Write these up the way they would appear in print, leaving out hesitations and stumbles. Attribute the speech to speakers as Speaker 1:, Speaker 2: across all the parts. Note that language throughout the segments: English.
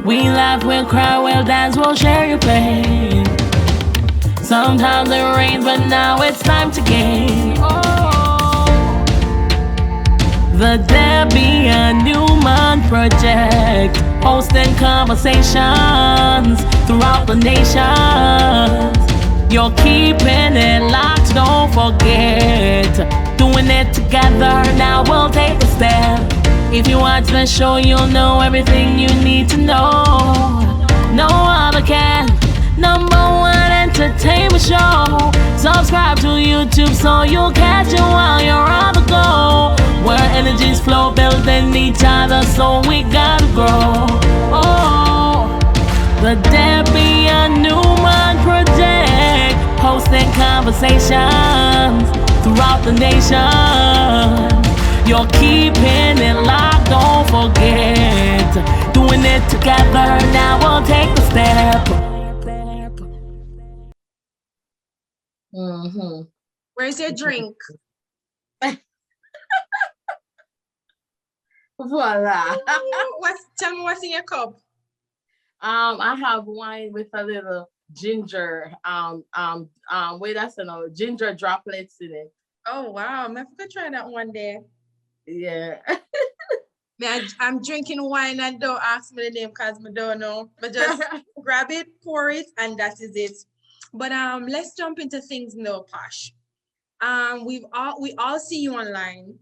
Speaker 1: We laugh, we'll cry, we'll dance, we'll share your pain. Sometimes it rains, but now it's time to gain. Oh, the Debbion Newman project, hosting conversations throughout the nation. You're keeping it locked, don't forget. Doing it together, now we'll take a step. If you watch the show, you'll know everything you need to know. No other can. #1 entertainment show. Subscribe to YouTube so you'll catch it while you're on the go. Where energies flow, building each other, so we gotta grow. Oh, the Debbion Newman project, hosting conversations throughout the nation. You're keeping it locked, don't forget. Doing it together, now we'll take a step.
Speaker 2: Where's your drink?
Speaker 3: Voila.
Speaker 2: Tell me what's in your cup.
Speaker 3: I have wine with a little ginger. Wait, that's ginger droplets in it.
Speaker 2: Oh wow, maybe I could try that one day.
Speaker 3: Yeah.
Speaker 2: I'm drinking wine and don't ask me the name because I don't know. But just grab it, pour it, and that is it. But let's jump into things now, Posh. We all see you online.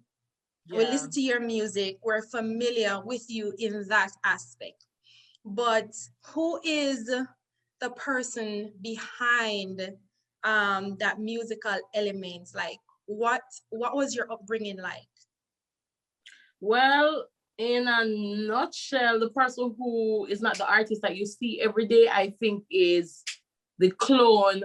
Speaker 2: Yeah. We listen to your music. We're familiar with you in that aspect. But who is the person behind that musical element? Like, what was your upbringing like?
Speaker 3: Well, in a nutshell, the person who is not the artist that you see every day, I think, is the clone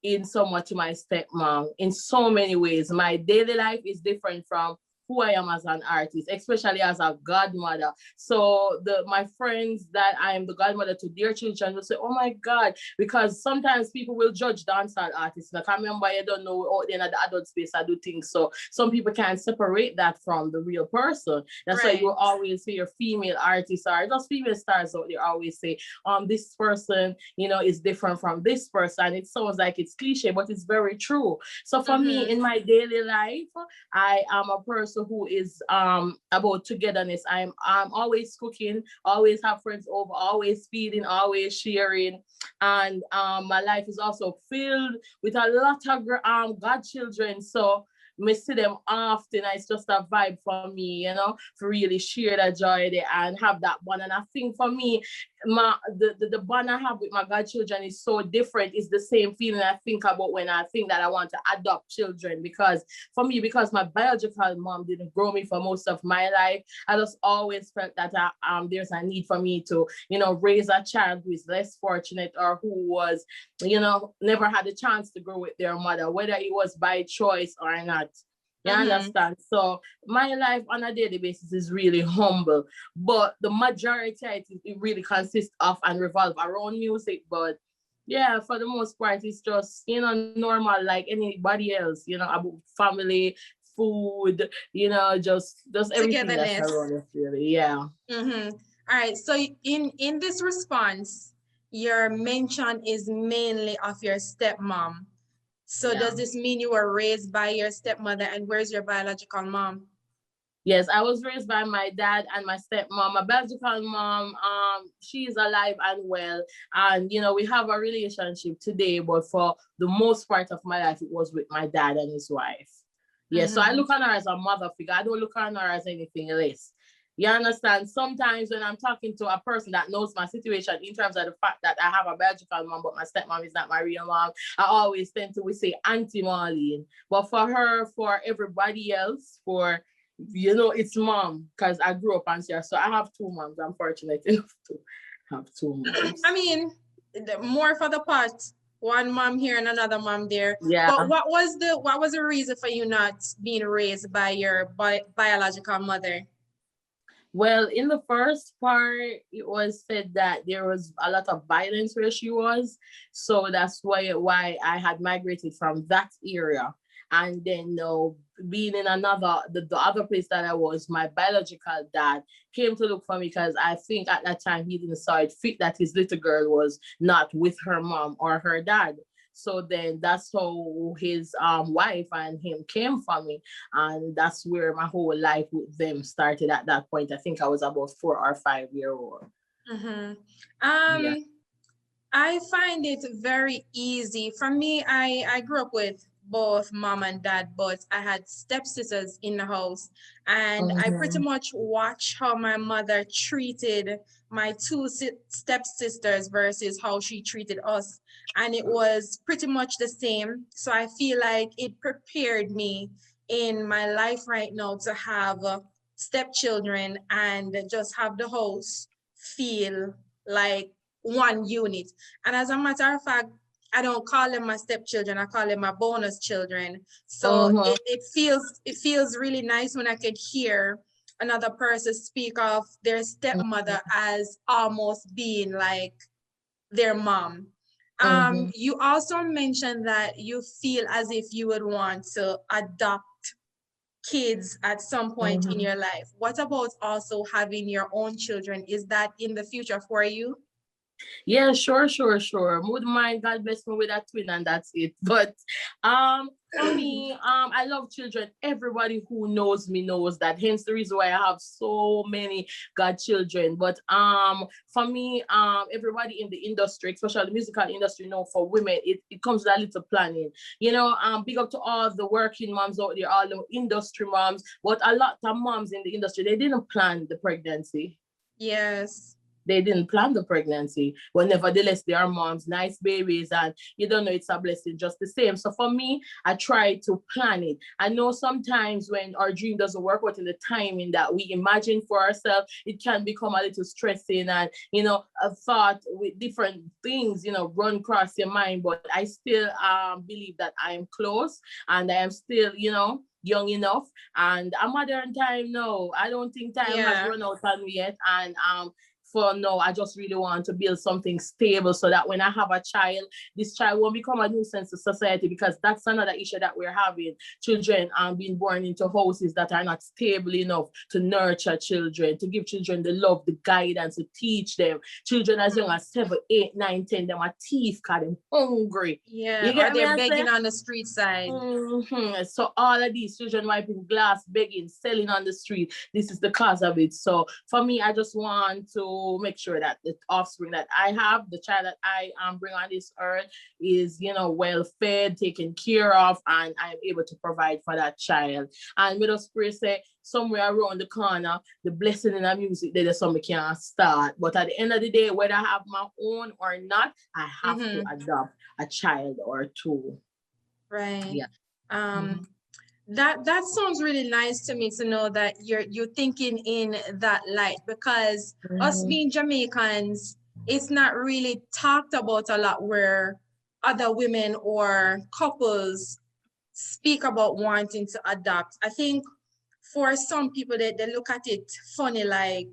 Speaker 3: in somewhat to my stepmom in so many ways. My daily life is different from who I am as an artist, especially as a godmother. So my friends that I am the godmother to, their children will say, oh my God, because sometimes people will judge dancehall artists. Like, I remember, I don't know, out there in the adult space, I do things. So some people can't separate that from the real person. That's why you always see your female artists or just female stars out there always say, this person, is different from this person. It sounds like it's cliche, but it's very true. So for me, in my daily life, I am a person who is about togetherness. I'm always cooking, always have friends over, always feeding, always sharing, and my life is also filled with a lot of godchildren. So I see them often. It's just a vibe for me, to really share that joy there and have that bond. And I think for me, the bond I have with my godchildren is so different. It's the same feeling I think about when I think that I want to adopt children. Because for me, because my biological mom didn't grow me for most of my life, I just always felt that there's a need for me to, raise a child who is less fortunate or who was, never had a chance to grow with their mother, whether it was by choice or not. You understand? So my life on a daily basis is really humble, but the majority it really consists of and revolve around music. But yeah, for the most part, it's just, normal like anybody else, about family, food, just everything that's around us, really. Yeah.
Speaker 2: All right. So in this response, your mention is mainly of your stepmom. So does this mean you were raised by your stepmother, and where's your biological mom?
Speaker 3: Yes, I was raised by my dad and my stepmom. My biological mom, she is alive and well. And, we have a relationship today, but for the most part of my life, it was with my dad and his wife. Yeah, so I look on her as a mother figure. I don't look on her as anything less. You understand? Sometimes when I'm talking to a person that knows my situation in terms of the fact that I have a biological mom, but my stepmom is not my real mom, I always tend to say Auntie Marlene. But for her, for everybody else, it's mom, because I grew up and so I have two moms. I'm fortunate enough to have two moms.
Speaker 2: I mean, more for the part. One mom here and another mom there.
Speaker 3: Yeah.
Speaker 2: But what was the reason for you not being raised by your biological mother?
Speaker 3: Well, in the first part, it was said that there was a lot of violence where she was. So that's why I had migrated from that area. And then being in the other place that I was, my biological dad came to look for me because I think at that time he didn't saw it fit that his little girl was not with her mom or her dad. So then that's how his wife and him came for me. And that's where my whole life with them started at that point. I think I was about 4 or 5 year old.
Speaker 2: Mm-hmm.
Speaker 3: Yeah.
Speaker 2: I find it very easy. For me, I grew up with both mom and dad, but I had stepsisters in the house. And I pretty much watched how my mother treated my two stepsisters versus how she treated us. And it was pretty much the same. So I feel like it prepared me in my life right now to have stepchildren and just have the house feel like one unit. And as a matter of fact, I don't call them my stepchildren, I call them my bonus children. So it feels really nice when I could hear another person speak of their stepmother as almost being like their mom. You also mentioned that you feel as if you would want to adopt kids at some point in your life. What about also having your own children? Is that in the future for you?
Speaker 3: Yeah, sure. Wouldn't mind. God bless me with a twin, and that's it. But for me, I love children. Everybody who knows me knows that. Hence the reason why I have so many godchildren. But for me, everybody in the industry, especially the musical industry, for women, it comes with a little planning. Big up to all the working moms out there, all the industry moms. But a lot of moms in the industry, they didn't plan the pregnancy.
Speaker 2: Yes.
Speaker 3: They didn't plan the pregnancy, but nevertheless, they are moms, nice babies, and you don't know, it's a blessing just the same. So for me, I try to plan it. I know sometimes when our dream doesn't work out in the timing that we imagine for ourselves, it can become a little stressing, and a thought with different things, run across your mind. But I still believe that I am close, and I am still, young enough, and a modern time. No, I don't think time has run out on me yet, and for now, I just really want to build something stable so that when I have a child, this child won't become a nuisance to society, because that's another issue that we're having. Children being born into houses that are not stable enough to nurture children, to give children the love, the guidance, to teach them. Children as young as 7, 8, 9, 10, them are teeth, because them hungry.
Speaker 2: Yeah,
Speaker 3: You get
Speaker 2: or
Speaker 3: me?
Speaker 2: they're begging on the street side.
Speaker 3: So all of these children wiping glass, begging, selling on the street, this is the cause of it. So for me, I just want to make sure that the offspring that I have, the child that I bring on this earth, is well fed, taken care of, and I'm able to provide for that child. And we just pray say somewhere around the corner, the blessing in the music there's something can start. But at the end of the day, whether I have my own or not, I have to adopt a child or two.
Speaker 2: Right.
Speaker 3: Yeah.
Speaker 2: That sounds really nice to me to know that you're thinking in that light, because us being Jamaicans, it's not really talked about a lot where other women or couples speak about wanting to adopt. I think for some people they look at it funny, like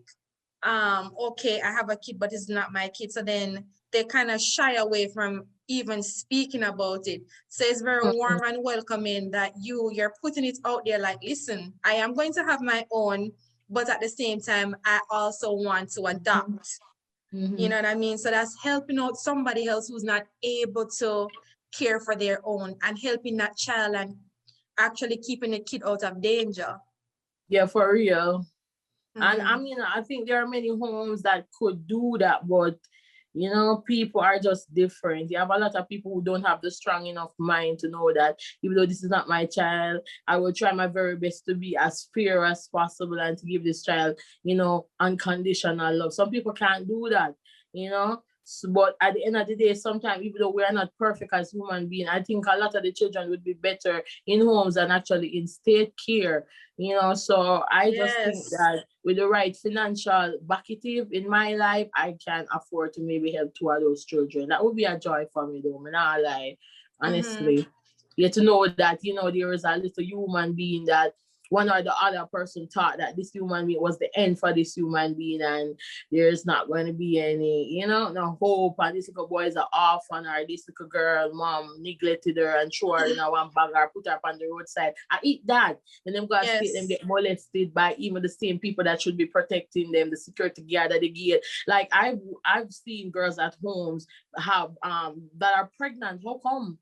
Speaker 2: okay, I have a kid but it's not my kid, so then they kind of shy away from even speaking about it. So it's very warm and welcoming that you're putting it out there, like, listen, I am going to have my own, but at the same time I also want to adopt. You know what I mean? So that's helping out somebody else who's not able to care for their own, and helping that child and actually keeping the kid out of danger.
Speaker 3: Yeah, for real. And I think there are many homes that could do that, but people are just different. You have a lot of people who don't have the strong enough mind to know that even though this is not my child, I will try my very best to be as fair as possible and to give this child, unconditional love. Some people can't do that, So, but at the end of the day, sometimes even though we are not perfect as human beings, I think a lot of the children would be better in homes than actually in state care. So I just think that with the right financial backing in my life, I can afford to maybe help 2 of those children. That would be a joy for me, though. I'm not lie, honestly. You to know that there is a little human being that one or the other person thought that this human being was the end for this human being, and there's not going to be any, no hope, and this little boy is an orphan, or this little girl, mom neglected her and threw her in a one bag or put her up on the roadside. I eat that. And them guys see them get molested by even the same people that should be protecting them, the security guard at the gate. Like I've seen girls at homes have that are pregnant. How come?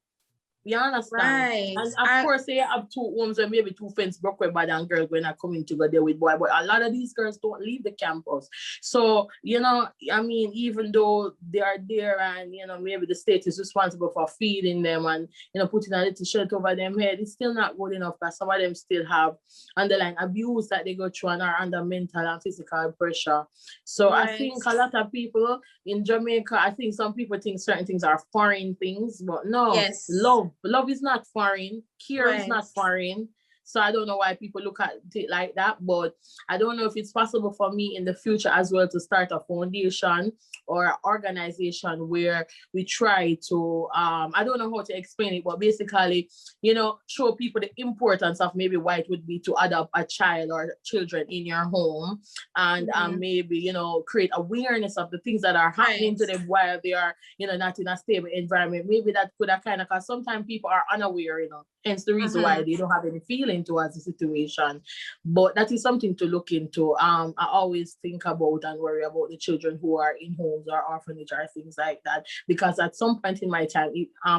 Speaker 3: You understand?
Speaker 2: Right.
Speaker 3: And of course, they have two homes and maybe two fence broke by and girls when I come in to go there with boy. But a lot of these girls don't leave the campus. So, I mean, even though they are there and, maybe the state is responsible for feeding them and, putting a little shirt over them head, it's still not good enough because some of them still have underlying abuse that they go through and are under mental and physical pressure. So I think a lot of people in Jamaica, I think some people think certain things are foreign things, but no, love is not foreign, care is not foreign. So I don't know why people look at it like that, but I don't know if it's possible for me in the future as well to start a foundation or organization where we try to, I don't know how to explain it, but basically, show people the importance of maybe why it would be to adopt a child or children in your home and maybe, create awareness of the things that are happening to them while they are, not in a stable environment. Maybe that could have because sometimes people are unaware, hence the reason why they don't have any feeling towards the situation. But that is something to look into. I always think about and worry about the children who are in homes or orphanage or things like that, because at some point in my time,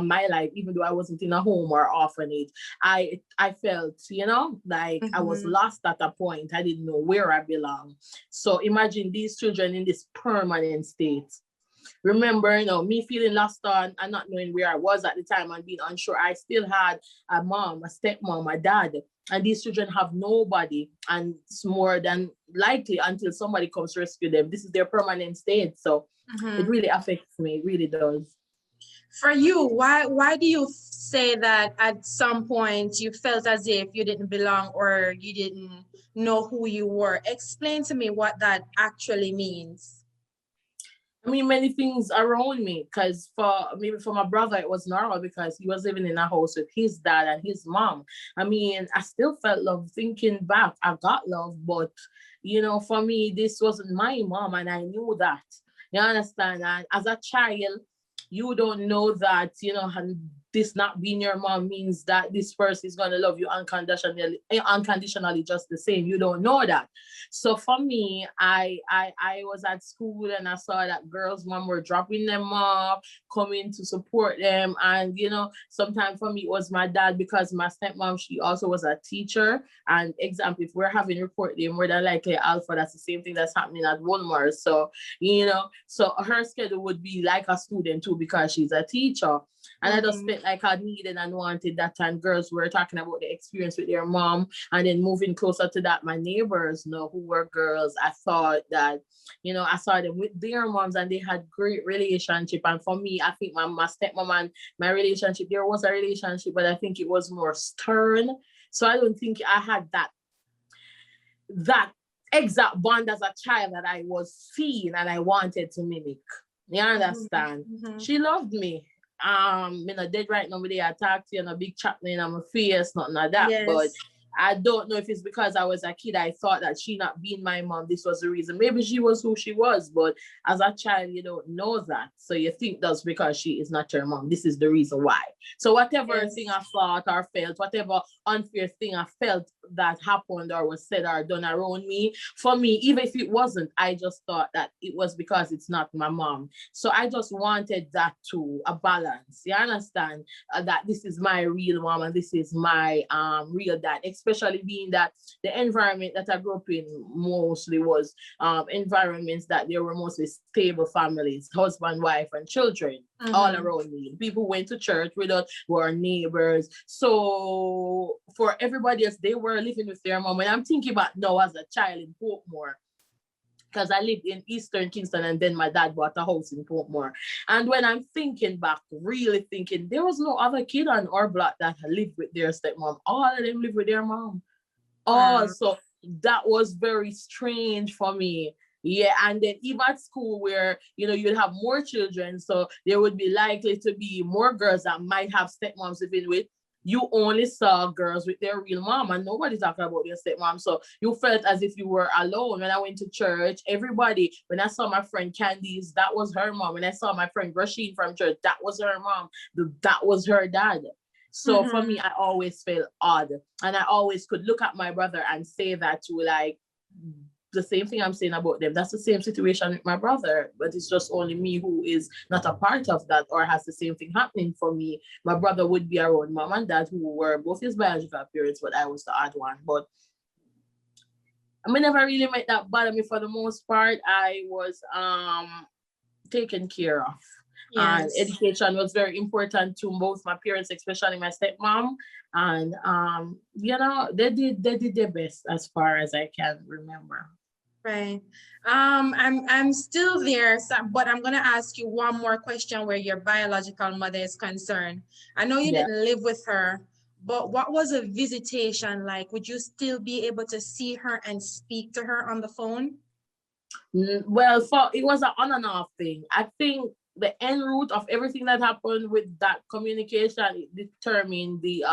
Speaker 3: my life, even though I wasn't in a home or orphanage, I felt, like I was lost at a point. I didn't know where I belong. So imagine these children in this permanent state. Remember, me feeling lost on and not knowing where I was at the time and being unsure. I still had a mom, a stepmom, a dad, and these children have nobody. And it's more than likely until somebody comes to rescue them. This is their permanent state. So it really affects me. It really does.
Speaker 2: For you, why do you say that at some point you felt as if you didn't belong or you didn't know who you were? Explain to me what that actually means.
Speaker 3: I mean, many things around me, because for my brother, it was normal because he was living in a house with his dad and his mom. I mean, I still felt love. Thinking back, I got love, but, for me, this wasn't my mom and I knew that. You understand? And as a child, you don't know that, and this not being your mom means that this person is going to love you unconditionally just the same. You don't know that. So for me, I was at school and I saw that girls' mom were dropping them off, coming to support them. And, sometimes for me, it was my dad because my stepmom, she also was a teacher. And example, if we're having report day, more than likely Alpha, that's the same thing that's happening at Walmart. So, so her schedule would be like a student too because she's a teacher. And I just felt like I needed and wanted that time. Girls were talking about the experience with their mom, and then moving closer to that, my neighbors, who were girls, I thought that, I saw them with their moms and they had great relationship. And for me, I think my stepmom and my relationship, there was a relationship, but I think it was more stern. So I don't think I had that exact bond as a child that I was seeing and I wanted to mimic. You understand? She loved me. Dead right now, I talk to you, big chat in my face, nothing like that. Yes. But I don't know if it's because I was a kid, I thought that she not being my mom, this was the reason. Maybe she was who she was, but as a child, you don't know that. So you think that's because she is not your mom. This is the reason why. So whatever thing I thought or felt, whatever unfair thing I felt that happened or was said or done around me, for me, even if it wasn't, I just thought that it was because it's not my mom. So I just wanted that to a balance. You understand? That this is my real mom and this is my real dad. Especially being that the environment that I grew up in mostly was environments that there were mostly stable families, husband, wife, and children all around me. People went to church with us, were neighbors. So for everybody else, they were living with their mom. And I'm thinking about now as a child in Portmore, because I lived in Eastern Kingston and then my dad bought a house in Portmore. And when I'm thinking back, really thinking, there was no other kid on our block that lived with their stepmom. All of them lived with their mom. So that was very strange for me. Yeah, and then even at school where, you'd have more children, so there would be likely to be more girls that might have stepmoms living with. you only saw girls with their real mom and nobody talking about their stepmom. So you felt as if you were alone. When I went to church, everybody, when I saw my friend Candice, that was her mom. When I saw my friend Rashid from church, that was her mom. That was her dad. So for me, I always felt odd. And I always could look at my brother and say that to like, the same thing I'm saying about them. That's the same situation with my brother, but it's just only me who is not a part of that or has the same thing happening for me. My brother would be around mom and dad, who were both his biological parents, but I was the odd one. But I never really made that bother me for the most part. I was taken care of. Yes. And education was very important to both my parents, especially my stepmom. And you know, they did their best as far as I can remember.
Speaker 2: Right. I'm still there, but I'm gonna ask you one more question where your biological mother is concerned. I know you didn't live with her, but what was a visitation like? Would you still be able to see her and speak to her on the phone?
Speaker 3: Well, it was an on and off thing. I think the end root of everything that happened with that communication, it determined the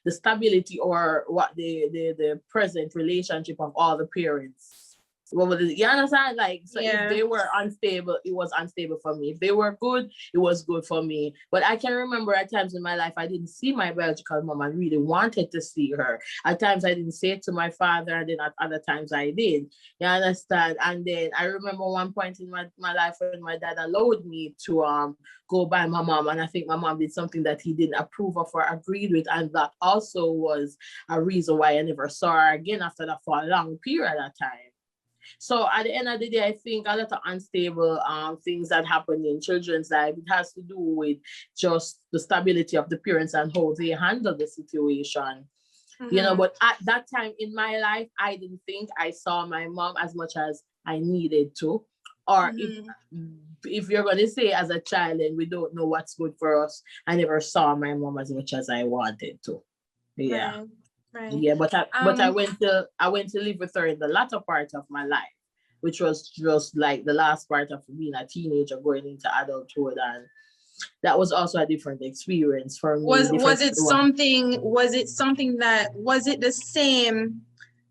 Speaker 3: stability or what the present relationship of all the parents. Well, you understand? Like, so if they were unstable, it was unstable for me. If they were good, it was good for me. But I can remember at times in my life, I didn't see my biological mom and really wanted to see her. At times I didn't say it to my father, and then at other times I did. You understand? And then I remember one point in my life when my dad allowed me to go by my mom, and I think my mom did something that he didn't approve of or agreed with, and that also was a reason why I never saw her again after that for a long period of time. So at the end of the day, I think a lot of unstable things that happen in children's life, it has to do with just the stability of the parents and how they handle the situation. You know, but at that time in my life, I didn't think I saw my mom as much as I needed to. Or if you're going to say as a child and we don't know what's good for us, I never saw my mom as much as I wanted to. Yeah. Right. Yeah, but I went to live with her in the latter part of my life, which was just like the last part of being a teenager going into adulthood, and that was also a different was
Speaker 2: it the same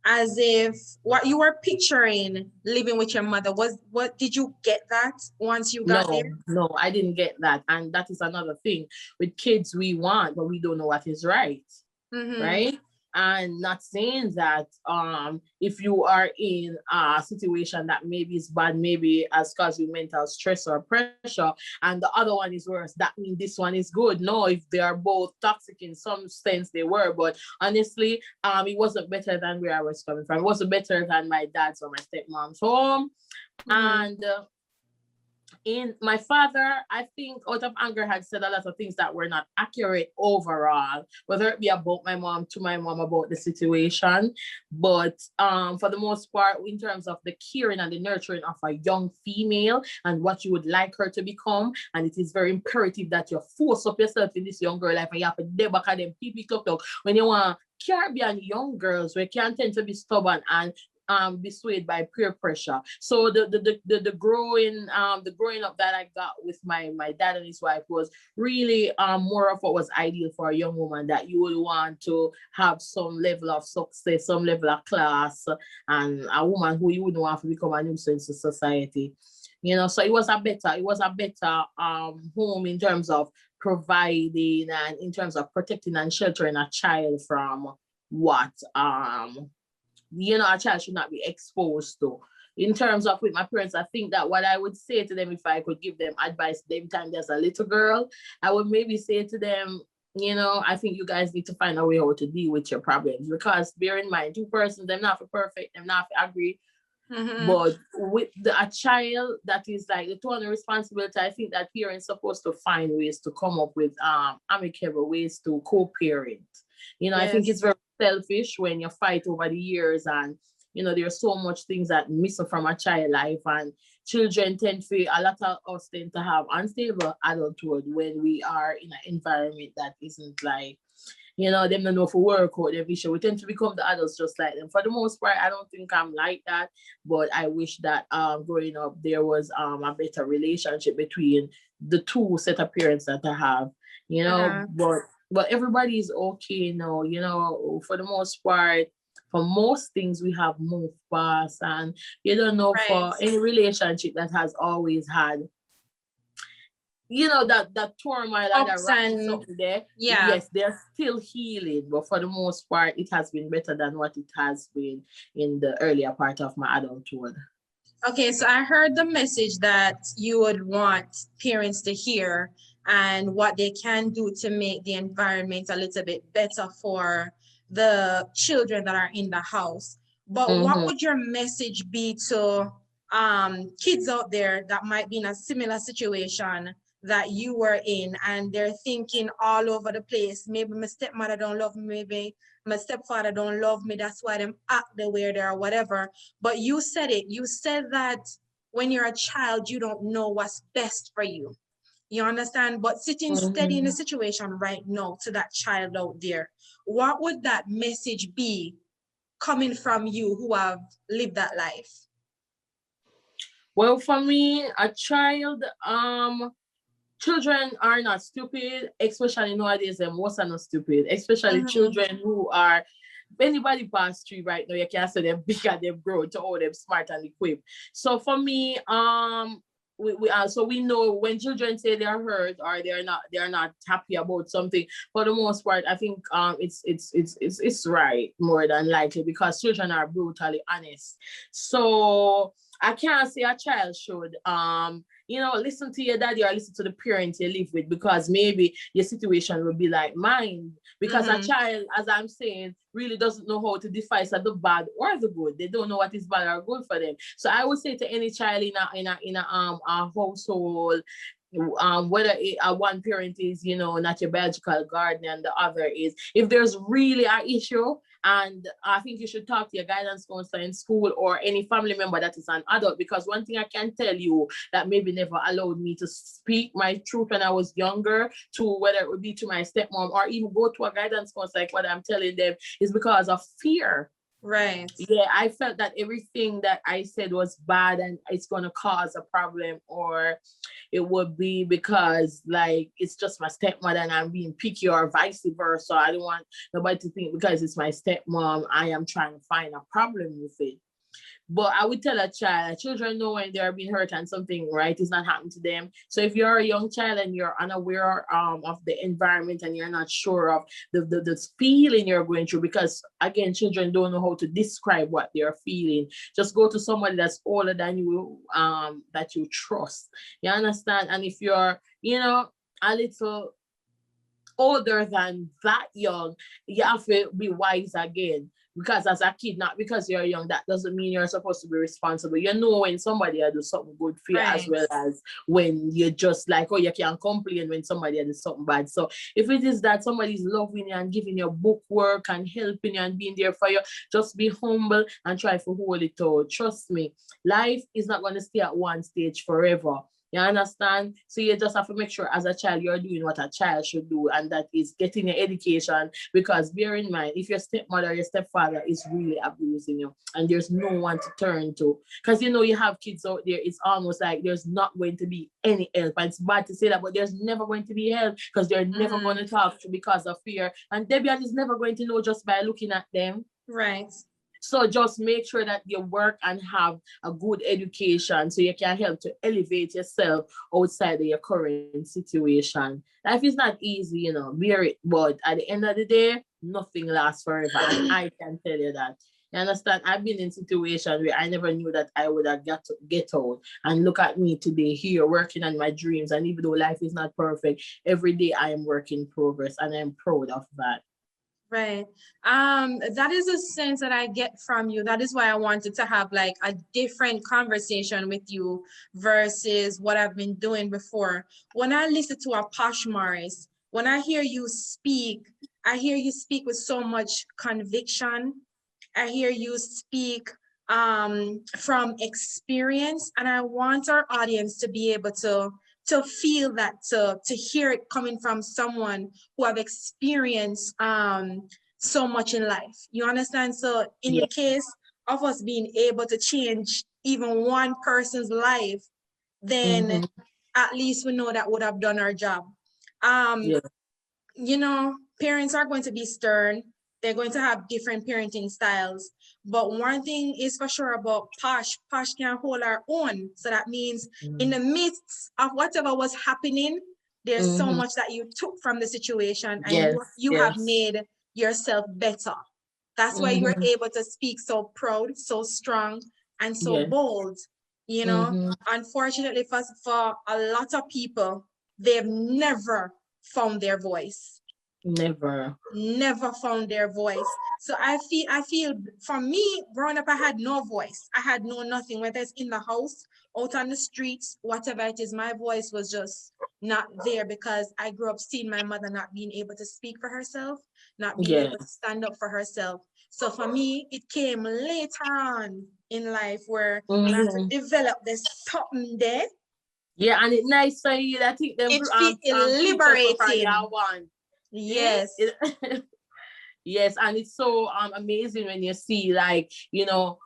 Speaker 2: as if what you were picturing living with your mother? Did you get that once you got there?
Speaker 3: No, I didn't get that. And that is another thing. With kids, we want, but we don't know what is right. Right? And not saying that if you are in a situation that maybe is bad, maybe as causing mental stress or pressure, and the other one is worse, that means this one is good. No, if they are both toxic in some sense, they were. But honestly, it wasn't better than where I was coming from. It wasn't better than my dad's or my stepmom's home. And in my father, I think out of anger had said a lot of things that were not accurate overall, whether it be about my mom to my mom about the situation. But for the most part, in terms of the caring and the nurturing of a young female and what you would like her to become, and it is very imperative that you force up yourself in this young girl life and you have to debug them PP talk when you want Caribbean young girls where can tend to be stubborn and be swayed by peer pressure. So the growing up that I got with my dad and his wife was really more of what was ideal for a young woman, that you would want to have some level of success, some level of class, and a woman who you wouldn't want to become a nuisance to society. You know, so it was a better home in terms of providing and in terms of protecting and sheltering a child from what a child should not be exposed to. In terms of with my parents, I think that what I would say to them, if I could give them advice every time there's a little girl, I would maybe say to them, I think you guys need to find a way how to deal with your problems, because bear in mind, two persons, they're not for perfect, they're not for agree. But with a child that is like the total responsibility, I think that parents are supposed to find ways to come up with amicable ways to co-parent. I think it's very selfish when you fight over the years, and there's so much things that missing from a child life, and children a lot of us tend to have unstable adulthood when we are in an environment that isn't like, them don't know for work or their vision. We tend to become the adults just like them. For the most part, I don't think I'm like that, but I wish that growing up there was a better relationship between the two set of parents that I have, but But everybody is okay now, you know, for the most part. For most things, we have moved past, and you don't know,
Speaker 2: Right.
Speaker 3: for any relationship that has always had, you know, that turmoil and that
Speaker 2: Ups
Speaker 3: ratchet
Speaker 2: and
Speaker 3: something there.
Speaker 2: yeah.
Speaker 3: Yes, they're still healing, but for the most part, it has been better than what it has been in the earlier part of my adulthood.
Speaker 2: Okay, so I heard the message that you would want parents to hear and what they can do to make the environment a little bit better for the children that are in the house. But what
Speaker 3: Mm-hmm.
Speaker 2: would your message be to kids out there that might be in a similar situation that you were in, and they're thinking all over the place? Maybe my stepmother don't love me, maybe my stepfather don't love me, that's why them act the way they are, whatever. But you said it. You said that when you're a child, you don't know what's best for you. You understand? But sitting steady in the
Speaker 3: Mm-hmm.
Speaker 2: situation right now to that child out there, what would that message be coming from you who have lived that life?
Speaker 3: Well, for me, a child, children are not stupid, especially nowadays, and most are not stupid, especially
Speaker 2: Mm-hmm.
Speaker 3: children who are, anybody past 3 right now, you can say they're big and they've grown to all them smart and equipped. So for me, so we know when children say they're hurt or they're not happy about something. For the most part, I think it's right, more than likely, because children are brutally honest. So I can't say a child should listen to your daddy or listen to the parents you live with, because maybe your situation will be like mine. Because a
Speaker 2: Mm-hmm.
Speaker 3: child, as I'm saying, really doesn't know how to decipher the bad or the good. They don't know what is bad or good for them. So I would say to any child in a household, whether one parent is, not your biological guardian and the other is, if there's really an issue, and I think you should talk to your guidance counselor in school or any family member that is an adult. Because one thing I can tell you that maybe never allowed me to speak my truth when I was younger, to whether it would be to my stepmom or even go to a guidance counselor, like what I'm telling them, is because of fear.
Speaker 2: Right.
Speaker 3: Yeah, I felt that everything that I said was bad and it's going to cause a problem, or it would be because, like, it's just my stepmother and I'm being picky, or vice versa. I don't want nobody to think because it's my stepmom, I am trying to find a problem with it. But I would tell a child, children know when they are being hurt and something right is not happening to them. So if you're a young child and you're unaware of the environment and you're not sure of the feeling you're going through, because again, children don't know how to describe what they're feeling. Just go to somebody that's older than you, that you trust. You understand? And if you're, a little older than that young, you have to be wise again. Because as a kid, not because you're young, that doesn't mean you're supposed to be responsible. You know when somebody has do something good for you, as
Speaker 2: Right.
Speaker 3: well as when you're just like, oh, you can't complain when somebody has something bad. So if it is that somebody's loving you and giving you book work and helping you and being there for you, just be humble and try to hold it out. Trust me, life is not going to stay at one stage forever. You understand? So you just have to make sure as a child you're doing what a child should do, and that is getting your education. Because bear in mind, if your stepmother or your stepfather is really abusing you and there's no one to turn to, because you have kids out there, it's almost like there's not going to be any help. And it's bad to say that, but there's never going to be help because they're never going to talk to because of fear. And Debbion is never going to know just by looking at them.
Speaker 2: Right.
Speaker 3: So just make sure that you work and have a good education so you can help to elevate yourself outside of your current situation. Life is not easy, bear it. But at the end of the day, nothing lasts forever. And I can tell you that. You understand? I've been in situations where I never knew that I would have got to get out. And look at me today here working on my dreams. And even though life is not perfect, every day I am working progress, and I'm proud of that.
Speaker 2: Right. That is a sense that I get from you. That is why I wanted to have like a different conversation with you versus what I've been doing before. When I listen to a Posh Morris, when I hear you speak, I hear you speak with so much conviction. I hear you speak from experience, and I want our audience to be able to feel that, to hear it coming from someone who have experienced so much in life. You understand? So in
Speaker 3: Yeah.
Speaker 2: the case of us being able to change even one person's life, then
Speaker 3: Mm-hmm.
Speaker 2: at least we know that would have done our job. Um,
Speaker 3: Yeah.
Speaker 2: you know, parents are going to be stern. They're going to have different parenting styles. But one thing is for sure about Posh, Posh can hold her own. So that means in the midst of whatever was happening, there's so
Speaker 3: Mm-hmm.
Speaker 2: much that you took from the situation and
Speaker 3: Yes,
Speaker 2: you have
Speaker 3: yes.
Speaker 2: made yourself better. That's why you're
Speaker 3: Mm-hmm.
Speaker 2: able to speak so proud, so strong, and so
Speaker 3: Yes.
Speaker 2: bold. You know,
Speaker 3: Mm-hmm.
Speaker 2: unfortunately for a lot of people, they've never found their voice,
Speaker 3: Never.
Speaker 2: never found their voice. So I feel for me, growing up, I had no voice. I had no nothing, whether it's in the house, out on the streets, whatever it is, my voice was just not there because I grew up seeing my mother not being able to speak for herself, not being able to
Speaker 3: Yes.
Speaker 2: stand up for herself. So for me, it came later on in life where I had to
Speaker 3: Mm-hmm.
Speaker 2: develop this something there.
Speaker 3: Yeah, and it's nice to hear that. I think them
Speaker 2: It feel
Speaker 3: teachers so far year
Speaker 2: liberating.
Speaker 3: one. Eh?
Speaker 2: Yes.
Speaker 3: Yes, and it's so amazing when you see, like,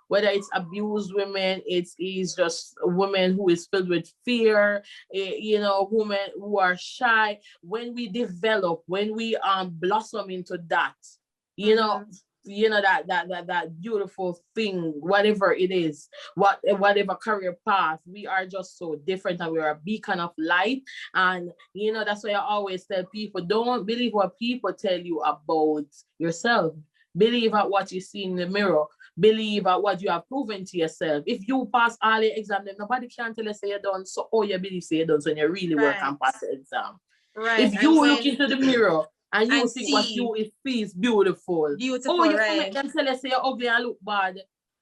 Speaker 3: whether it's abused women, it is just women who is filled with fear, women who are shy. When we develop, when we blossom into that, you know,
Speaker 2: Mm-hmm.
Speaker 3: that beautiful thing, whatever it is, whatever career path, we are just so different, and we are a beacon of light. And that's why I always tell people, don't believe what people tell you about yourself. Believe at what you see in the mirror. Believe at what you have proven to yourself. If you pass all the exam, then nobody can tell you say you're done. So all you believe say you're done, so when you really work
Speaker 2: Right.
Speaker 3: and pass the exam.
Speaker 2: Right.
Speaker 3: If you
Speaker 2: And
Speaker 3: look
Speaker 2: when
Speaker 3: into the mirror and you
Speaker 2: and
Speaker 3: think what
Speaker 2: see
Speaker 3: you is beautiful, oh,
Speaker 2: beautiful,
Speaker 3: you can make
Speaker 2: right?
Speaker 3: them tell you say you're ugly and look bad.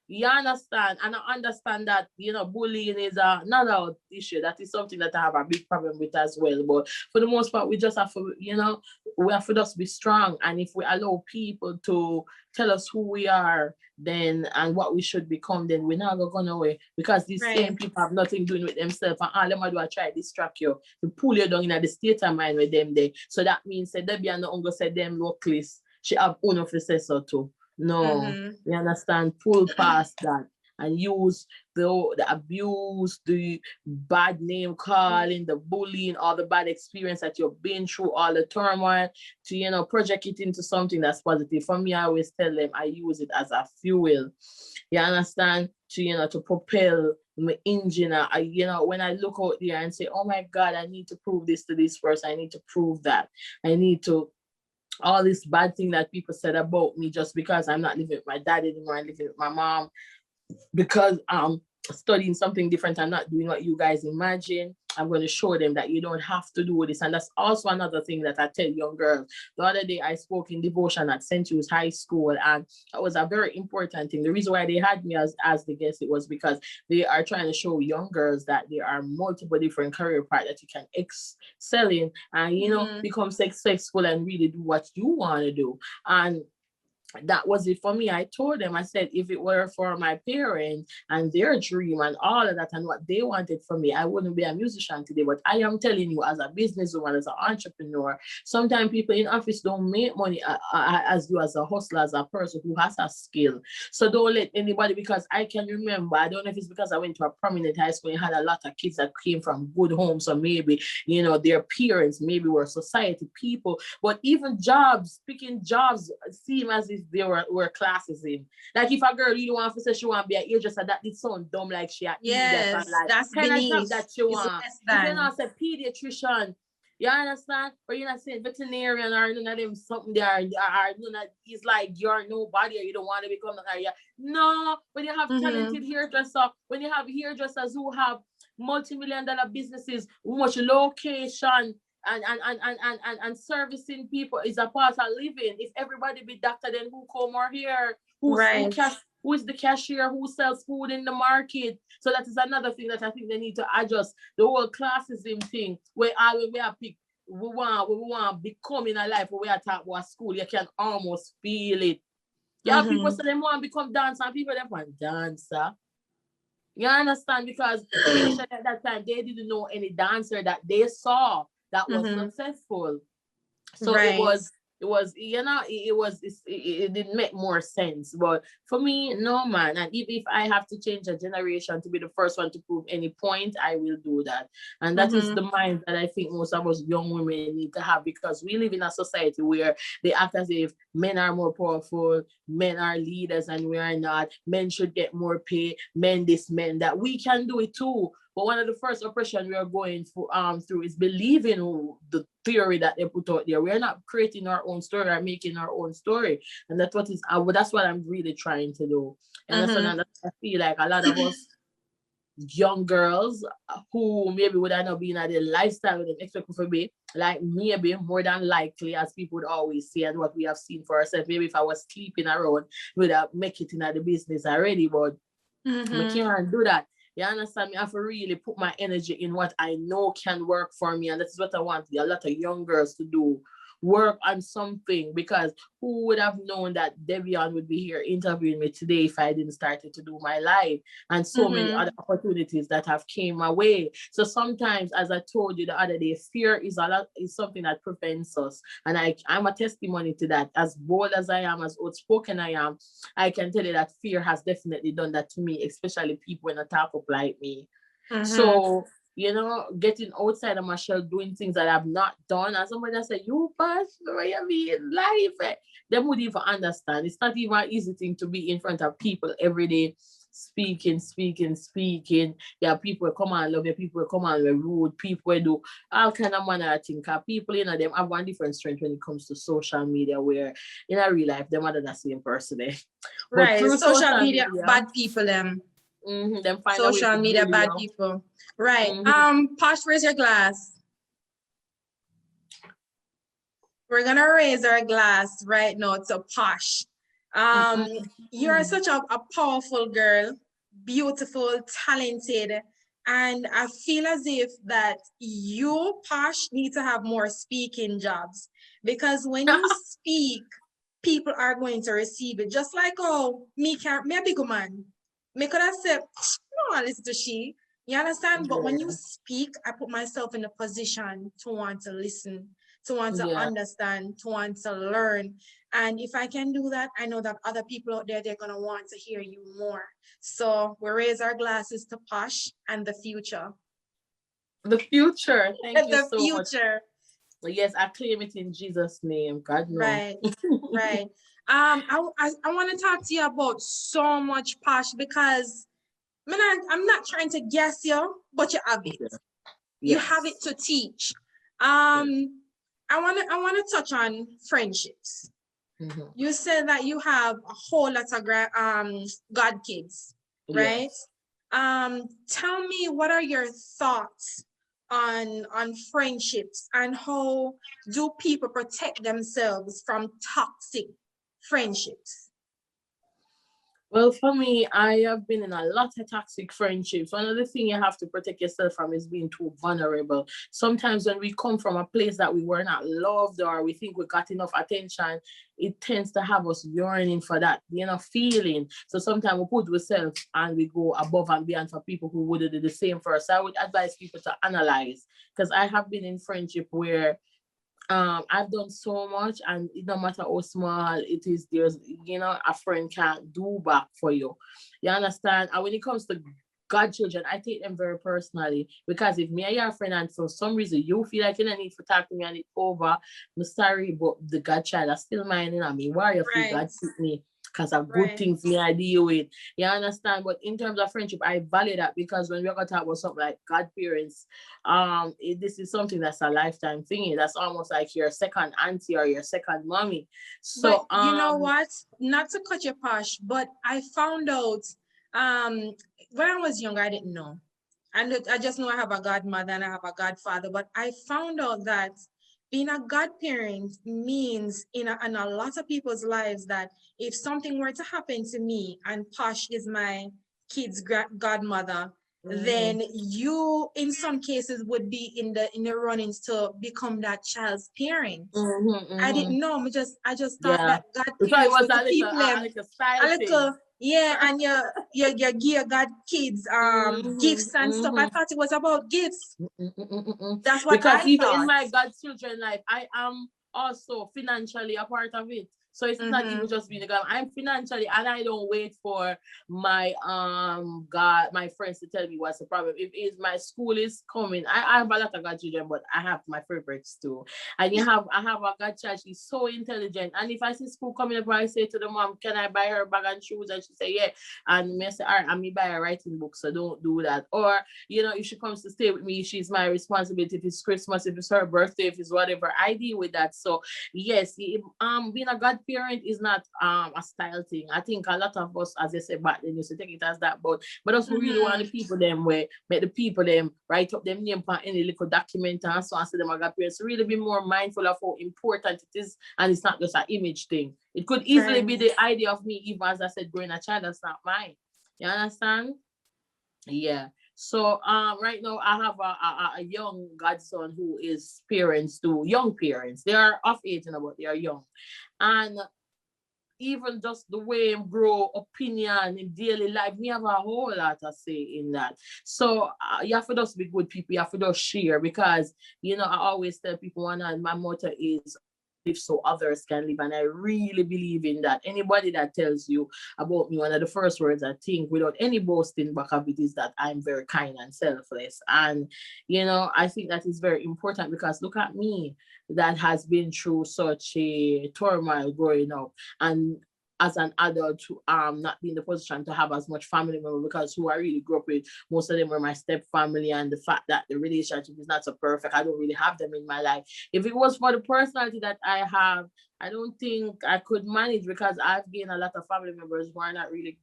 Speaker 3: You understand? And I understand that, bullying is another issue. That is something that I have a big problem with as well. But for the most part, we just have to, we have to just be strong. And if we allow people to tell us who we are, then and what we should become, then we're not going away. Because these
Speaker 2: Right.
Speaker 3: same people have nothing doing with themselves. And all them do I try to distract you, to pull you down in the state of mind with them there. So that means that Debbion no uncle said them localists. She have own of say so too. No,
Speaker 2: Mm-hmm.
Speaker 3: you understand? Pull past that and use the abuse, the bad name calling, the bullying, all the bad experience that you've been through, all the turmoil, to project it into something that's positive. For me, I always tell them I use it as a fuel. You understand? To propel my engine. When I look out there and say, oh my God, I need to prove this to this person. I need to prove that. I need to all this bad thing that people said about me just because I'm not living with my dad anymore, I'm living with my mom, because I'm studying something different and not doing what you guys imagine. I'm going to show them that you don't have to do this. And that's also another thing that I tell young girls. The other day I spoke in devotion at St. Jude's High School, and that was a very important thing. The reason why they had me as the guest, it was because they are trying to show young girls that there are multiple different career paths that you can excel in and,
Speaker 2: Mm-hmm.
Speaker 3: become successful and really do what you want to do. And that was it for me. I told them, I said, if it were for my parents and their dream and all of that and what they wanted from me, I wouldn't be a musician today. But I am telling you, as a businesswoman, as an entrepreneur, sometimes people in office don't make money as you, as a hustler, as a person who has a skill. So don't let anybody, because I can remember, I don't know if it's because I went to a prominent high school and had a lot of kids that came from good homes, or maybe, their parents maybe were society people, but even jobs, picking jobs seem as if there were classes in. Like if a girl really want to say she want to be a hairdresser, that did sound dumb, like she a idiot, and
Speaker 2: Yes,
Speaker 3: like
Speaker 2: that's
Speaker 3: kind of job
Speaker 2: beneath.
Speaker 3: that she
Speaker 2: It's
Speaker 3: want.
Speaker 2: less
Speaker 3: If you
Speaker 2: than.
Speaker 3: not say pediatrician, you understand? Or you're not saying veterinarian or none of them something there, or it's like you're nobody or you don't want to become that. No, when you have
Speaker 2: Mm-hmm.
Speaker 3: talented hairdresser, when you have hairdressers who have multi-million-dollar businesses, much location, and servicing people is a part of living. If everybody be doctor, then who come or here?
Speaker 2: Right.
Speaker 3: Who is the cashier? Who sells food in the market? So that is another thing that I think they need to adjust. The whole classism thing, where all we are pick, we want become in a life where we are talk about school. You can almost feel it. Yeah, people
Speaker 2: Mm-hmm.
Speaker 3: say they want to become dancer, and people they want dancer. You understand? Because especially at that time, they didn't know any dancer that they saw that was
Speaker 2: Mm-hmm.
Speaker 3: successful. So it
Speaker 2: Right.
Speaker 3: was It was, it didn't make more sense. But for me, no, man. And if I have to change a generation to be the first one to prove any point, I will do that. And that is the mind that I think most of us young women need to have, because we live in a society where they act as if men are more powerful, men are leaders, and we are not. Men should get more pay, men this, men that. We can do it too. But one of the first oppression we are going through is believing the theory that they put out there. We're not creating our own story or making our own story. And that's what I'm really trying to do. And that's what I feel like a lot of us young girls who maybe would have not been at the lifestyle they expect to be, like maybe more than likely, as people would always say, and what we have seen for ourselves, maybe if I was sleeping around, would have make it in the business already, but I can't do that. You understand me? I have to really put my energy in what I know can work for me. And that's what I want a lot of young girls to do. Work on something, because who would have known that Debbion would be here interviewing me today if I didn't start to do my live, and so many other opportunities that have came my way. So sometimes, as I told you the other day, fear is something that prevents us. And I'm a testimony to that. As bold as I am, as outspoken I am, I can tell you that fear has definitely done that to me, especially people in a talk up like me. So, getting outside of my shell, doing things that I've not done. And somebody said, you Posh, what you mean? Life. They would even understand. It's not even an easy thing to be in front of people every day, speaking. Yeah, people come and love you, people come and rude, people do all kind of manner of things. People, them have one different strength when it comes to social media, where in a real life, them are the same person.
Speaker 2: Right.
Speaker 3: But through
Speaker 2: social media, bad people, them.
Speaker 3: Them find
Speaker 2: social media, bad people. Right. Posh, raise your glass. We're gonna raise our glass right now to Posh. You're such a powerful girl, beautiful, talented, and I feel as if that you, Posh, need to have more speaking jobs, because when you speak, people are going to receive it. Just like, me a big woman. Me could have said, no, listen to she. You understand? But when you speak, I put myself in a position to want to listen, to want to understand, to want to learn. And if I can do that, I know that other people out there, they're going to want to hear you more. So we raise our glasses to Posh and the future.
Speaker 3: The future. Thank you so much.
Speaker 2: The future.
Speaker 3: Yes, I claim it in Jesus' name. God knows.
Speaker 2: Right, right. I want to talk to you about so much, Posh, because I'm not trying to guess you, but you have it. Yes. You have it to teach. I want to touch on friendships. You said that you have a whole lot of God kids, right? Tell me, what are your thoughts on friendships, and how do people protect themselves from toxic friendships?
Speaker 3: Well, for me, I have been in a lot of toxic friendships. One of the things you have to protect yourself from is being too vulnerable. Sometimes when we come from a place that we were not loved, or we think we got enough attention, it tends to have us yearning for that, feeling. So sometimes we put ourselves and we go above and beyond for people who would do the same for us. So I would advise people to analyze, because I have been in friendship where I've done so much, and no matter how small it is, there's a friend can't do back for you. You understand? And when it comes to godchildren, I take them very personally, because if me and your friend and for some reason you feel like you don't need to talk to me and it's over, I'm sorry, but the godchild is still mine, me. Why you feel God took me? Because of good things me I deal with. You understand? But in terms of friendship, I value that, because when we're gonna talk about something like godparents, this is something that's a lifetime thing. That's almost like your second auntie or your second mommy. So
Speaker 2: but you know what? Not to cut your Posh, but I found out when I was younger, I didn't know. And I just know I have a godmother and I have a godfather, but I found out that being a godparent means in a lot of people's lives that if something were to happen to me and Posh is my kid's godmother, then you in some cases would be in the runnings to become that child's parent. I didn't know. I just thought that godparents was a little and you give your God kids gifts and stuff. I thought it was about gifts. That's what
Speaker 3: because
Speaker 2: I
Speaker 3: even
Speaker 2: thought.
Speaker 3: in my godchildren life, I am also financially a part of it. So it's not even just being a girl. I'm financially, and I don't wait for my my friends to tell me what's the problem. If it's my school is coming, I have a lot of godchildren, but I have my favorites too. And I have a godchild, she's so intelligent. And if I see school coming up, I say to the mom, can I buy her bag and shoes? And she say, yeah. And me say, all right, and me buy a writing book, so don't do that. Or, if she comes to stay with me, she's my responsibility. If it's Christmas, if it's her birthday, if it's whatever, I deal with that. So yes, being a godparent is not a style thing. I think a lot of us, as I said back then, used to take it as that, but us really want the people them where make the people them write up them name on any little document and so on, so them a godparents. So really be more mindful of how important it is, and it's not just an image thing. It could easily be the idea of me, even as I said, growing a child, that's not mine. You understand? Yeah. So right now I have a young godson who is parents to young parents. They are of age now, but they are young. And even just the way him grow opinion in daily life, me have a whole lot to say in that. So you have to just be good people, you have to just share, because I always tell people, and my motto is live so others can live, and I really believe in that. Anybody that tells you about me, one of the first words I think without any boasting back of it is that I'm very kind and selfless. And I think that is very important, because look at me, that has been through such a turmoil growing up, and as an adult to not be in the position to have as much family member, because who I really grew up with, most of them were my step family, and the fact that the relationship is not so perfect, I don't really have them in my life. If it was for the personality that I have, I don't think I could manage, because I've gained a lot of family members who are not really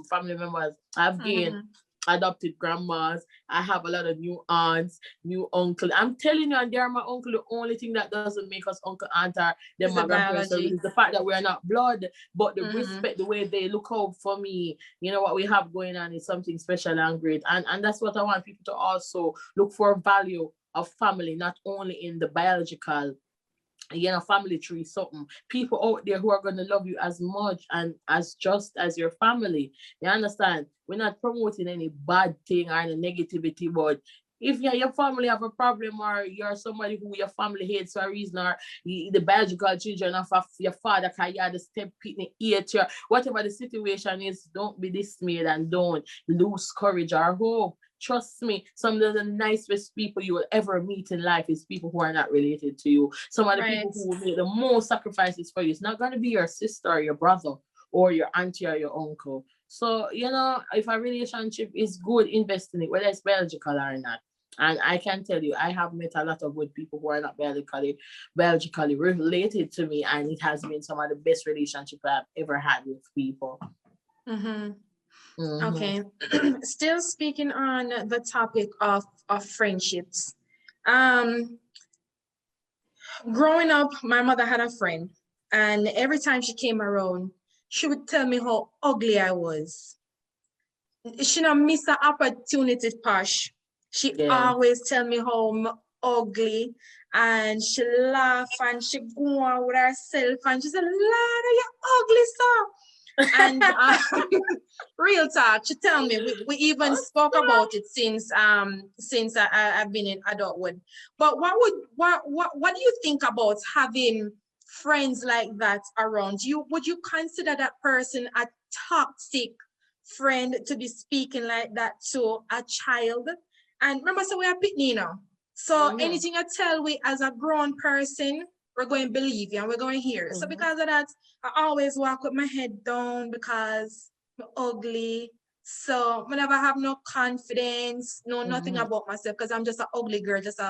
Speaker 3: family members. I've gained adopted grandmas. I have a lot of new aunts, new uncle. I'm telling you, and they're my uncle. The only thing that doesn't make us uncle aunt are them my grandparents. So it's the fact that we're not blood, but the respect, the way they look out for me, what we have going on is something special and great. And that's what I want people to also look for, value of family, not only in the biological family tree, something. People out there who are going to love you as much and as just as your family. You understand? We're not promoting any bad thing or any negativity, but if your family have a problem, or you're somebody who your family hates for a reason, or the biological children of your father, because you had the step pitney eat you, whatever the situation is, don't be dismayed and don't lose courage or hope. Trust me, some of the nicest people you will ever meet in life is people who are not related to you. Some of the people who will make the most sacrifices for you, it's not going to be your sister or your brother or your auntie or your uncle. So, if a relationship is good, invest in it, whether it's biological or not. And I can tell you, I have met a lot of good people who are not biologically related to me, and it has been some of the best relationships I've ever had with people.
Speaker 2: Okay. Still speaking on the topic of friendships. Growing up, my mother had a friend, and every time she came around, she would tell me how ugly I was. She not miss the opportunity, Posh. She always tell me how I'm ugly, and she laugh and she go on with herself, and she said, "Lord, you ugly, so." And real talk, she tell me we even spoke about it since I've been in adulthood. But what do you think about having friends like that around you? Would you consider that person a toxic friend to be speaking like that to a child? And remember, so we are pitney now. So anything I tell we as a grown person, we're going to believe you and we're going to hear. So because of that, I always walk with my head down because I'm ugly. So I never have no confidence, nothing about myself, because I'm just an ugly girl, just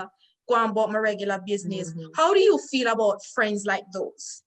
Speaker 2: going about my regular business. How do you feel about friends like those?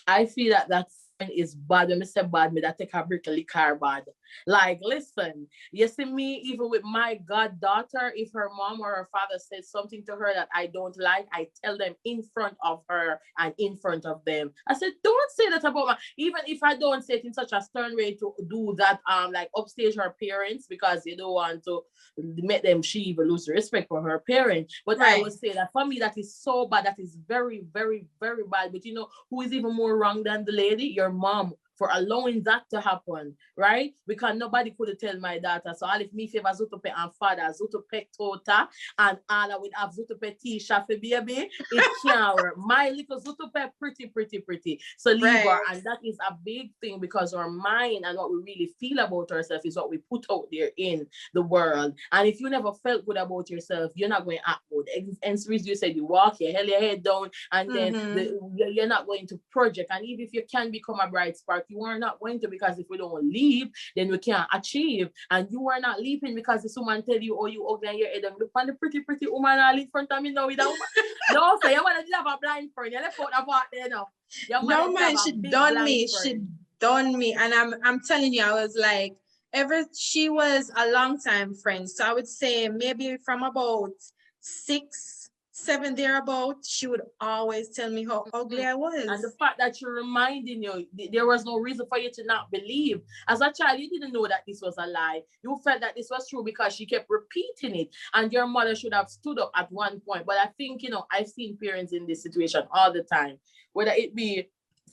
Speaker 3: I feel that that's is bad. When I say bad, me that take a brick liquor bad. Like, listen, you see me, even with my goddaughter, if her mom or her father says something to her that I don't like, I tell them in front of her and in front of them. I said, don't say that about me. Even if I don't say it in such a stern way to do that, like upstage her parents, because you don't want to make them, she even lose respect for her parents. But I would say that for me, that is so bad. That is very, very, very bad. But who is even more wrong than the lady? Your mom, for allowing that to happen, right? Because nobody could tell my daughter. So all if me favor Zutupe and father, Zutupe tota, and Anna would have Zutupe t-shirt for baby, it can't work. My little Zutupe pretty. So leave her. And that is a big thing because our mind and what we really feel about ourselves is what we put out there in the world. And if you never felt good about yourself, you're not going to act good. And you said you walk, you held your head down, and then you're not going to project. And even if you can become a bright spark, you are not going to, because if we don't leave, then we can't achieve. And you are not leaping because this woman tell you, oh, you ugly on your head, and look on the pretty woman all in front of me now with that woman. No, so you want to have a blind friend. You left out that part there now.
Speaker 2: No, man, she done me. She done me. And I'm telling you, I was like, she was a long time friend. So I would say maybe from about 6, 7 thereabout, she would always tell me how ugly I was.
Speaker 3: And the fact that you're reminding you, there was no reason for you to not believe. As a child, you didn't know that this was a lie. You felt that this was true because she kept repeating it. And your mother should have stood up at one point. But I think, I've seen parents in this situation all the time, whether it be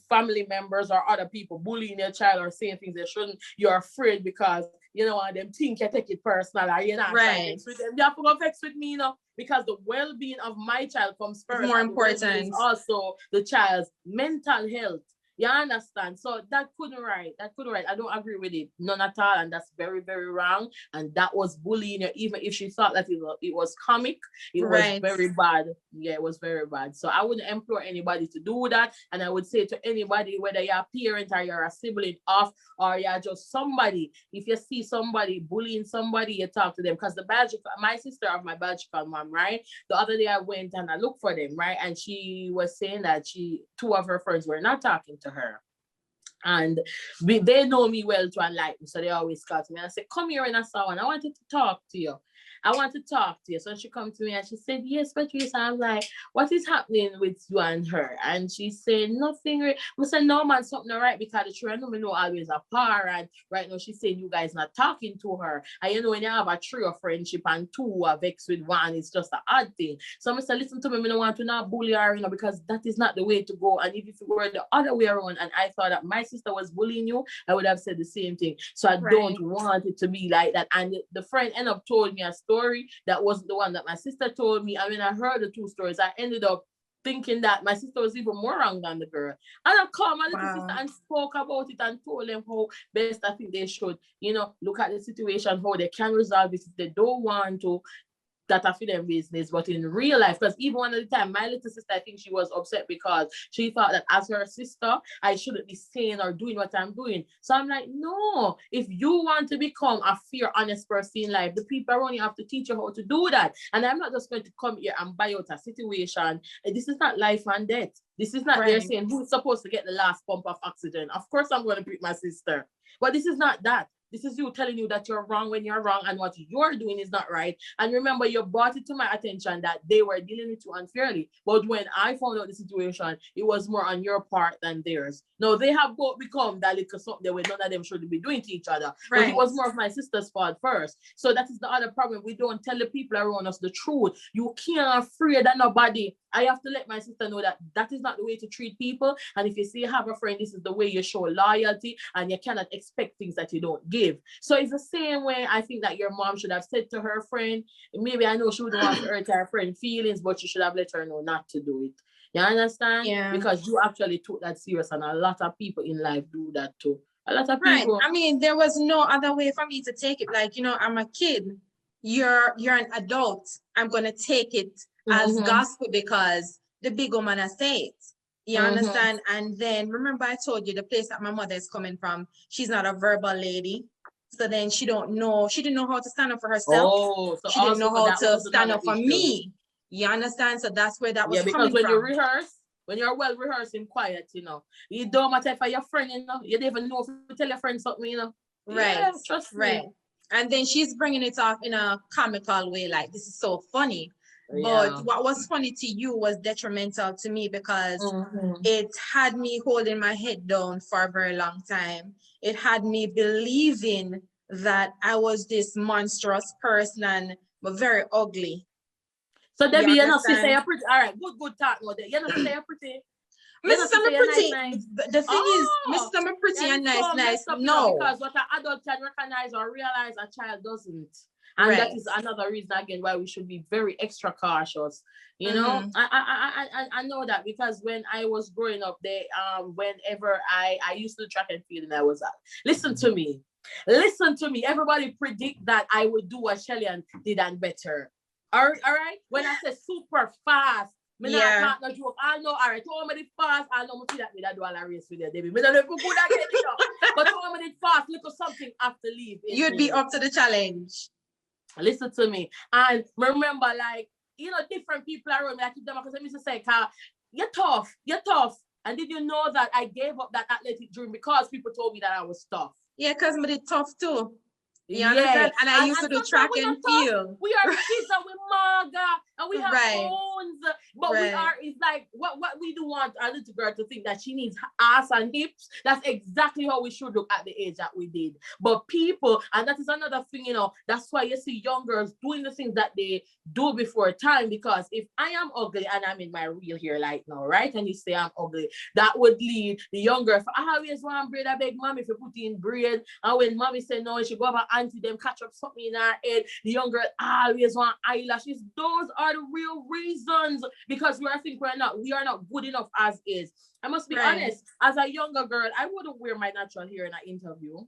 Speaker 3: family members or other people bullying their child or saying things they shouldn't. You're afraid because and them think you take it personal, or you're not trying to vex with them. You have to go vex with me, because the well-being of my child comes first.
Speaker 2: More important.
Speaker 3: Also the child's mental health. You understand? So that couldn't right. I don't agree with it. None at all. And that's very, very wrong. And that was bullying her. Even if she thought that it was comic, it was very bad. Yeah, it was very bad. So I wouldn't implore anybody to do that. And I would say to anybody, whether you're a parent or you're a sibling of, or you're just somebody, if you see somebody bullying somebody, you talk to them. Because my sister of my biological mom, right? The other day I went and I looked for them, right? And she was saying that 2 of her friends were not talking to her. And they know me well to unlike me, so they always call to me and I said, come here in a sound, I wanted to talk to you. So she come to me and she said, yes, Patrice. I'm like, what is happening with you and her? And she said, nothing. I said, no, man, something all right, because the children know always a par. And right now she's saying you guys not talking to her. And when you have a 3 of friendship and 2 are vexed with one, it's just an odd thing. So I said, listen to me, I don't want to not bully her, because that is not the way to go. And if it were the other way around and I thought that my sister was bullying you, I would have said the same thing. So I don't want it to be like that. And the friend ended up told me a story that wasn't the one that my sister told me. And when I heard the 2 stories, I ended up thinking that my sister was even more wrong than the girl. And I called my little sister and spoke about it and told them how best I think they should, look at the situation, how they can resolve it if they don't want to. That I feel them business, but in real life, because even one of the time, my little sister, I think she was upset because she thought that as her sister, I shouldn't be saying or doing what I'm doing. So I'm like, no, if you want to become a fair, honest person in life, the people around you have to teach you how to do that. And I'm not just going to come here and buy out a situation. This is not life and death. This is not they're saying who's supposed to get the last pump of oxygen. Of course, I'm going to pick my sister, but this is not that. This is you telling you that you're wrong when you're wrong and what you're doing is not right. And remember, you brought it to my attention that they were dealing with you unfairly. But when I found out the situation, it was more on your part than theirs. Now, they have both become that little something where none of them should be doing to each other. But it was more of my sister's fault first. So that is the other problem. We don't tell the people around us the truth. You can't afraid of nobody. I have to let my sister know that that is not the way to treat people. And if you say you have a friend, this is the way you show loyalty, and you cannot expect things that you don't give. So it's the same way I think that your mom should have said to her friend, maybe I know she wouldn't want to hurt her friend feelings, but you should have let her know not to do it. You understand?
Speaker 2: Yeah.
Speaker 3: Because you actually took that serious, and a lot of people in life do that too. A lot of people.
Speaker 2: I mean, there was no other way for me to take it. Like, I'm a kid. You're an adult. I'm gonna take it as gospel because the big woman has said it. You understand? And then remember I told you the place that my mother is coming from, she's not a verbal lady. So then she didn't know how to stand up for herself. So she didn't know how to stand up for me. You understand? So that's where that was coming from.
Speaker 3: Yeah, because when you rehearse, when you're well rehearsed and quiet, you don't matter for your friend, you don't even know if you tell your friend something,
Speaker 2: Right.
Speaker 3: Yeah, trust me.
Speaker 2: And then she's bringing it off in a comical way, like this is so funny. But what was funny to you was detrimental to me because it had me holding my head down for a very long time. It had me believing that I was this monstrous person, but very ugly.
Speaker 3: So Debbie, you know, say you're pretty. All right, good talk. No, you know, say you're pretty. Let
Speaker 2: Mr.
Speaker 3: us
Speaker 2: Summer
Speaker 3: say a
Speaker 2: Pretty,
Speaker 3: nice.
Speaker 2: the thing is, Mr.
Speaker 3: Oh,
Speaker 2: Summer Pretty
Speaker 3: and
Speaker 2: and
Speaker 3: it's
Speaker 2: nice,
Speaker 3: so
Speaker 2: nice.
Speaker 3: messed up,
Speaker 2: No.
Speaker 3: because what an adult can recognize or realize, a child doesn't. And that
Speaker 2: Right.
Speaker 3: is another reason again why we should be very extra cautious. You know,
Speaker 2: Mhm.
Speaker 3: I know that, because when I was growing up, whenever I used to track and field and I was listen to me. Listen to me. Everybody predict that I would do what Shelly and did and better. All right. When I say super fast, me not
Speaker 2: Yeah.
Speaker 3: talk no joke. I know, all right, how many fast, I know me that me that do all a race with you, Debbie. Me don't know if you good again, you know. But how many fast, little something after leave.
Speaker 2: You'd be up to the challenge.
Speaker 3: Listen to me. And remember, like, different people around me, I keep them, because I used to say, you're tough. And did you know that I gave up that athletic dream because people told me that I was tough?
Speaker 2: Yeah, because me did tough too. You
Speaker 3: Yeah.
Speaker 2: understand? And I used to do
Speaker 3: sometimes
Speaker 2: track
Speaker 3: we're not
Speaker 2: and
Speaker 3: tough.
Speaker 2: field.
Speaker 3: We are kids and we maga and we have
Speaker 2: Right.
Speaker 3: bones, but we
Speaker 2: Right.
Speaker 3: are. It's like what we do want a little girl to think that she needs ass and hips. That's exactly how we should look at the age that we did. But people, and that is another thing, that's why you see young girls doing the things that they do before time. Because if I am ugly and I'm in my real hair like now, right, and you say I'm ugly, that would lead the young girl. I always want braid. I beg mommy if you put in braid, and when mommy say no, she go over auntie them catch up something in her head. The young girl always want eyelashes. Those are the real reasons, because we are not good enough as is. I must be honest, as a younger girl, I wouldn't wear my natural hair in an interview.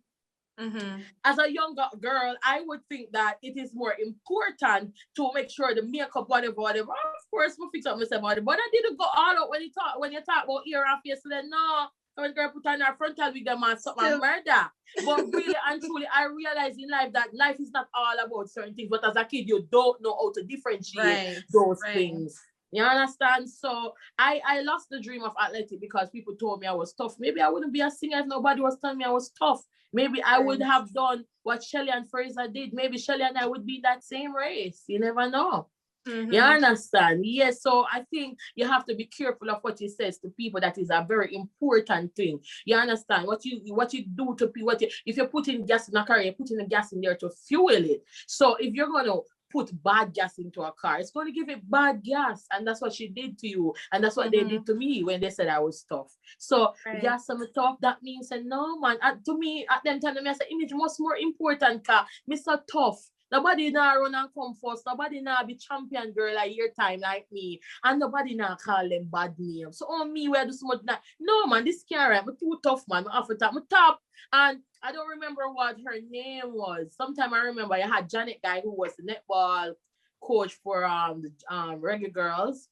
Speaker 2: Mm-hmm.
Speaker 3: As a younger girl, I would think that it is more important to make sure the makeup, whatever. Of course, we fix up myself body, but I didn't go all out when you talk about ear and face. Then no, when girl put on her frontal wig, them and something murder. But really and truly, I realized in life that life is not all about certain things. But as a kid, you don't know how to differentiate those things. You understand? So I lost the dream of athletic because people told me I was tough. Maybe I wouldn't be a singer if nobody was telling me I was tough. Maybe I would have done what Shelly and Fraser did. Maybe Shelly and I would be that same race. You never know. Mm-hmm. You understand? Yes. So I think you have to be careful of what you say to people. That is a very important thing. You understand? What you do to people. If you're putting gas in a car, you're putting the gas in there to fuel it. So if you're going to put bad gas into a car, it's going to give it bad gas. And that's what she did to you. And that's what they did to me when they said I was tough. So yes, I'm tough. That means no, man. To me, at them time, I said image much more important, car. Mr. Tough. Nobody now run and come first. Nobody now be champion girl at your time like me. And nobody now call them bad names. So on me, where do so much now? No, man, this can't right. I'm too tough, man. I'm top. And I don't remember what her name was. Sometime I remember I had Janet guy who was the netball coach for the Reggae Girls.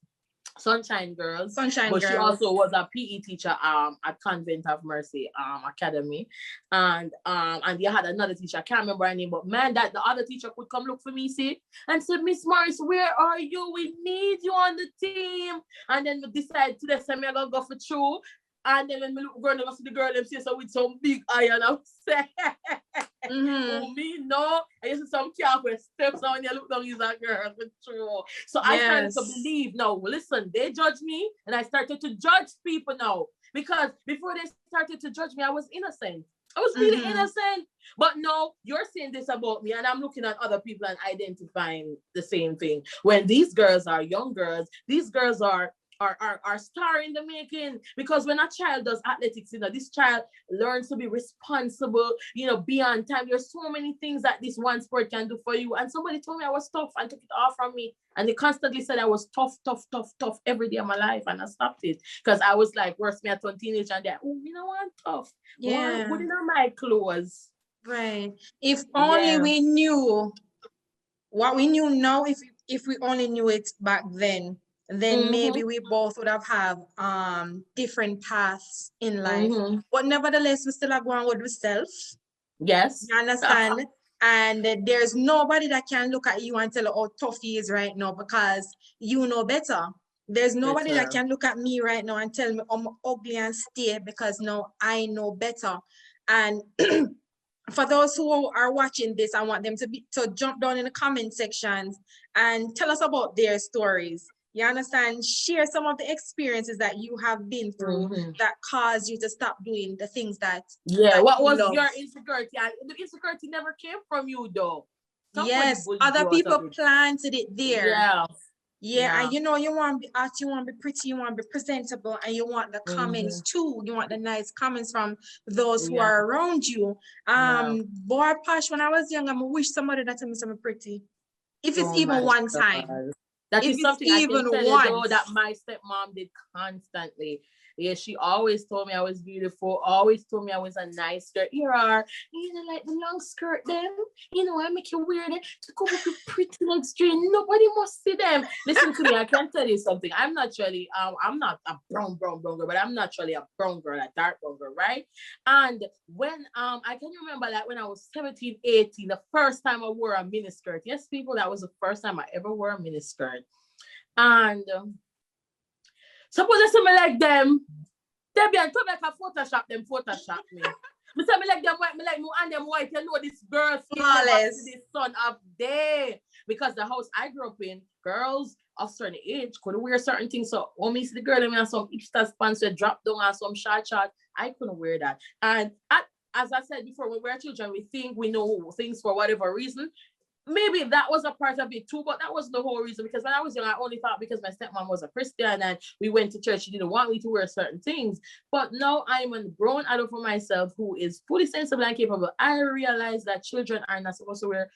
Speaker 3: Sunshine Girls. But she also was a PE teacher at Convent of Mercy Academy. And you had another teacher, I can't remember her name, but man, that the other teacher could come look for me, see, and said, Miss Morris, where are you? We need you on the team. And then we decided today, I'm gonna go for true. And then when we look going to see the girl, them say so with some big iron, I say, oh, me, no. I used to some calf with steps on when you look down, he's a girl, for true. So I started to believe, no, listen, they judge me, and I started to judge people now. Because before they started to judge me, I was innocent. I was really innocent. But no, you're saying this about me, and I'm looking at other people and identifying the same thing. When these girls are young girls, these girls are star in the making, because when a child does athletics, this child learns to be responsible, be on time. There's so many things that this one sport can do for you. And somebody told me I was tough and took it off from me, and they constantly said I was tough every day of my life, and I stopped it because I was like, worse me at a teenager, and they're, I'm tough. Yeah, put it on my clothes.
Speaker 2: Right. If only we knew what we knew now. If we only knew it back then maybe we both would have different paths in life. But nevertheless, we still are going with ourselves.
Speaker 3: Yes.
Speaker 2: You understand? And there's nobody that can look at you and tell you how tough he is right now, because you know better. There's nobody that can look at me right now and tell me I'm ugly and stay, because now I know better. And for those who are watching this, I want them to jump down in the comment sections and tell us about their stories. You understand? Share some of the experiences that you have been through that caused you to stop doing the things that.
Speaker 3: Yeah, what was your insecurity? And the insecurity never came from you, though.
Speaker 2: Yes, other people planted it there.
Speaker 3: Yeah.
Speaker 2: Yeah, and you know, you want to be art, you want to be pretty, you want to be presentable, and you want the comments too. You want the nice comments from those who are around you. Boy, Posh, when I was young, I wish somebody that told me something pretty. If it's even one time.
Speaker 3: That
Speaker 2: if
Speaker 3: is
Speaker 2: it's
Speaker 3: something I
Speaker 2: even
Speaker 3: can tell you though
Speaker 2: once.
Speaker 3: that my stepmom did constantly. Yeah, she always told me I was beautiful, always told me I was a nice girl. Here are, you know, like the long skirt them, you know, I make you wear them to come up with pretty legs straight. Nobody must see them. Listen to me, I can tell you something. I'm naturally, I'm not a brown girl, but I'm naturally a brown girl, a dark brown girl, right? And when, I can remember that when I was 17, 18, the first time I wore a miniskirt. Yes, people, that was the first time I ever wore a miniskirt. And suppose I see me like them, Debbion, come like a Photoshop me. Me say me like them white, me like me and them white, you know this girl skin never see the sun of day. Because the house I grew up in, girls of certain age couldn't wear certain things. So when me see the girl in some hipster pants that drop down on some short, I couldn't wear that. And as I said before, when we're children, we think we know things for whatever reason. Maybe that was a part of it too, but that wasn't the whole reason. Because when I was young, I only thought because my stepmom was a Christian and we went to church, she didn't want me to wear certain things. But now I'm a grown adult for myself who is fully sensible and capable. I realize that children are not supposed to wear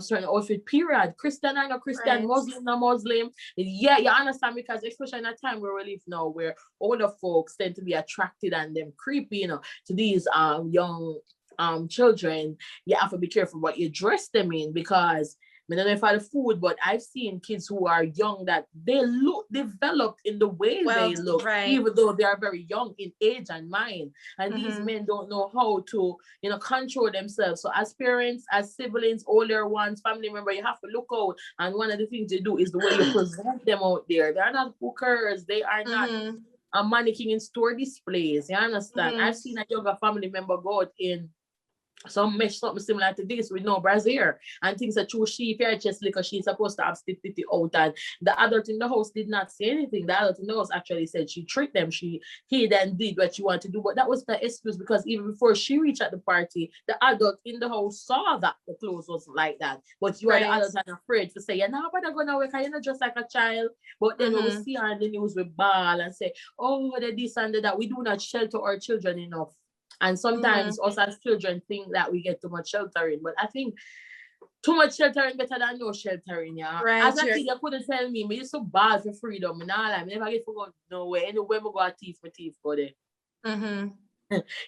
Speaker 3: certain outfit, period. Christian or not Christian, right. Muslim or Muslim. Yeah, you understand, because especially in a time where we live now, where older folks tend to be attracted and them creepy, you know, to these young children, you have to be careful what you dress them in, because I don't know if I the food, but I've seen kids who are young that they look developed in the way they look, right. Even though they are very young in age and mind. And these men don't know how to, you know, control themselves. So as parents, as siblings, older ones, family member, you have to look out. And one of the things you do is the way you present them out there. They are not hookers. They are not a mannequin in store displays. You understand? I've seen a younger family member go out in some mesh something similar to this with no brassiere and things that true she fair chest because she's supposed to have stitty out, and the adult in the house did not say anything. The adult in the house actually said she tricked them, he then did what she wanted to do, but that was the excuse because even before she reached at the party, the adult in the house saw that the clothes was like that, but you are the adult and afraid to say, yeah, now but I'm gonna work, you're not just like a child. But then when we see her in the news with ball and say, oh, the this and that, we do not shelter our children enough. And sometimes us as children think that we get too much sheltering. But I think too much sheltering better than no sheltering, yeah. Right, as a kid, you couldn't tell me used to bad for freedom. And all I never get to go nowhere. Anywhere I go a thief, my thief go there.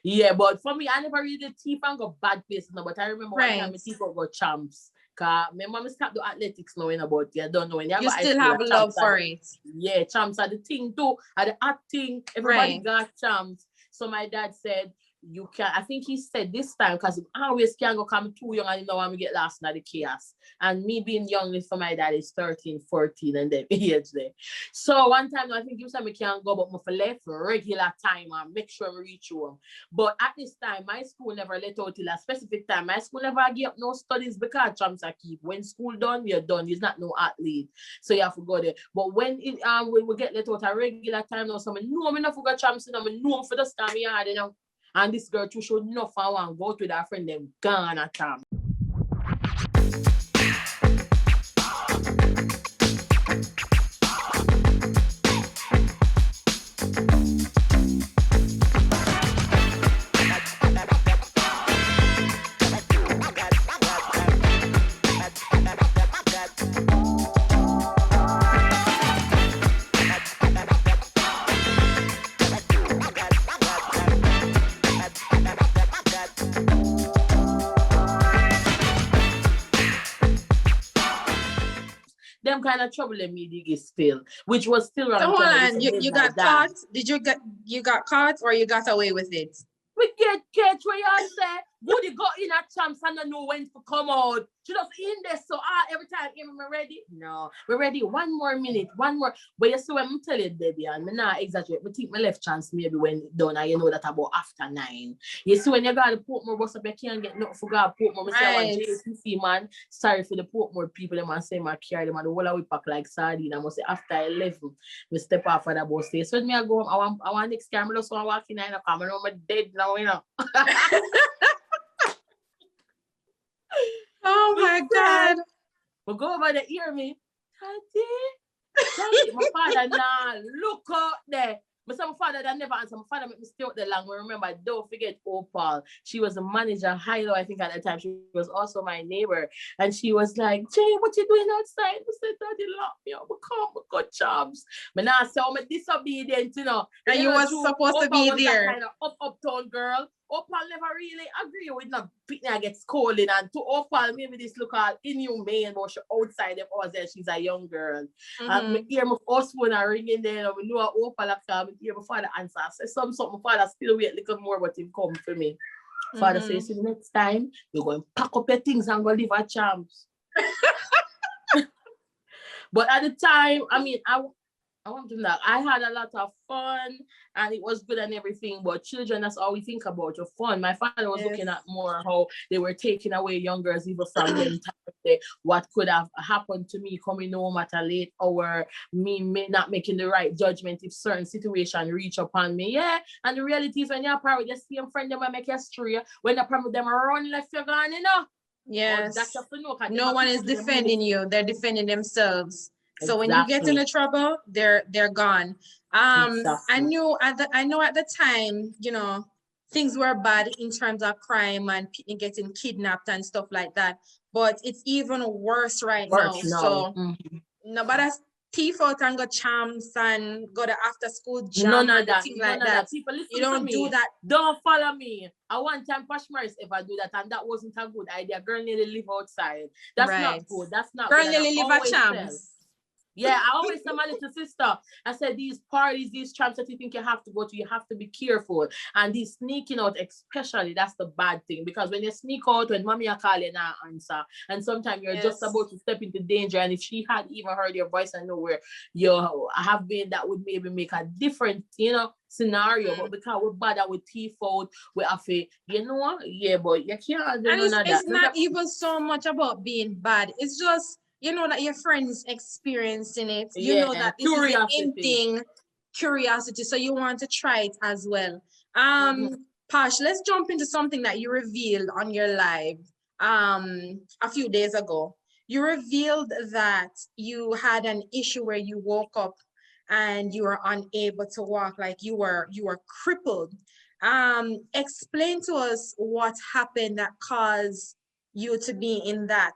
Speaker 3: Yeah, but for me, I never really did thief and go bad places. No, but I remember one time my thief go champs. Cause my mom stopped the athletics knowing about it. I don't know when you
Speaker 2: still have love for it.
Speaker 3: Yeah, champs are the thing too. Are the acting. Everybody got champs. So my dad said, you can, I think he said this time, because I always can't go come too young and you know I'm get lost in the chaos. And me being young for my dad is 13, 14 and then age there. So one time I think you said me can't go, but me for left regular time and make sure I reach home. But at this time, my school never let out till a specific time. My school never give up no studies because champs are keep. When school done, you're done. It's not no athlete. So you have to go there. But when it when we get let out a regular time now, so I know me not forget champs, and I know for the time you had, you know. And this girl too showed enough I want to go to with her friend them gone at time. Them kind of trouble in me dig still, which was still around.
Speaker 2: So hold on, you got caught? Did you got caught or you got away with it?
Speaker 3: We get catch where you say, Woody got in a champs and I know when to come out. She just in there, so every time, am I ready? No, we're ready. One more minute, one more. But you see when I'm telling you, Debbion, I'm not exaggerate. I think my left chance maybe when done, and you know that about after 9. You see when you got the Portmore bus up, you can't get nothing for God Portmore. I say I want JCC, man. Sorry for the Portmore people. Them and say my carry them and the whole of we pack like sardine. I must say after 11, we step off of the bus. So when me I go home, I want next camera, so I'm walking in and I'm dead now, you know.
Speaker 2: Oh my God.
Speaker 3: We'll go over there, hear me. Daddy, My father, nah, look out there. But my father that never answered. My father made me stay out there long. But remember, don't forget Opal. She was a manager, Hilo, I think at the time. She was also my neighbor. And she was like, Jay, what you doing outside? I said, Daddy, lock me up. I can't go jobs. But now I said, I'm disobedient, you know.
Speaker 2: And you was supposed to be
Speaker 3: was
Speaker 2: there.
Speaker 3: That kind of uptown girl. Opal never really agree with no pitney I get scolding, and to Opal maybe this look all inhumane, but she outside of us there she's a young girl. And me hear my husband are ringing there, and we know Opal come and hear my father answer. I say something, my father still wait a little more, but him come for me. Father says, see, next time you're going to pack up your things and go live at Champs. But at the time, I mean, I want to know. I had a lot of fun and it was good and everything, but children, that's all we think about, your fun. My father was looking at more how they were taking away young girls even from them time, what could have happened to me coming home at a late hour, me not making the right judgment if certain situation reach upon me. Yeah, and the reality is when you're part with your same friend, they might make you stray. When the problem them run left you're gone, you know?
Speaker 2: Yes.
Speaker 3: That's just to know,
Speaker 2: no one is defending you. They're defending themselves. So when you get
Speaker 3: Exactly.
Speaker 2: into trouble, they're gone.
Speaker 3: Exactly.
Speaker 2: I know at the time, you know, things were bad in terms of crime and getting kidnapped and stuff like that. But it's even worse now. So nobody thief out and go Champs and go to after school jam.
Speaker 3: None of
Speaker 2: and
Speaker 3: that.
Speaker 2: things
Speaker 3: None
Speaker 2: like
Speaker 3: of
Speaker 2: that.
Speaker 3: People listen
Speaker 2: You don't
Speaker 3: to me.
Speaker 2: do that.
Speaker 3: Don't follow me. I one time Posh Morris ever do that, and that wasn't a good idea. Girl nearly live outside. That's not good. That's not
Speaker 2: Girl
Speaker 3: good.
Speaker 2: nearly live at Champs.
Speaker 3: Yeah, I always tell my little sister, I said, these parties, these tramps that you think you have to go to, you have to be careful. And these sneaking out, especially, that's the bad thing. Because when you sneak out, when mommy are calling, not answer. And sometimes you're just about to step into danger. And if she had even heard your voice and know where you have been, that would maybe make a different, scenario. But because we're bad with thief out, we have to, but you can't do
Speaker 2: and
Speaker 3: none of that.
Speaker 2: It's not even so much about being bad. It's just, you know that your friends experiencing it. You know that this is an in thing, curiosity. So you want to try it as well. Posh, let's jump into something that you revealed on your live a few days ago. You revealed that you had an issue where you woke up and you were unable to walk, like you were crippled. Explain to us what happened that caused you to be in that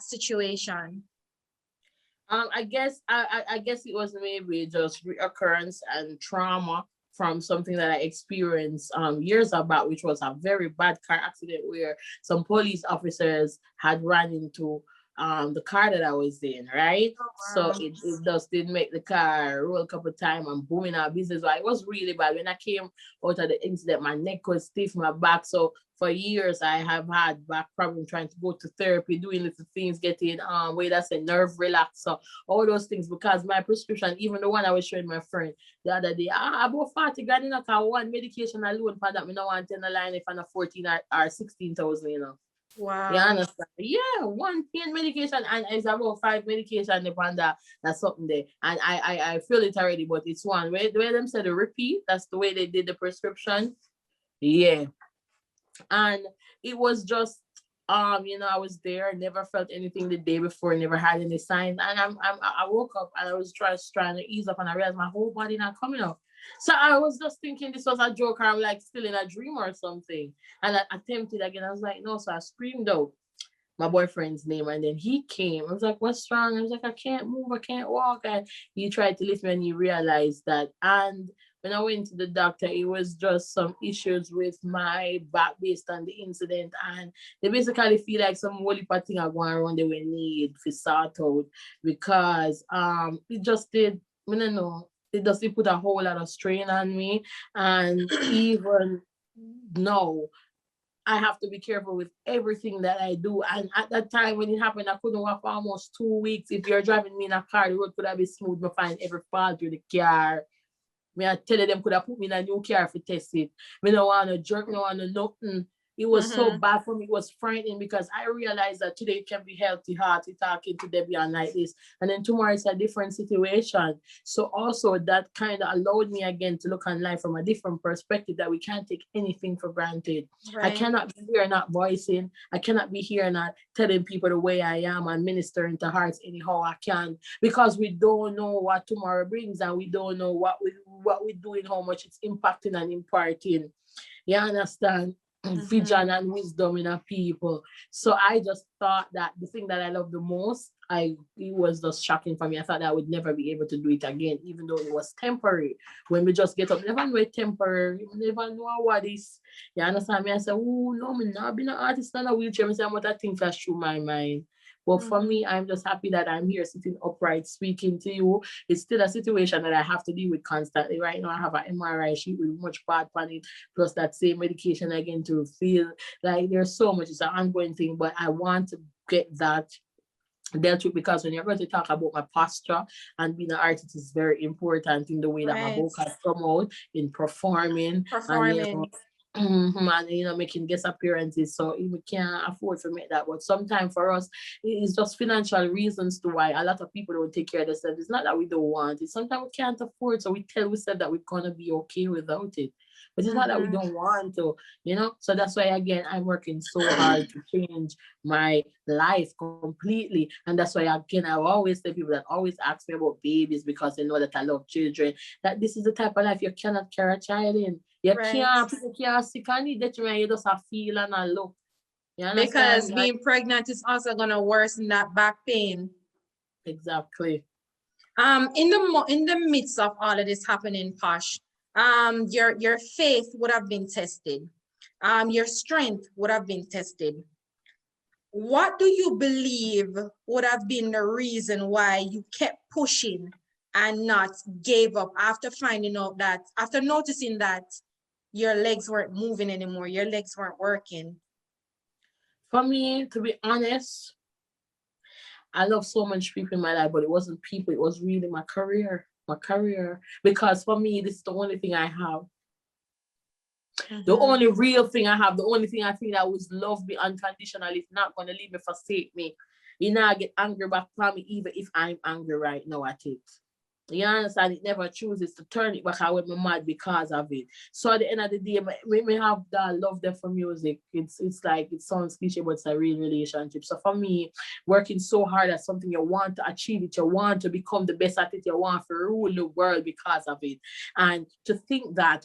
Speaker 2: situation.
Speaker 3: I guess it was maybe just reoccurrence and trauma from something that I experienced years back, which was a very bad car accident where some police officers had run into the car that I was in, right? Oh, wow. So it just didn't make the car roll a couple of times and booming our business. It was really bad. When I came out of the incident, my neck was stiff, my back. So for years, I have had back problems trying to go to therapy, doing little things, getting a nerve relax, so all those things, because my prescription, even the one I was showing my friend the other day, about 40 grand in a car, one medication alone for that, me no want to the line if I'm a 14 or 16,000,
Speaker 2: Wow.
Speaker 3: You understand? Yeah, one pain medication and it's about 5 medication upon that. That's something there. And I feel it already, but it's one. The way them said the repeat, that's the way they did the prescription. Yeah. And it was just I was there, never felt anything the day before, never had any signs. And I woke up and I was trying to ease up and I realized my whole body not coming up. So I was just thinking this was a joke or I'm like still in a dream or something. And I attempted again. I was like, no, so I screamed out my boyfriend's name and then he came. I was like, what's wrong? I was like, I can't move, I can't walk. And he tried to lift me and he realized that. And when I went to the doctor, it was just some issues with my back based on the incident. And they basically feel like some holy thing are going around they will need to sort out because it just did, I don't know, it just put a whole lot of strain on me. And even now, I have to be careful with everything that I do. And at that time when it happened, I couldn't walk for almost 2 weeks. If you're driving me in a car, the road could have been smooth. Me find every fault through the car. Me I tell them could have put me in a new car for test it. Me no want to jerk, no want to nothing. It was so bad for me. It was frightening because I realized that today it can be healthy hearty talking to Debbion like this. And then tomorrow it's a different situation. So also that kind of allowed me again to look on life from a different perspective, that we can't take anything for granted. Right. I cannot be here not voicing. I cannot be here not telling people the way I am and ministering to hearts anyhow I can, because we don't know what tomorrow brings, and we don't know what we're doing, how much it's impacting and imparting. You understand? Vision and wisdom in our people. So I just thought that the thing that I love the most, it was just shocking for me. I thought that I would never be able to do it again, even though it was temporary. When we just get up, never know it's temporary, never know what is. You understand me? I said, oh no, me not being an artist in a wheelchair. I say, what I think flash through my mind. But for me, I'm just happy that I'm here sitting upright, speaking to you. It's still a situation that I have to deal with constantly. Right now, I have an MRI sheet with much part on it, plus that same medication again to feel like there's so much. It's an ongoing thing, but I want to get that dealt with, because when you're going to talk about my posture and being an artist is very important in the way that my vocals come out, in performing. And, and making guest appearances. So we can't afford to make that. But sometimes for us, it's just financial reasons to why a lot of people don't take care of themselves. It's not that we don't want it. Sometimes we can't afford, so we tell ourselves that we're gonna be okay without it. But it's not that we don't want to, So that's why again I'm working so hard to change my life completely. And that's why again I always tell people that always ask me about babies, because they know that I love children, that this is the type of life you cannot carry a child in. You can't sick on it, that you just have feel and a look.
Speaker 2: Because being pregnant is also gonna worsen that back pain.
Speaker 3: Exactly.
Speaker 2: In the midst of all of this happening, Posh, your faith would have been tested. Your strength would have been tested. What do you believe would have been the reason why you kept pushing and not gave up after noticing that your legs weren't moving anymore, your legs weren't working?
Speaker 3: For me, to be honest, I love so much people in my life, but it wasn't people, it was really my career. Because for me, this is the only thing I have. The only real thing I have, the only thing I think that was love me unconditionally, is not going to leave me, forsake me. I get angry back from me, even if I'm angry right now at it. You understand? It never chooses to turn it back when I'm mad because of it. So at the end of the day, we have that love there for music. It's like, it sounds cliche, but it's a real relationship. So for me, working so hard at something, you want to achieve it, you want to become the best at it, you want to rule the world because of it. And to think that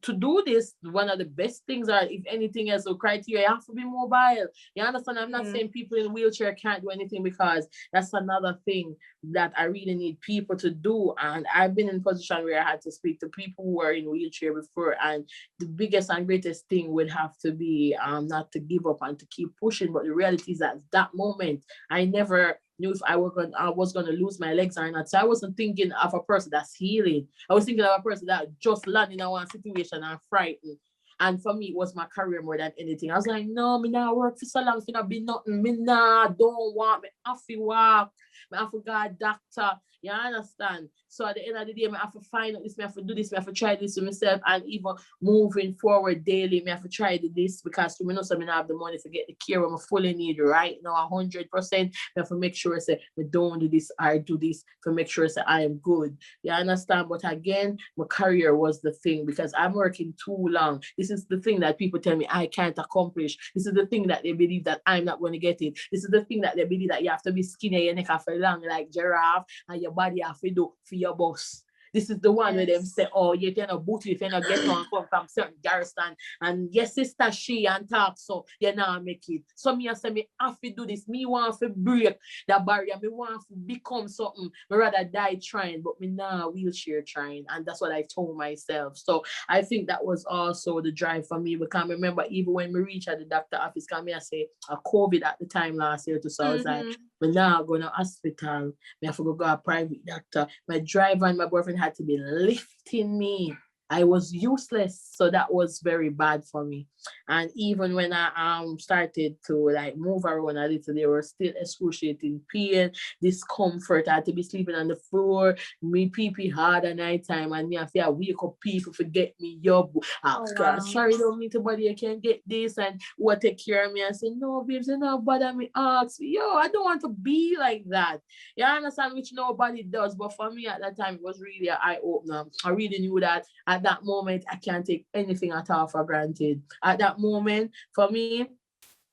Speaker 3: to do this, one of the best things are, if anything else, so criteria, you have to be mobile. You understand? I'm not saying people in wheelchair can't do anything, because that's another thing that I really need people to do. And I've been in a position where I had to speak to people who were in wheelchair before, and the biggest and greatest thing would have to be not to give up and to keep pushing. But the reality is that that moment, I never knew if I was going to lose my legs or not. So I wasn't thinking of a person that's healing. I was thinking of a person that just landed in one situation and frightened. And for me, it was my career more than anything. I was like, no, me not work for so long, it's not be nothing. Me don't want, me have to work. Me have to go a doctor. You understand? So at the end of the day, I have to find out this, I have to do this, I have to try this to myself, and even moving forward daily, I have to try this, because to me, so I have the money to get the care I fully need right now, 100%. I have to make sure I don't do this, I do this, to make sure I am good. You understand? But again, my career was the thing, because I'm working too long. This is the thing that people tell me I can't accomplish. This is the thing that they believe that I'm not going to get it. This is the thing that they believe that you have to be skinny, your neck have to long like giraffe, and your body have to do for your boss. This is the one where them say, oh, you cannot boot if you not get on come from certain garrison. And yes, sister, she and talk, so you not make it. So me I say, me have to do this. Me want to break that barrier. Me want to become something. Me rather die trying, but me now wheelchair trying. And that's what I told myself. So I think that was also the drive for me, because I remember even when we reached at the doctor office, because I say a COVID at the time last year too. So I was like, me now going to hospital. Me have to go a private doctor. My driver and my boyfriend had to be lifting me I was useless. So that was very bad for me. And even when I started to like move around a little, they were still excruciating pain, discomfort. I had to be sleeping on the floor, me pee pee hard at night time, and me have to wake up people forget me up.
Speaker 2: Oh,
Speaker 3: God,
Speaker 2: wow.
Speaker 3: sorry, don't mean to body, I can't get this, and what take care of me. I say, no, babes, you know, bother me, ask me. Yo, I don't want to be like that. You understand, which nobody does. But for me at that time, it was really an eye opener. I really knew that at that moment, I can't take anything at all for granted. At that moment, for me,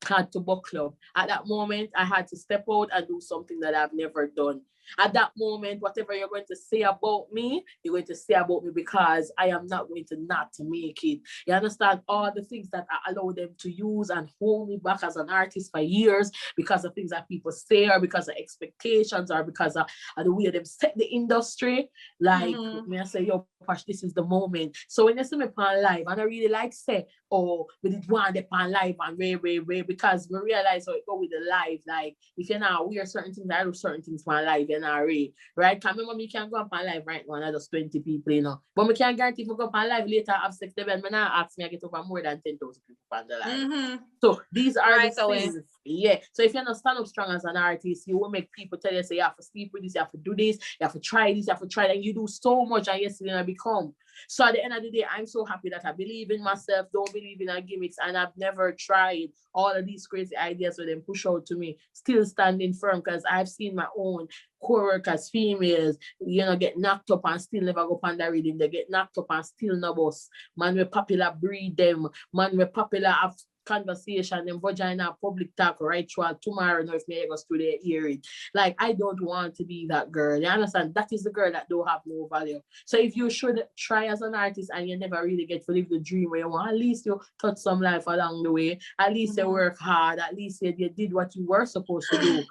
Speaker 3: I had to buckle up. At that moment, I had to step out and do something that I've never done. At that moment, whatever you're going to say about me, you're going to say about me because I am not going to not to make it. You understand all the things that I allow them to use and hold me back as an artist for years because of things that people say or because of expectations or because of the way they set the industry. Like me, I say, yo, Posh, this is the moment. So when you see me on live, and I really like say, oh, we did one day on live and way, because we realize how it go with the live. Like, if you're not wear certain things, I do certain things on live, you're not ready, right? Because remember, me can go up on live right now, and I just 20 people, you know. But me can't guarantee if I go up on live later, I have 6 Debbion, me not ask me, I get over more than 10,000 people on the live. So these are
Speaker 2: Right
Speaker 3: the
Speaker 2: away.
Speaker 3: things. Yeah. So if you're not stand up strong as an artist, you will make people tell you, say, you have to sleep with this, you have to do this, you have to try this, you have to try that. And you do so much, and yesterday I become. So at the end of the day, I'm so happy that I believe in myself, don't believe in our gimmicks, and I've never tried all of these crazy ideas with them push out to me, still standing firm because I've seen my own co-workers, females, you know, get knocked up and still never go on the rhythm. They get knocked up and still no boss. Man, we popular breed them. Man, we popular have conversation, them vagina public talk right through tomorrow. Know if me ever to there hear it. Like, I don't want to be that girl. You understand? That is the girl that don't have no value. So if you should try as an artist and you never really get to live the dream where you want, at least you touch some life along the way. At least you work hard. At least you did what you were supposed to do.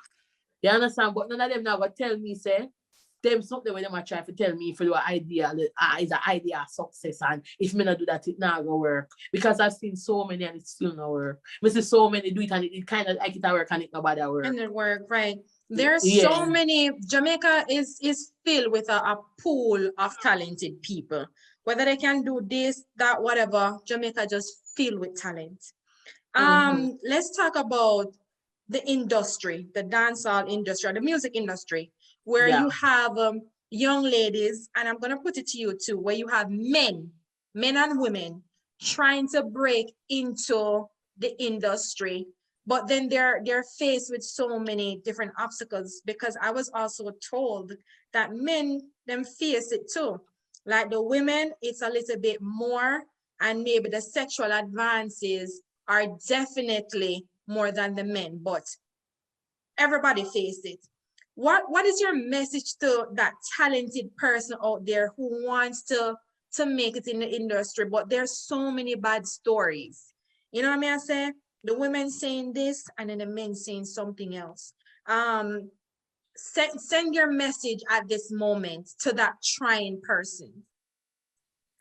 Speaker 3: You understand? But none of them now go tell me, say, them something when them are trying to tell me if you do an idea, is an idea of success, and if me not do that, it not gonna work. Because I've seen so many and it still not work. I see so many do it and it kind of like it work and it nobody work.
Speaker 2: And it work, right? There's so many. Jamaica is filled with a pool of talented people. Whether they can do this, that, whatever, Jamaica just filled with talent. Let's talk about the industry, the dancehall industry, the music industry, where you have young ladies, and I'm gonna put it to you too, where you have men and women trying to break into the industry, but then they're faced with so many different obstacles, because I was also told that men them face it too. Like the women, it's a little bit more, and maybe the sexual advances are definitely more than the men, but everybody face it. What is your message to that talented person out there who wants to make it in the industry, but there's so many bad stories? You know what I mean? I say the women saying this and then the men saying something else. Send your message at this moment to that trying person.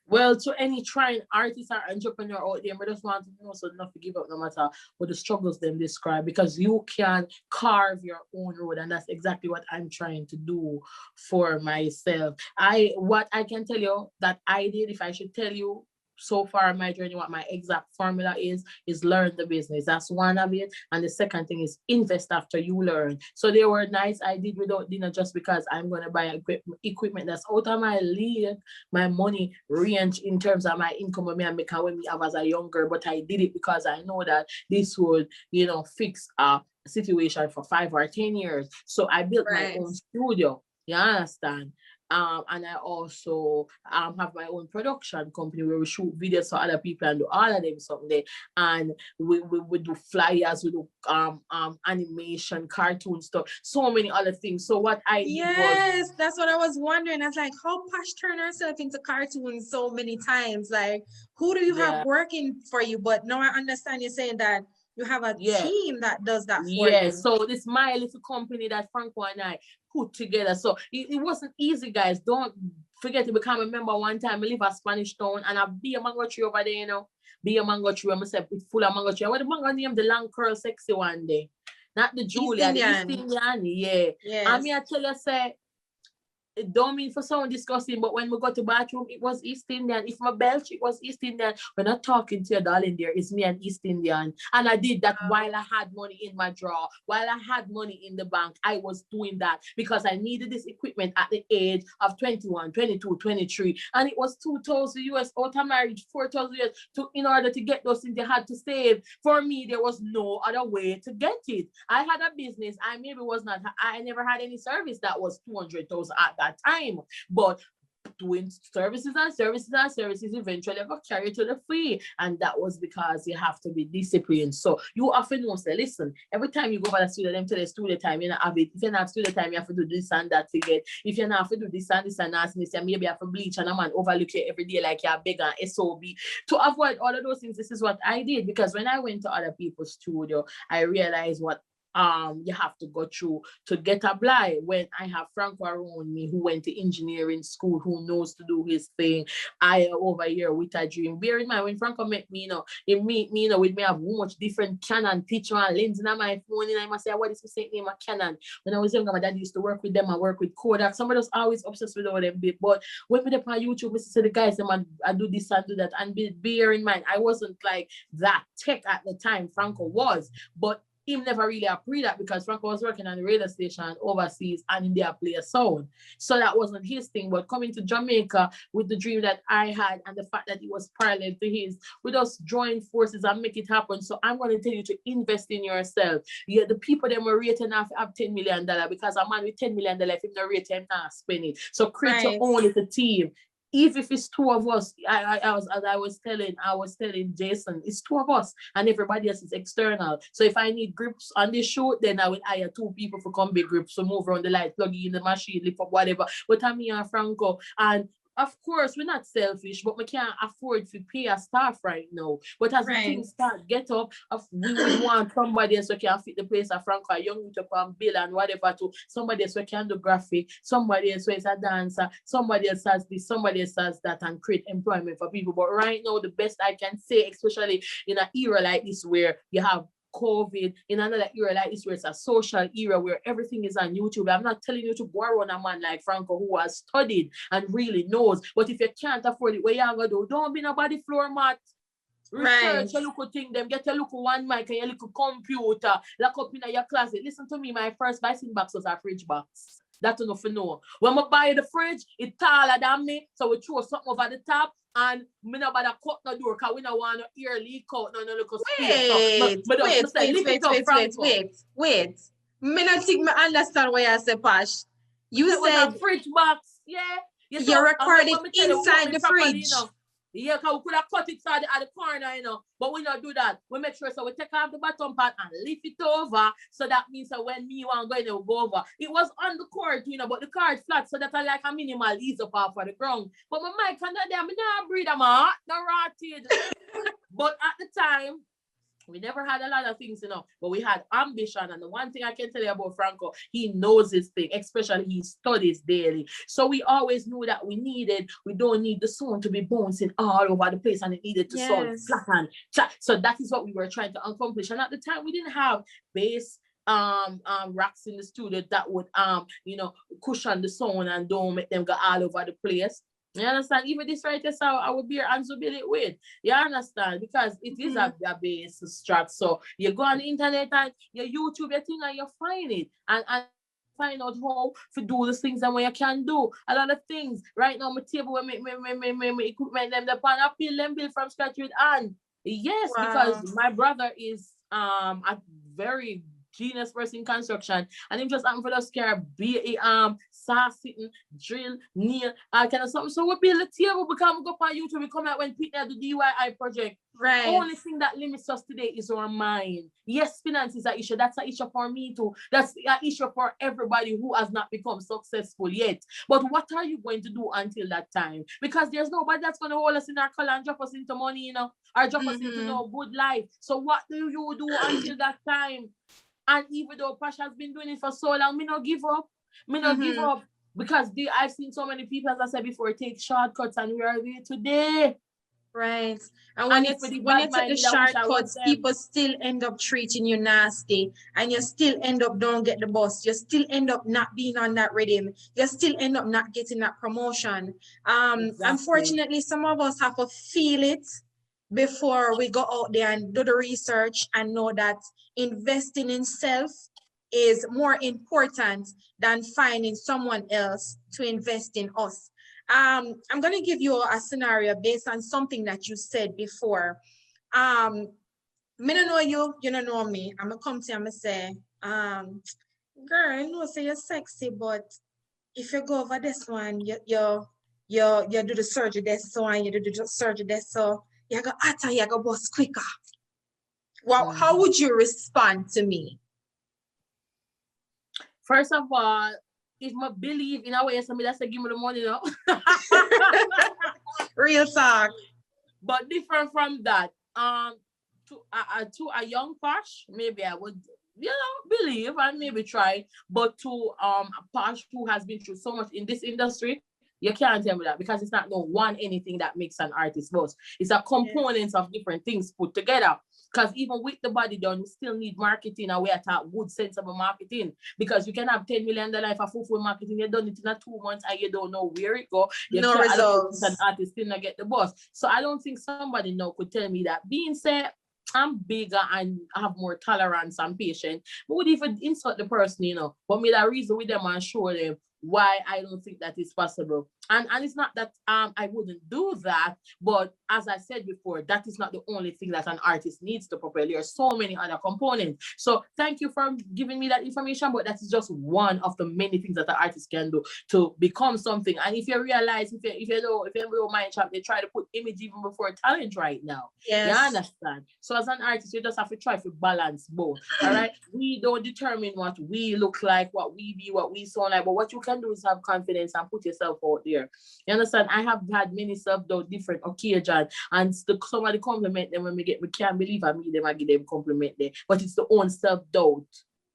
Speaker 3: Well, to any trying artist or entrepreneur out there, I just want to know so not to give up no matter what the struggles them describe, because you can carve your own road, and that's exactly what I'm trying to do for myself. What I can tell you that I did, if I should tell you so far in my journey, what my exact formula is learn the business. That's one of it. And the second thing is invest after you learn. So they were nice. I did without dinner just because I'm going to buy equipment that's out of my league, my money range in terms of my income when I make when me have as a young girl. But I did it because I know that this would, fix a situation for 5 or 10 years. So I built my own studio. You understand? And I also have my own production company where we shoot videos for other people and do all of them someday. And we do flyers, we do animation, cartoon stuff, so many other things. So what I did was,
Speaker 2: that's what I was wondering. I was like, how Posh turned herself into cartoons so many times? Like, who do you have working for you? But now I understand you're saying that you have a team that does that for you.
Speaker 3: So this my little company that Franco and I put together. So it wasn't easy, guys. Don't forget to become a member. One time I live at Spanish Town and I be a mango tree over there, Be a mango tree. I'm myself with full of mango tree. I want the mango name the long curl sexy one day. Not the Julia, the East Indian. Yeah.
Speaker 2: Yes.
Speaker 3: I mean, I tell you, say, it don't mean for someone disgusting, but when we go to bathroom, it was East Indian. If my belch, it was East Indian. We're not talking to your darling there. It's me and East Indian. And I did that while I had money in my drawer, while I had money in the bank. I was doing that because I needed this equipment at the age of 21, 22, 23. And it was 2,000 US out of marriage, 4,000 US in order to get those things they had to save. For me, there was no other way to get it. I had a business. I never had any service that was 200,000 at that time. But doing services eventually got carried to the free, and that was because you have to be disciplined. So you often know, say, listen, every time you go for the studio, them tell the studio time, you know, have it. If you not have studio time, you have to do this and that to get. If you not have to do this and that, maybe you have to bleach and a man overlook you every day like you're big and SOB. To avoid all of those things, this is what I did, because when I went to other people's studio, I realized what you have to go through to get a blind. When I have Franco around me who went to engineering school, who knows to do his thing, I over here with a dream. Bear in mind, when Franco met me, he meet me, with me have much different Canon picture and lens in my phone, and I must say, what is the name of Canon? When I was younger, my dad used to work with them. I work with Kodak. Somebody was always obsessed with all them bit. But when we on YouTube, we see the guys, I do this and do that. And bear in mind, I wasn't like that tech at the time. Franco was, but him never really appreciated that because Franco was working on the radio station overseas and in their play a sound. So that wasn't his thing. But coming to Jamaica with the dream that I had and the fact that it was parallel to his, we just join forces and make it happen. So I'm going to tell you to invest in yourself. Yeah, the people that were rating have $10 million because a man with $10 million, if him not rate him, not spend it. So create your own little team. Even if it's two of us, I was telling Jason, it's two of us and everybody else is external. So if I need grips on this shoot, then I will hire two people for come big grips, so move around the light, plug in the machine, lift up whatever. But I'm here and Franco, and of course, we're not selfish, but we can't afford to pay a staff right now. But as the things start get up, we will want somebody else who can fit the place of Franco, a young to come bill and whatever, to somebody else who can do graphic, somebody else who is a dancer, somebody else has this, somebody else has that, and create employment for people. But right now, the best I can say, especially in an era like this where you have COVID, in another era like this where it's a social era where everything is on YouTube. I'm not telling you to go around a man like Franco who has studied and really knows, but if you can't afford it, what you gonna do? Don't be nobody floor mat. Research your little thing, them get your little one mic and your little computer, lock up in your closet. Listen to me, my first bicycle box was a fridge box. That's enough to know. When I buy the fridge, it's taller than me, so we throw something over the top. And me no bother cut no door because we don't want no ear leak out, no little space.
Speaker 2: Wait. Me not think me understand what you say, Posh. You said
Speaker 3: a fridge box, yeah.
Speaker 2: You record it inside the fridge.
Speaker 3: Yeah, because we could have cut it at the corner, but we don't do that. We make sure so we take off the bottom part and lift it over. So that means that when me want to go over, it was on the cord, but the cord flat, so that I like a minimal ease up off of the ground. But my mic under there, me not breathe, I'm not rotted. But at the time, we never had a lot of things, but we had ambition. And the one thing I can tell you about Franco, he knows his thing, especially he studies daily. So we always knew that we don't need the sound to be bouncing all over the place, and it needed to sound flat and chat. So that is what we were trying to accomplish. And at the time, we didn't have bass racks in the studio that would cushion the sound and don't make them go all over the place. You understand? Even this right here, so I would be hands will build it with. You understand? Because it is a base strat. So you go on the internet and you YouTube your thing and you find it. And find out how to do the things and what you can do. A lot of things. Right now, my table will make me equipment them the pan. I build from scratch with hand. Yes, because my brother is a very genius person in construction, and him just happened for the scare be saw sitting, drill, nail, kind of something. So we build a table because we go on YouTube, we come out when people do DIY project.
Speaker 2: Right.
Speaker 3: Only thing that limits us today is our mind. Yes, finance is an issue. That's an issue for me too. That's an issue for everybody who has not become successful yet. But what are you going to do until that time? Because there's nobody that's going to hold us in our collar and drop us into money, or drop us into no good life. So what do you do until that time? And even though Posh has been doing it for so long, me not give up. Give up. Because I've seen so many people, as I said before, take shortcuts, and we are here today.
Speaker 2: Right. And
Speaker 3: And if with the
Speaker 2: when you
Speaker 3: bad
Speaker 2: take the
Speaker 3: minded, I wish I was
Speaker 2: shortcuts,
Speaker 3: them.
Speaker 2: people still end up treating you nasty, and you still end up don't get the bus. You still end up not being on that rhythm. You still end up not getting that promotion.
Speaker 3: Exactly.
Speaker 2: Unfortunately, some of us have to feel it before we go out there and do the research and know that investing in self is more important than finding someone else to invest in us. I'm going to give you a scenario based on something that you said before. Me don't know you, you don't know me. I'm going to come to you and say, girl, I know say you're sexy, but if you go over this one, you do the surgery this so and you do the surgery this so you go hotter, you go bust quicker. Well, how would you respond to me?
Speaker 3: First of all, if I believe in a way, somebody that's give me the money now.
Speaker 2: Real talk.
Speaker 3: But different from that, to a young Posh, maybe I would, believe and maybe try. But to a Posh who has been through so much in this industry, you can't tell me that because it's not no one anything that makes an artist boss. It's a components of different things put together. Because even with the body done, you still need marketing and we at a good sense of marketing. Because you can have $10 million for full marketing, you done it in 2 months and you don't know where it go. You
Speaker 2: No
Speaker 3: can't allocate
Speaker 2: results.
Speaker 3: an artist still not get the boss. So I don't think somebody now could tell me that. Being said, I'm bigger and I have more tolerance and patience. But would even insult the person, but me that reason with them and show them why I don't think that is possible. And it's not that I wouldn't do that, but as I said before, that is not the only thing that an artist needs to propel. There are so many other components. So thank you for giving me that information, but that is just one of the many things that an artist can do to become something. And if you realize, if you don't mind chat, they try to put image even before talent right now.
Speaker 2: Yes.
Speaker 3: You understand? So as an artist, you just have to try to balance both. All right. We don't determine what we look like, what we be, what we sound like, but what you can do is have confidence and put yourself out there. You understand? I have had many self-doubt, different occasions, and somebody compliment them when we can't believe I meet them, I give them compliment them. But it's the own self-doubt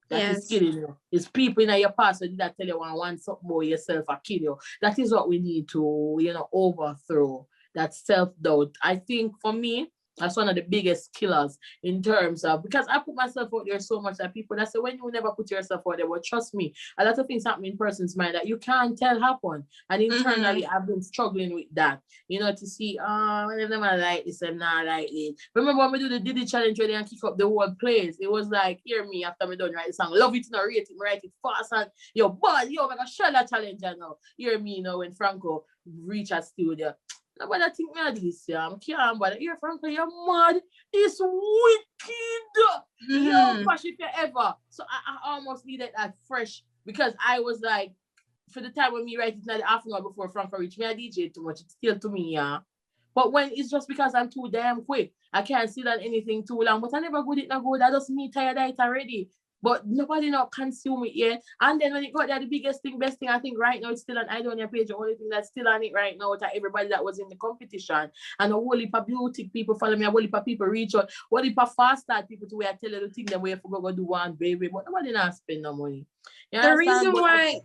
Speaker 3: that is killing you. It's people in your past that tell you want something more yourself or kill you. That is what we need to, overthrow. That self-doubt. I think for me, that's one of the biggest killers in terms of, because I put myself out there so much that people that say, when you never put yourself out there, well, trust me, a lot of things happen in a person's mind that you can't tell happen. And internally, I've been struggling with that, to see, I never like this and not like it. Remember when we do the Diddy challenge where they kick up the whole place? It was like, hear me after me done write the song, love it, rate it, write it fast, and yo, boy, yo, I'm gonna share that challenge now. Hear me, when Franco reach a studio. Nobody think me at this, I'm can't, but you're Franco, you're mad. It's wicked. Yo, Posh, if you ever. So I almost needed that fresh, because I was like, for the time when me write it in the afternoon before Franco reach me, I DJ too much. It's still to me, yeah. But when it's just because I'm too damn quick, I can't sit on anything too long. But I never good, it not good. I just me tired of it already. But nobody not consume it yet. And then when it got there, the biggest thing, best thing, I think right now it's still on Idonia page. The only thing that's still on it right now is everybody that was in the competition. And a whole heap of beauty people follow me, a whole heap of people reach out, a whole heap of fast start people to where I tell you the thing that we have to go do one baby. But nobody not spend no money.
Speaker 2: The reason why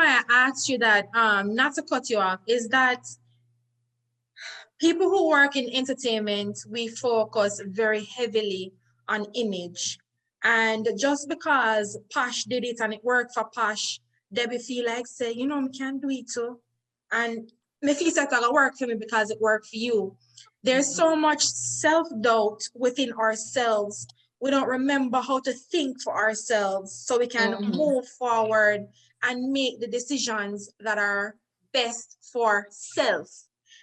Speaker 2: I asked you that, not to cut you off, is that people who work in entertainment, we focus very heavily on image. And just because Posh did it and it worked for Posh, Debbie feel like say, me can do it too. And me feel like it'll work for me because it worked for you. There's so much self-doubt within ourselves. We don't remember how to think for ourselves so we can move forward and make the decisions that are best for self.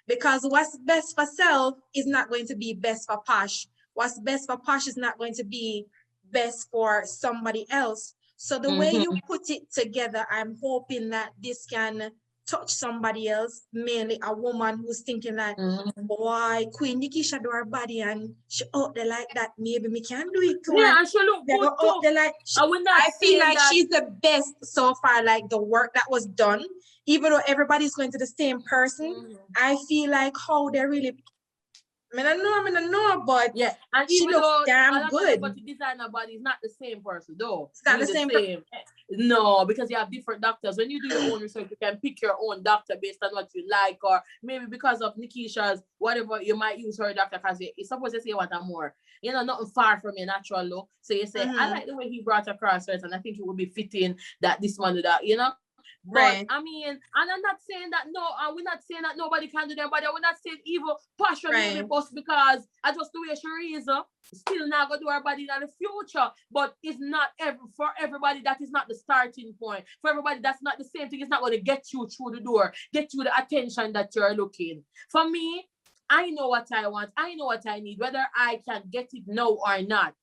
Speaker 2: Because what's best for self is not going to be best for Posh. What's best for Posh is not going to be best for somebody else. So the way you put it together, I'm hoping that this can touch somebody else, mainly a woman who's thinking that, boy, Queen Nikisha do her body and she out there like that, maybe me can do it too.
Speaker 3: Yeah, and she look good too.
Speaker 2: Like,
Speaker 3: I
Speaker 2: feel like she's the best so far, like the work that was done, even though everybody's going to the same person, I feel like how they really I don't know, but
Speaker 3: Yeah, and
Speaker 2: she
Speaker 3: even
Speaker 2: looks
Speaker 3: though
Speaker 2: damn
Speaker 3: all of
Speaker 2: good.
Speaker 3: the designer body is not the same person, though.
Speaker 2: It's not the same.
Speaker 3: No, because you have different doctors. When you do your own research, you can pick your own doctor based on what you like, or maybe because of Nikisha's, whatever, you might use her doctor because it's supposed to say what I'm more. You know, nothing far from your natural look. So you say, I like the way he brought across hers, and I think it would be fitting that this man do that, you know? But
Speaker 2: Right.
Speaker 3: I mean, and I'm not saying that we're not saying that nobody can do them, but we're not saying evil passion maybe boss because I just the way she is still not gonna do her body in the future. But it's not for everybody that is not the starting point. For everybody that's not the same thing, it's not gonna get you through the door, get you the attention that you're looking. For me, I know what I want, I know what I need, whether I can get it now or not.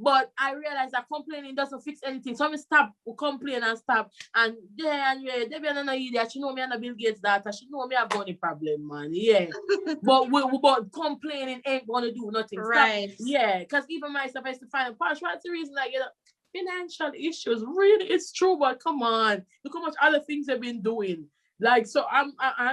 Speaker 3: But I realize that complaining doesn't fix anything. So I stop complaining and stop. And Debbion no idiot. She know me and the Bill Gates daughter. She know me have money problem, man. Yeah. but complaining ain't gonna do nothing.
Speaker 2: Right.
Speaker 3: Stop. Yeah. Because even myself, I used to find Posh, what's the reason like financial issues? Really, it's true, but come on. Look how much other things I've been doing. Like, so I'm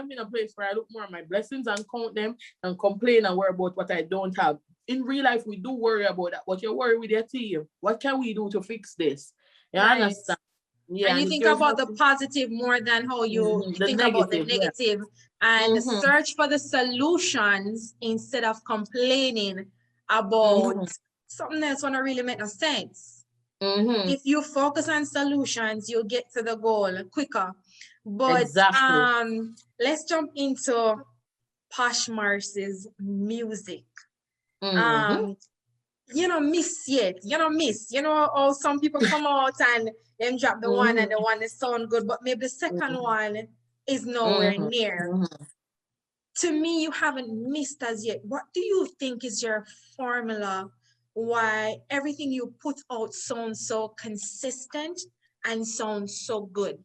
Speaker 3: in a place where I look more at my blessings and count them and complain and worry about what I don't have. In real life, we do worry about that, but you worry with your team. What can we do to fix this? You understand? Yeah,
Speaker 2: and you think about the positive more than how you think about the negative, and search for the solutions instead of complaining about something that's going to really make no sense. If you focus on solutions, you'll get to the goal quicker. But let's jump into Posh Morris's music. Miss yet. How some people come out and then drop the one and the one that sound good, but maybe the second one is nowhere near. To me, you haven't missed as yet. What do you think is your formula why everything you put out sounds so consistent and sounds so good?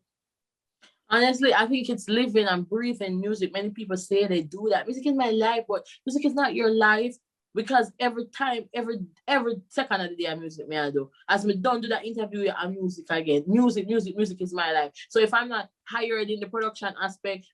Speaker 3: Honestly, I think it's living and breathing music. Many people say they do that. Music is my life, but music is not your life. Because every time, every second of the day, music me I do. As me don't do that interview, I'm music again. Music is my life. So if I'm not hired in the production aspect,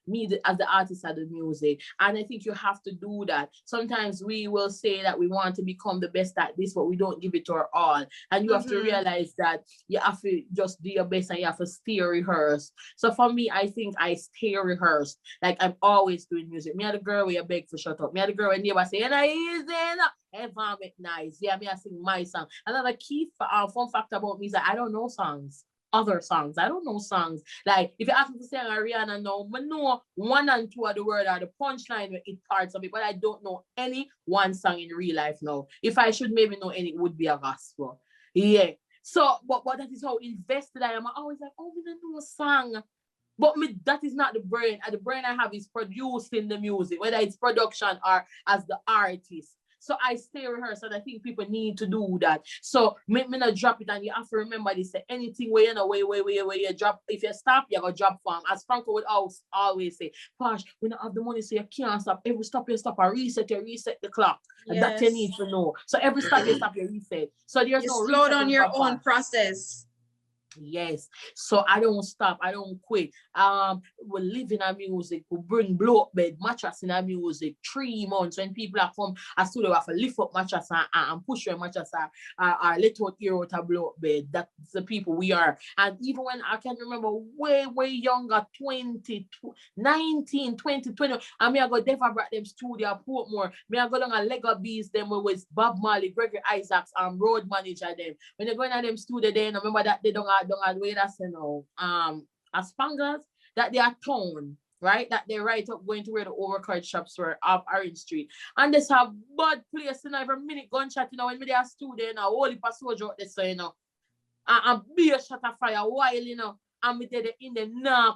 Speaker 3: as the artist of the music. And I think you have to do that. Sometimes we will say that we want to become the best at this, but we don't give it our all. And you have to realize that you have to just do your best and you have to stay rehearsed. So for me, I think I stay rehearsed. Like I'm always doing music. Me and the girl where you beg for shut up. Me and the girl when neighbor say, environment nice. Yeah, me I sing my song. Another key fun fact about me is that I don't know songs. Other songs. I don't know songs. Like if you ask me to sing Ariana now, I know 1 and 2 of the word are the punchline with it parts of it, but I don't know any one song in real life now. If I should maybe know any, it would be a gospel. Yeah. So, but that is how invested I am. I always like, we don't know a song. But that is not the brain. The brain I have is producing the music, whether it's production or as the artist. So I stay rehearsed, and I think people need to do that. So me not drop it, and you have to remember this. Anything where you drop, if you stop, you go drop form. As Franco would always say, Posh, we don't have the money, so you can't stop. Every stop you stop, or reset the clock. Yes. And that you need to know. So every stop you stop, you reset. So there's no
Speaker 2: slow down your own process.
Speaker 3: Yes. So I don't stop. I don't quit. We live in our music. We bring blow up bed mattress in our music. 3 months when people are come, I still have to lift up mattress and push your mattress or let out ear out a blow up bed. That's the people we are. And even when I can remember way younger, 20, 19, 20, 20, and me I go Deva brought them studio Portmore. Me I go down a Lego Bees them with Bob Marley, Gregory Isaacs, and road manager them. When they go in them studio, they remember that they don't have way that's as Spanglers, that they are tone, right? That they right up going to where the overcut shops were off Orange Street. And this have bad place, every minute gunshot, when they are student, a whole heap of soldier out there, so, and be a shot of fire while, and me tell the in the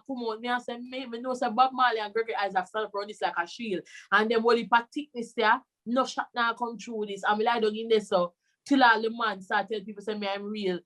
Speaker 3: come on. Me I say, me know say Bob Marley and Gregory Isaac stand up around this like a shield. And them whole heap of thickness there, no shot now come through this. And me lie down in there, so till all the man start tell people say me I'm real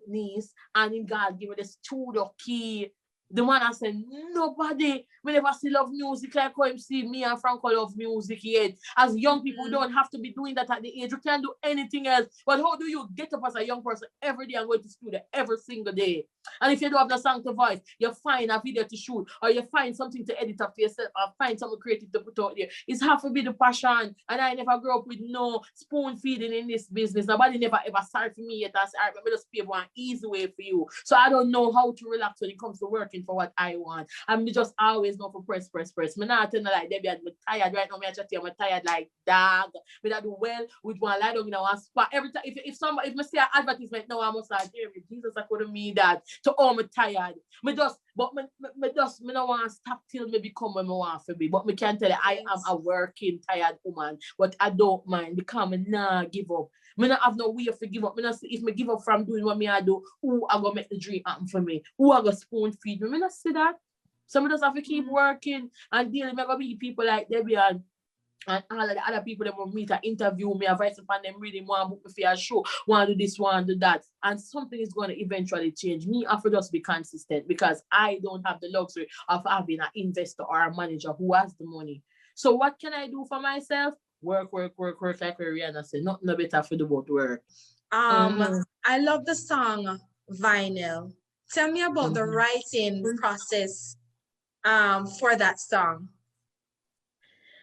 Speaker 3: niece, and in God give me the studio key The man I said, nobody, we never see love music like how him see me and Franco love music yet. As young people, we don't have to be doing that at the age. We can't do anything else. But how do you get up as a young person every day and go to studio every single day? And if you don't have the song to voice, you find a video to shoot, or you find something to edit up for yourself, or find something creative to put out there. It's have to be the passion. And I never grew up with no spoon feeding in this business. Nobody never ever started for me yet. I said, all right, let me just pave one easy way for you. So I don't know how to relax when it comes to working for what I want. I'm just always know for press. Me not tell like Debbion, I'm tired right now. Me chat you, I'm tired like dog. Me that do well with one lie down in one spot. Every time if me see an advertisement now, I must like, Jesus, I couldn't mean that. To all me tired. Me don't want to stop till me become what I want to be. But me can tell you, I am a working tired woman. But I don't mind because me nah give up. Me not have no way to give up. Me not see if me give up from doing what me I do, who I gonna make the dream happen for me? Who I gonna spoon feed me? Me not see that. So me just have to keep working and dealing with meet people like Debbion and all of the other people that will meet and interview me, advice upon them, really want to book me for a show, want to do this, want to do that. And something is going to eventually change. Me, I have to just be consistent because I don't have the luxury of having an investor or a manager who has the money. So what can I do for myself? Work, like Rihanna said. Nothing no better for the boat work.
Speaker 2: I love the song Vinyl. Tell me about the writing process for that song.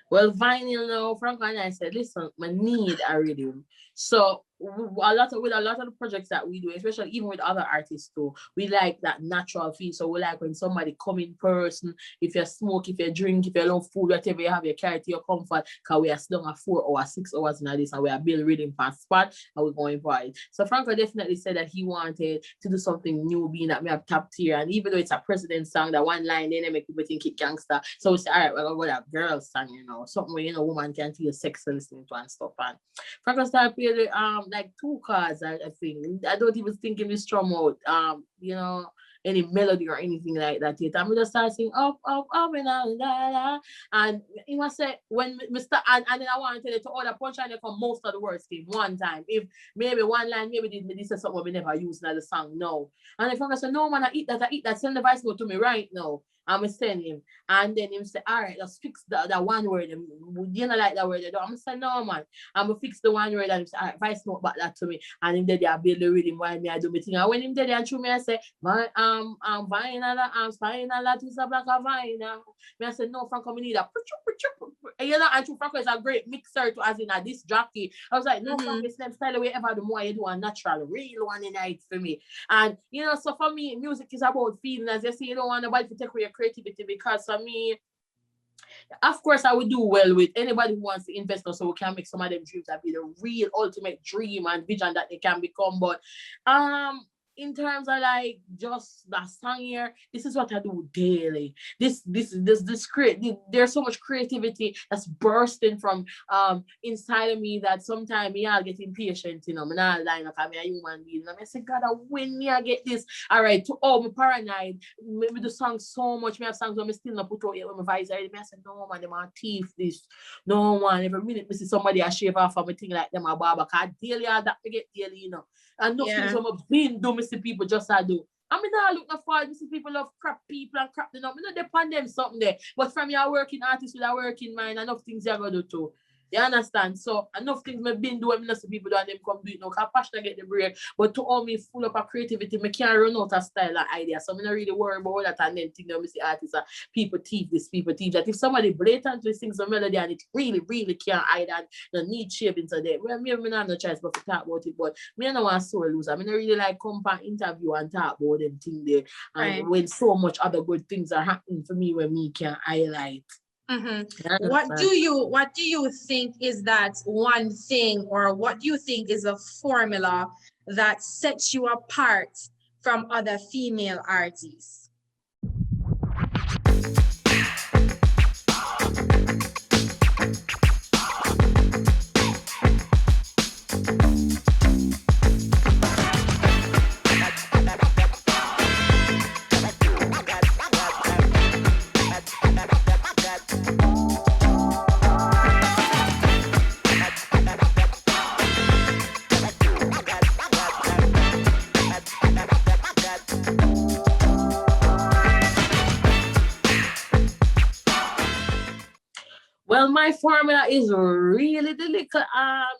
Speaker 3: Well, Vinyl now, Franco and I said, listen, I need a rhythm. So a lot of the projects that we do, especially even with other artists too, we like that natural feel. So we like when somebody come in person, if you smoke, if you drink, if you love food, whatever you have, you carry to your comfort, because we are still at 4 hours, 6 hours in this, and we are building rhythm past spot, and we're going for it. So Franco definitely said that he wanted to do something new, being that we have top tier, and even though it's a president song, that one line, then they make people think it gangster. So we say, all right, we're going to go that girl song, something where, woman can feel sexy listening to and stuff. And Franco started playing like 2 cards, I think. I don't even think him strum out, any melody or anything like that yet. I'm just start singing up, and he must say when Mr. And then I want to tell you to order punchline for most of the words came one time. If maybe one line, maybe this is something we never use in the song, no. And if I say, no man, I eat that, send the voice note to me right now. I'm going to send him. And then him say, all right, let's fix that one word. You don't like that word. I'm going to say, no, man. I'm going to fix the one word. And him say, all right, voice note back that to me. And him there, I build the rhythm while me I do my thing. And when him there, and through me, I say, I'm buying I'm spying a lot, is a black of vine. Me I say, no, Franco, me need a and true Franco is a great mixer to as in a disc jockey. I was like, no, Franco, it's them style wherever the more you do a natural, real one in it for me. And, so for me, music is about feeling. As you see, you don't want nobody to take away your creativity, because for me, of course, I would do well with anybody who wants to invest so we can make some of them dreams that be the real ultimate dream and vision that they can become. But in terms of like just that song here, this is what I do daily. This there's so much creativity that's bursting from inside of me that sometimes I'll get impatient, I'm not lying, like I'm a human being. I say, God, when me I get this, all right, me paranoid, maybe the song so much, me have songs when me still not put out yet when my voice already. I say, no man, them are thief this. No man, every minute me see somebody I shave off of me thing like them a barber, cause daily all that me get daily, And no things when I've been do, me see people just I do. I mean, I look for it. Me see people love crap people and crap, me not depend them something there. But from your working artist with a working mind, enough things you're going to do too. You understand? So enough things I've been doing, I see people do and them come do it now. Because passion get the break. But to all me full up of creativity, I can't run out of style and idea. So I'm not really worried about that and then think that I see artists are people thief this, people thief that. If somebody blatantly sings a melody and it really, really can't hide and you need shape into there, well, me not no choice but to talk about it. But me don't want to sore loser. I mean, I really like come and interview and talk about them thing there. And when so much other good things are happening for me when me can highlight.
Speaker 2: What do you think is that one thing, or what do you think is a formula that sets you apart from other female artists?
Speaker 3: Well, my formula is really the little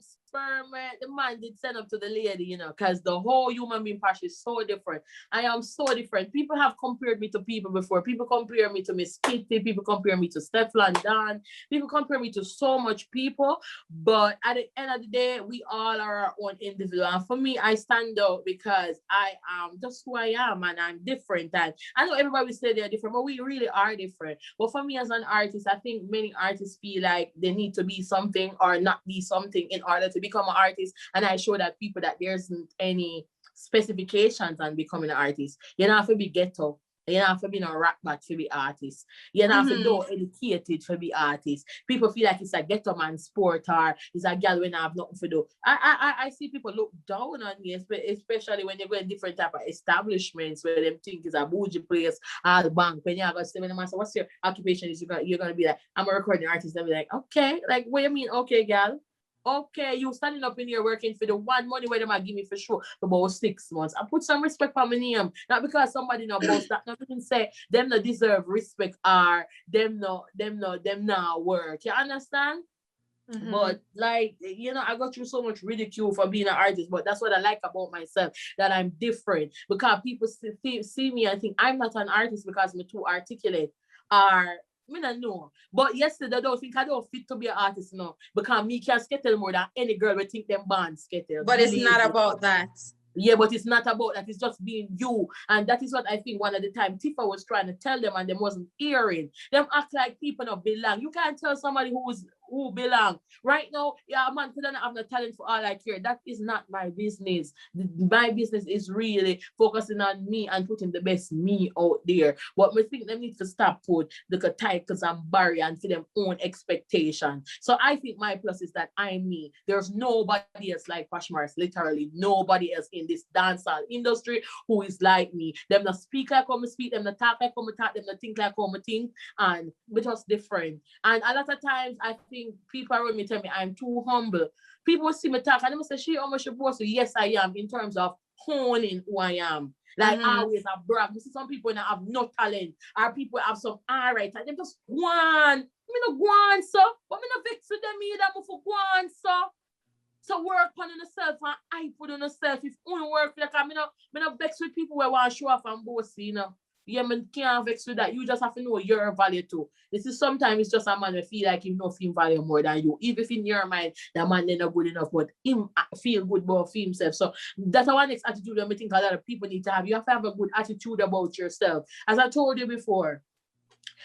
Speaker 3: sperm the man did send up to the lady, you know, because the whole human being Posh is so different. I am so different. People have compared me to people before. People compare me to Miss Kitty. People compare me to Stefan Don. People compare me to so much people. But at the end of the day, we all are our own individual. And for me, I stand out because I am just who I am and I'm different. And I know everybody will say they're different, but we really are different. But for me as an artist, I think many artists feel like they need to be something or not be something in order to become an artist. And I show that people that there isn't any specifications on becoming an artist. You don't have to be ghetto. You don't have to be no rap bat to be artist. You don't have to be educated to be artist. People feel like it's a ghetto man sport or it's a girl when I have nothing to do. I see people look down on me, especially when you go in different type of establishments where them think it's a bougie place, all bank. When you're going to say, what's your occupation? You're going to be like, I'm a recording artist. They'll be like, okay, like, what do you mean, okay, girl? Okay, you standing up in here working for the one money where they might give me for sure for about 6 months. I put some respect on my name. Not because somebody no boss that nothing say them no deserve respect or them not work. You understand? But like, you know, I got through so much ridicule for being an artist, but that's what I like about myself, that I'm different. Because people see me and think I'm not an artist because I'm too articulate or I don't know. But yesterday, I don't think I don't fit to be an artist now. Because me can skettle more than any girl would think them band skettle.
Speaker 2: But it's not about that.
Speaker 3: Yeah, but it's not about that. It's just being you. And that is what I think one of the time Tifa was trying to tell them and them wasn't hearing. Them act like people don't belong. You can't tell somebody who belong. Right now, yeah, man, could not have no talent for all I care. That is not my business. My business is really focusing on me and putting the best me out there. But we think they need to stop put the titles and barrier and for them own expectation. So I think my plus is that I'm me. There's nobody else like Posh Morris, literally nobody else in this dancehall industry who is like me. Them not speak like how I speak, them not talk like how I talk, them not think like how I think, and we're just different. And a lot of times I think people around me tell me I'm too humble. People see me talk and they say, she almost should boast. So yes, I am in terms of honing who I am. Like always I brag. You see some people that have no talent, or people have some alright, and them just go on. Me no go on, so but me no vex with them either. Me for go on, so. So work on yourself and I put on yourself. If only work like me no vex with people who want to show off and boast, you know. Yeah, man, can't vex with that. You just have to know your value too. This is sometimes it's just a man who feel like he no feel value more than you. Even if in your mind that man they're not good enough, but him feel good about himself. So that's one next attitude that I think a lot of people need to have. You have to have a good attitude about yourself. As I told you before,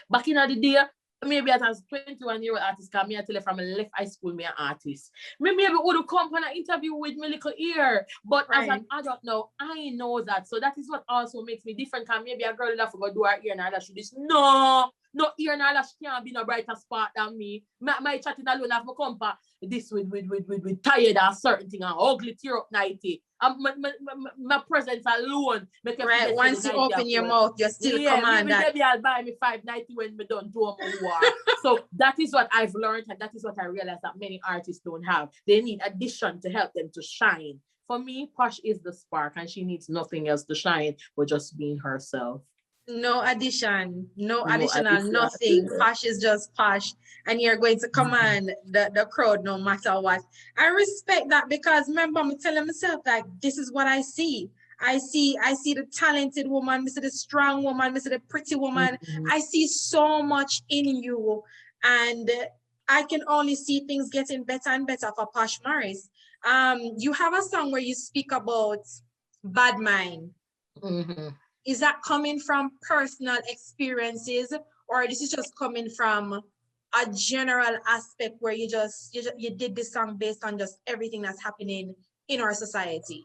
Speaker 3: back in the day, maybe as a 21-year-old artist, because me I tell you from left high school, me an artist. Maybe would come on an interview with me little ear. But as an adult now, I know that. So that is what also makes me different. Because maybe a girl that forgot do her ear and eyelash do this. No ear and eyelash can't be no brighter spot than me. My chatting alone have my compare this with tired and certain thing and ugly tear up 90. My presence alone make
Speaker 2: right. Once you open your mouth, you still command that.
Speaker 3: Maybe I'll buy me 590 when we done do more war. So that is what I've learned, and that is what I realized that many artists don't have. They need addition to help them to shine. For me, Posh is the spark, and she needs nothing else to shine but just being herself.
Speaker 2: No additional nothing. Posh is just Posh, and you're going to command the crowd no matter what. I respect that because remember, I'm telling myself that this is what I see. I see the talented woman, I see the strong woman, I see the pretty woman. I see so much in you, and I can only see things getting better and better for Posh Morris. You have a song where you speak about bad mind. Is that coming from personal experiences, or this is just coming from a general aspect where you did this song based on just everything that's happening in our society?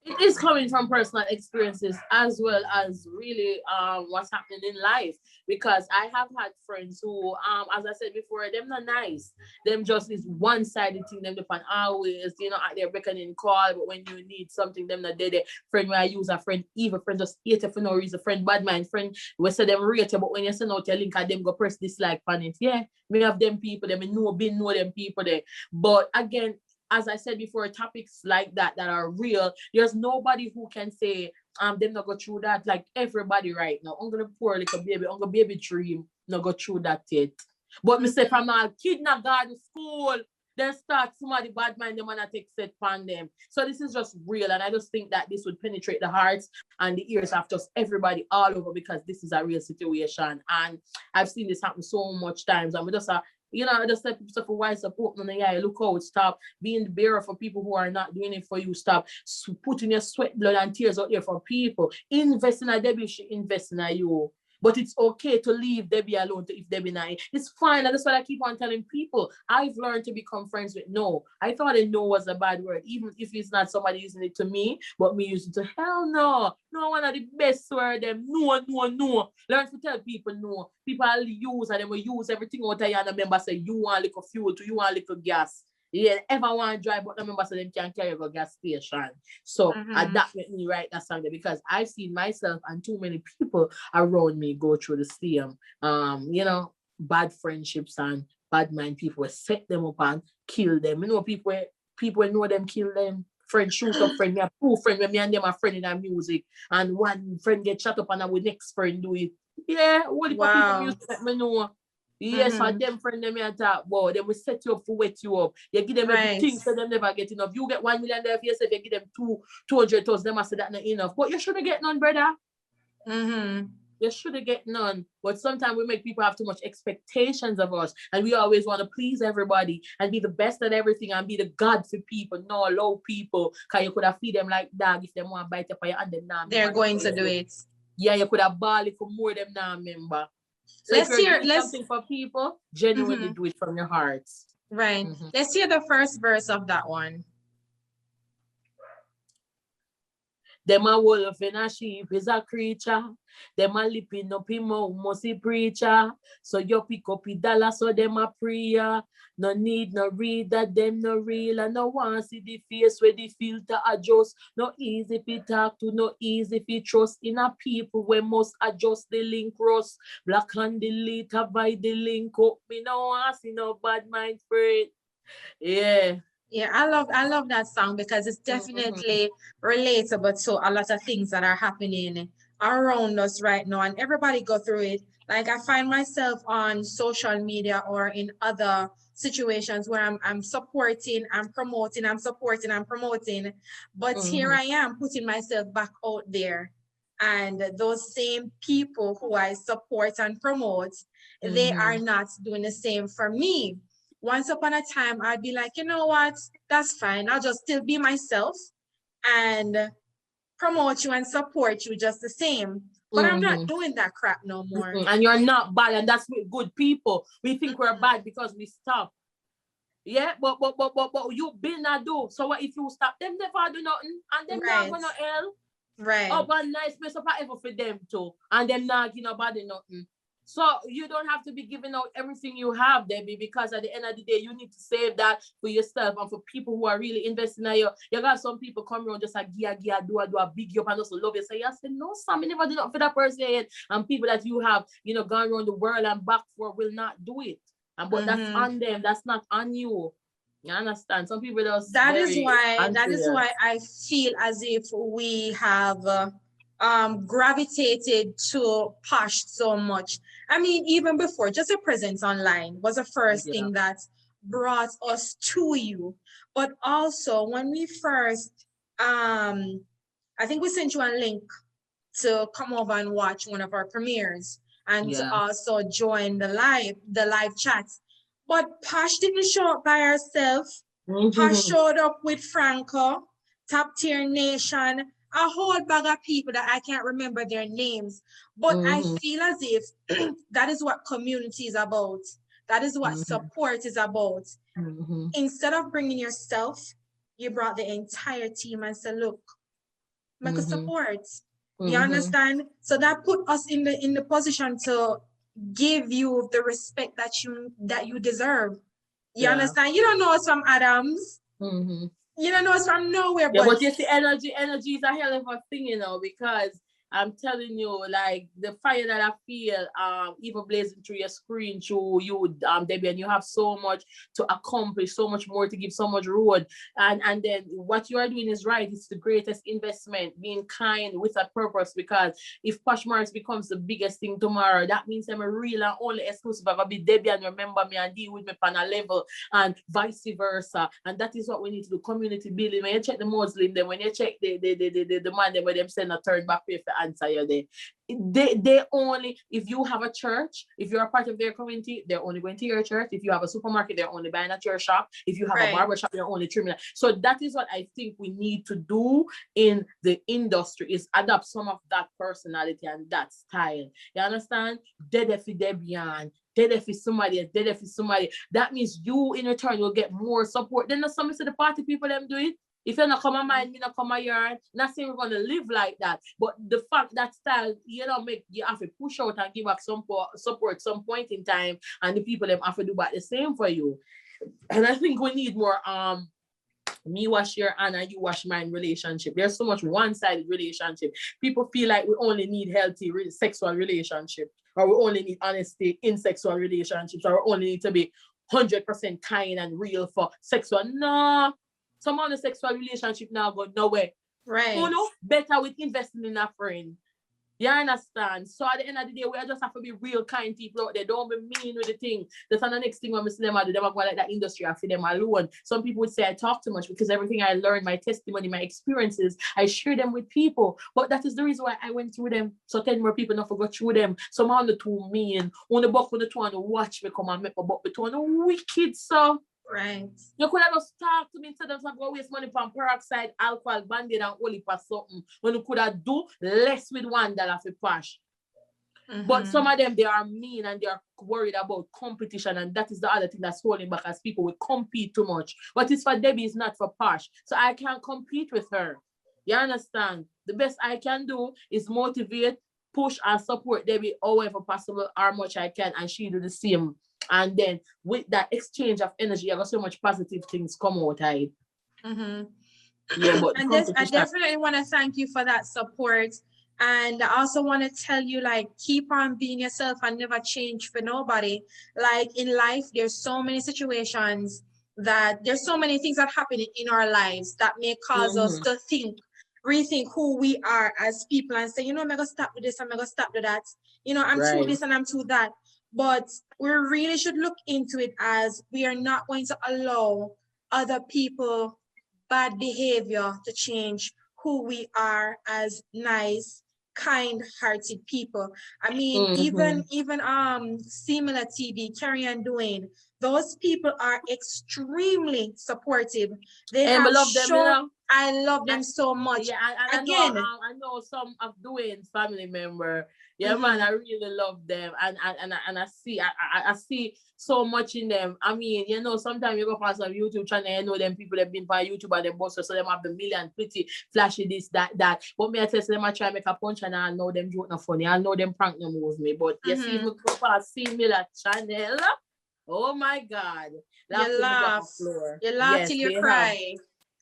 Speaker 3: It is coming from personal experiences as well as really what's happening in life, because I have had friends who as I said before, them not nice. Them just this one-sided thing, them depend always, you know, at their beckoning call, but when you need something, them not there. Friend where I use a friend, evil friend just hate it for no reason, friend bad mind, friend we say them rate you, but when you send out your link at them go press dislike on it. Yeah, we have them people, them know them people there. But again, as I said before, topics like that are real, there's nobody who can say, them not go through that. Like everybody right now, I'm gonna pour like a baby, I'm gonna baby dream, not go through that yet. But me say from a kindergarten school, then start somebody bad mind them and I take set on them. So this is just real, and I just think that this would penetrate the hearts and the ears of just everybody all over, because this is a real situation, and I've seen this happen so much times. And we just I just tell people for why support me. Yeah, look out, stop being the bearer for people who are not doing it for you. Stop putting your sweat, blood, and tears out there for people. Invest in a Debbie, she invest in a you. But it's okay to leave Debbie alone if Debbie not. It's fine. And that's what I keep on telling people. I've learned to become friends with no. I thought a no was a bad word, even if it's not somebody using it to me, but me using it to hell no. No, one of the best word them. No, no, no. Learn to tell people no. People use and they will use everything out of you, and the member say you want a little fuel to you want a little gas. Yeah, ever want to drive, but the member say them can't carry a gas station. So that made me write that song there, because I've seen myself and too many people around me go through the same, bad friendships and bad mind people set them up and kill them. People know them kill them. Friend shoot up friend. Me have two friends when me and them are friend in our music, and one friend get shut up and our next friend do it. Yeah, what people music let me know. Yes, for them friend them here talk about, they will set you up for wet you up. You give them everything so them never get enough. You get $1 million there for yourself, you give them 200,000, them must say that not enough. But you shouldn't get none, brother. You shouldn't get none. But sometimes we make people have too much expectations of us, and we always want to please everybody and be the best at everything and be the God for people. No, low people, because you could have feed them like dog if they want to bite up on you and them now.
Speaker 2: They're going to do it.
Speaker 3: Yeah, you could have barley for more them now, member. So let's hear something for people, genuinely do it from your heart.
Speaker 2: Right. Let's hear the first verse of that one.
Speaker 3: Them a wolf and a sheep is a creature. Them a lipping up him out, musty preacher. So you pick up a dollar, so them a prayer. No need, no read that them no real. And no want see the face where the filter adjust. No easy if you talk to, no easy if you trust. In a people we must adjust the link rust. Black and delete, avoid the link up. Me no want see no bad mind friend. Yeah.
Speaker 2: Yeah, I love that song because it's definitely relatable to a lot of things that are happening around us right now, and everybody go through it. Like I find myself on social media or in other situations where I'm supporting, I'm promoting, I'm supporting, I'm promoting, but here I am putting myself back out there, and those same people who I support and promote, they are not doing the same for me. Once upon a time, I'd be like, you know what? That's fine. I'll just still be myself and promote you and support you just the same. But I'm not doing that crap no more.
Speaker 3: And you're not bad, and that's with good people. We think we're bad because we stop. Yeah, but you been a do. So what if you stop? Them never do nothing, and them not gonna hell.
Speaker 2: Right.
Speaker 3: Oh, but nice place up ever for them too, and them not give nobody nothing. So you don't have to be giving out everything you have, Debbie, because at the end of the day, you need to save that for yourself and for people who are really investing in you. You got some people come around just like do a big you up and just love you. So you say, no, Sam, you never do nothing for that person yet. And people that you have, gone around the world and back for will not do it. But that's on them. That's not on you. You understand? Some people just
Speaker 2: that is why I feel as if we have gravitated to Posh so much. I mean, even before, just a presence online was the first thing that brought us to you. But also, when we first, I think we sent you a link to come over and watch one of our premieres and to also join the live chats. But Posh didn't show up by herself. Posh showed up with Franco, Top Tier Nation, a whole bag of people that I can't remember their names. But I feel as if that is what community is about. That is what support is about. Instead of bringing yourself, you brought the entire team and said, look, make a support. You understand? So that put us in the position to give you the respect that you deserve. You understand? You don't know us from Adams. You don't know us from nowhere.
Speaker 3: But you see, energy is a hell of a thing, because I'm telling you, like the fire that I feel, even blazing through your screen, through you, Debbion, you have so much to accomplish, so much more to give, so much road. And then what you are doing is right. It's the greatest investment, being kind with a purpose. Because if Posh Morris becomes the biggest thing tomorrow, that means I'm a real and only exclusive. I be Debbion, remember me and deal with me on a level, and vice versa. And that is what we need to do. Community building. When you check the Muslim, then when you check the man, then when them send a third back pay for answer you there. They only, if you have a church, if you're a part of their community, they're only going to your church. If you have a supermarket, they're only buying at your shop. If you have a barber shop, they're only trimming. So that is what I think we need to do in the industry, is adapt some of that personality and that style. You understand? Dead for Debbion, dead for somebody, dead for somebody. That means you in return will get more support. Then there's some of the party people them do it. If you're not come a mind, me not come a yard, not saying we're gonna live like that. But the fact that style, make you have to push out and give back some support some point in time, and the people them have to do back the same for you. And I think we need more me wash your hand and you wash mine relationship. There's so much one-sided relationship. People feel like we only need healthy sexual relationship, or we only need honesty in sexual relationships, or we only need to be 100% kind and real for sexual. No. Some of the sexual relationship now go nowhere.
Speaker 2: Right.
Speaker 3: You know, better with investing in a friend. You understand? So at the end of the day, we just have to be real kind people out there. Don't be mean with the thing. That's the next thing when we see them do. Them go like that industry, I feel them alone. Some people would say I talk too much, because everything I learned, my testimony, my experiences, I share them with people. But that is the reason why I went through them. So 10 more people not go through them. Some on the too mean. On the book on the two and watch me come and make my book between the wicked so.
Speaker 2: Right.
Speaker 3: You could have just talked to me instead of go waste money on peroxide, alcohol, Band-Aid, and only for something. When you could have do less with $1 for Posh. Mm-hmm. But some of them, they are mean and they are worried about competition, and that is the other thing that's holding back, as people will compete too much. What is for Debbie is not for Posh. So I can't compete with her. You understand? The best I can do is motivate, push, and support Debbie however possible, how much I can, and she do the same. And then with that exchange of energy, you got so much positive things come out of it.
Speaker 2: Mm-hmm.
Speaker 3: Yeah, but
Speaker 2: and I definitely want to thank you for that support. And I also want to tell you, like, keep on being yourself and never change for nobody. Like in life, there's so many situations there's so many things that happen in our lives that may cause us to rethink who we are as people, and say, I'm going to stop with this, I'm going to stop with that. I'm too this and I'm too that. But we really should look into it as we are not going to allow other people bad behavior to change who we are as nice, kind-hearted people. I mean, even similar TV, Carrie and Dwayne, those people are extremely supportive. They have shown, I love them so much.
Speaker 3: Yeah, and again, I know some of Dwayne's family member. Yeah, man, I really love them, and I see so much in them. I mean, sometimes you go past some YouTube channel, them people that have been by YouTube and them bosses, so them have the million pretty flashy this, that. But me I tell them I try to make a punch, and I know them joke not funny. I know them prank no move me. But you see me go past similar channel. Oh my God.
Speaker 2: You laugh till you cry.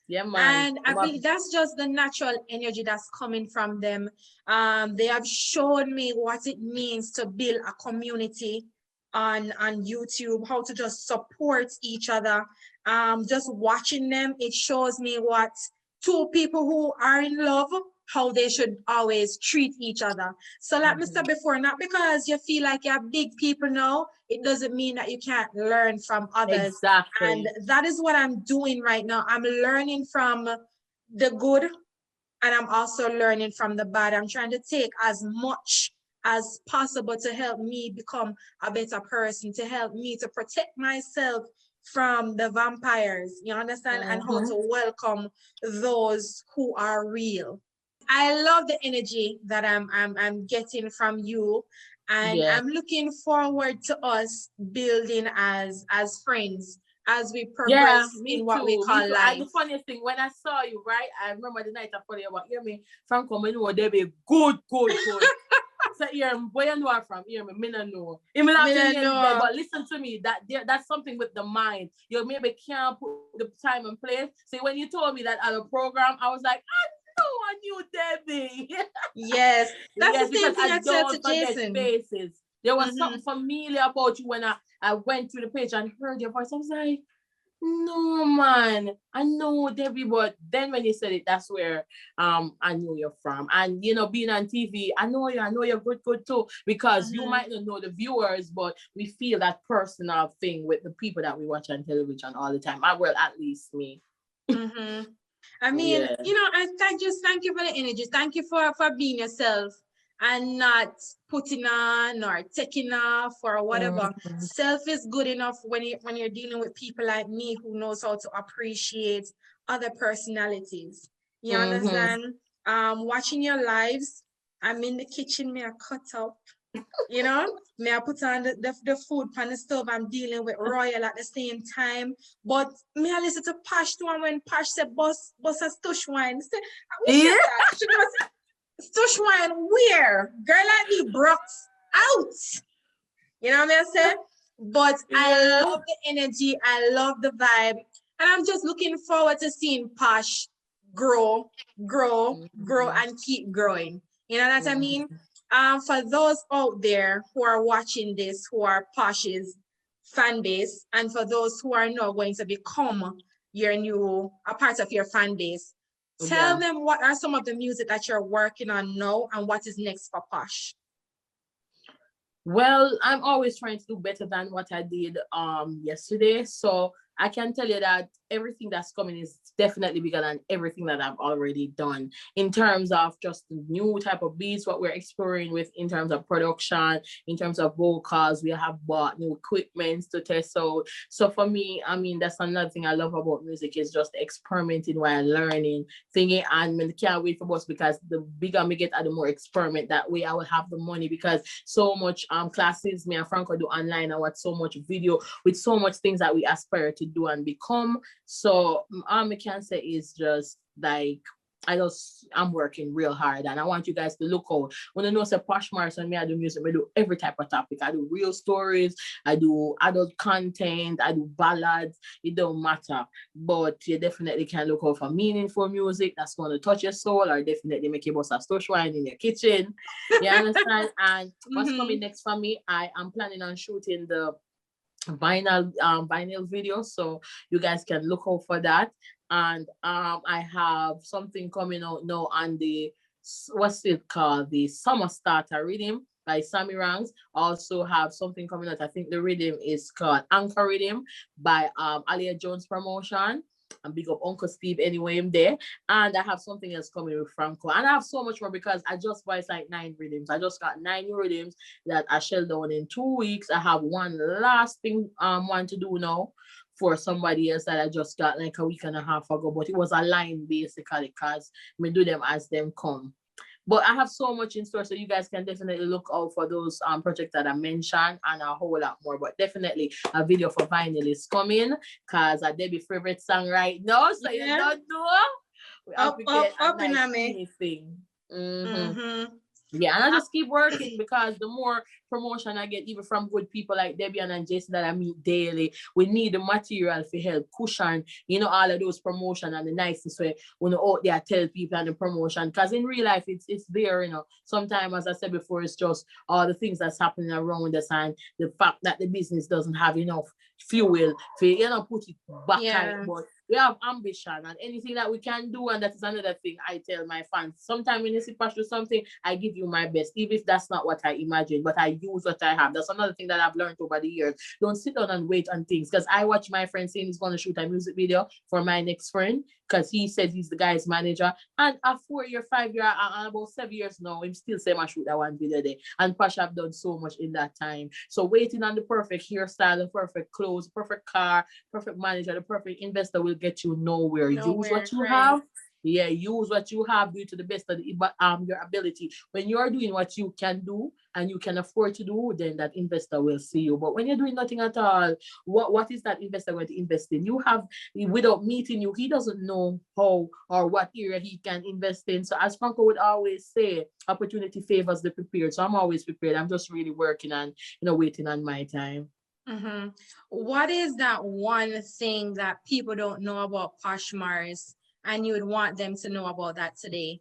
Speaker 3: Yeah, man.
Speaker 2: And I think that's just the natural energy that's coming from them. They have shown me what it means to build a community on YouTube, how to just support each other. Just watching them, it shows me what two people who are in love, how they should always treat each other. So like I said before, not because you feel like you're big people now, it doesn't mean that you can't learn from others.
Speaker 3: Exactly.
Speaker 2: And that is what I'm doing right now. I'm learning from the good, and I'm also learning from the bad. I'm trying to take as much as possible to help me become a better person, to help me to protect myself from the vampires, you understand, and how to welcome those who are real. I love the energy that I'm getting from you, and I'm looking forward to us building as friends as we progress in what we call life.
Speaker 3: And the funniest thing, when I saw you, right, I remember the night I told you about, hear me, from coming over there, be good. So hear me, where you know her from? Hear me, I know. But listen to me, that's something with the mind. You maybe can't put the time and place. See, when you told me that at a program, I was like, Oh, I knew Debbie.
Speaker 2: Yes, that's
Speaker 3: Yes,
Speaker 2: the same
Speaker 3: because
Speaker 2: thing
Speaker 3: I
Speaker 2: I said
Speaker 3: don't
Speaker 2: to
Speaker 3: forget
Speaker 2: Jason.
Speaker 3: faces. There was
Speaker 2: Mm-hmm.
Speaker 3: something familiar about you when I went through the page and heard your voice. I was like, no man, I know Debbie, but then when you said it, that's where I knew you're from. And you know, being on TV, I know you're good too, because you
Speaker 2: Mm-hmm.
Speaker 3: might not know the viewers, but we feel that personal thing with the people that we watch on television all the time. I Well, at least me.
Speaker 2: Mm-hmm. I mean,
Speaker 3: Yeah.
Speaker 2: I thank you for the energy. Thank you for being yourself and not putting on or taking off or whatever.
Speaker 3: Mhm.
Speaker 2: Self is good enough when you're dealing with people like me who knows how to appreciate other personalities. You
Speaker 3: Mhm.
Speaker 2: understand? Watching your lives. I'm in the kitchen, may I cut up. May I put on the food on the stove. I'm dealing with Royal at the same time. But may I listen to Posh too, and when Posh said boss a stush wine. Say, we should
Speaker 3: Yeah.
Speaker 2: that. She goes, stush wine where? Girl like me brocks out. You know what I'm saying? But I
Speaker 3: Yeah.
Speaker 2: love the energy, I love the vibe. And I'm just looking forward to seeing Posh grow, grow,
Speaker 3: Mhm.
Speaker 2: and keep growing. You know what I mean?
Speaker 3: Mhm.
Speaker 2: For those out there who are watching this, who are Posh's fan base, and for those who are now going to become a part of your fan base, tell
Speaker 3: Yeah.
Speaker 2: them what are some of the music that you're working on now and what is next for Posh.
Speaker 3: Well, I'm always trying to do better than what I did yesterday. So I can tell you that everything that's coming is definitely bigger than everything that I've already done in terms of just the new type of beats, what we're exploring with in terms of production, in terms of vocals. We have bought new equipment to test out. So for me, I mean, that's another thing I love about music is just experimenting while learning, thinking, and I can't wait for us because the bigger we get, the more experiment. That way I will have the money because so much classes me and Franco do online and watch so much video with so much things that we aspire to do and become. So all I can say is just like I'm working real hard and I want you guys to look out. When you know say Posh Morris and me, I do music, I do every type of topic. I do real stories, I do adult content, I do ballads, it don't matter. But you definitely can look out for meaningful music that's going to touch your soul or definitely make you bust a stush wine in your kitchen. You understand? And what's coming
Speaker 2: Mm-hmm.
Speaker 3: next for me, I am planning on shooting the vinyl video, so you guys can look out for that. And I have something coming out now on the what's it called, the summer starter rhythm by Sammy Rangs. Also have something coming out, I think the rhythm is called Anchor Rhythm by Alia Jones Promotion, and big up Uncle Steve anyway I'm there. And I have something else coming with Franco, and I have so much more because I just voiced like 9 rhythms. I just got 9 rhythms that I shall down in 2 weeks. I have one last thing one to do now for somebody else that I just got like a week and a half ago, but it was a line basically because we do them as them come. But I have so much in store, so you guys can definitely look out for those projects that I mentioned and a whole lot more. But definitely a video for vinyl is coming because a Debbie favorite song right now, so you
Speaker 2: Yeah.
Speaker 3: don't know. We have
Speaker 2: Up,
Speaker 3: to
Speaker 2: up,
Speaker 3: get a
Speaker 2: up in
Speaker 3: nice
Speaker 2: a me.
Speaker 3: skinny thing. Mm-hmm.
Speaker 2: Mm-hmm.
Speaker 3: Yeah, and I just keep working because the more promotion I get, even from good people like Debbion and Jason that I meet daily, we need the material for help cushion, all of those promotion and the nicest way when you out there tell people and the promotion. Because in real life, it's there. Sometimes, as I said before, it's just all the things that's happening around us and the fact that the business doesn't have enough fuel for put it back on it.
Speaker 2: Yeah.
Speaker 3: But we have ambition and anything that we can do, and that is another thing I tell my fans. Sometimes when you see past something, I give you my best, even if that's not what I imagine, but I use what I have. That's another thing that I've learned over the years. Don't sit down and wait on things. Because I watch my friend saying he's going to shoot a music video for my next friend because he says he's the guy's manager. And a 4 year, 5 year, and about 7 years now, him still say I shoot that one video there. And Pash have done so much in that time. So waiting on the perfect hairstyle, the perfect clothes, perfect car, perfect manager, the perfect investor will get you nowhere. Use
Speaker 2: Nowhere.
Speaker 3: what you
Speaker 2: Right.
Speaker 3: have. Yeah, use what you have, do it to the best of your ability. When you're doing what you can do and you can afford to do, then that investor will see you. But when you're doing nothing at all, what is that investor going to invest in? You have without meeting you, he doesn't know how or what area he can invest in. So as Franco would always say, opportunity favors the prepared. So I'm always prepared. I'm just really working and waiting on my time.
Speaker 2: Mm-hmm. What is that one thing that people don't know about Posh Morris and you would want them to know about that today?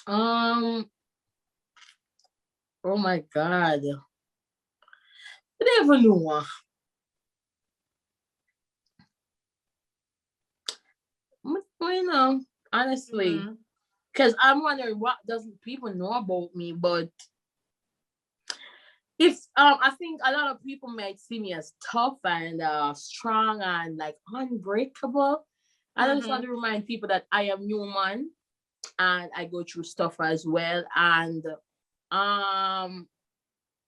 Speaker 3: Oh my God. I never know. You know, honestly, because I'm wondering what doesn't people know about me, but if I think a lot of people might see me as tough and strong and like unbreakable. I just want to remind people that I am human and I go through stuff as well. And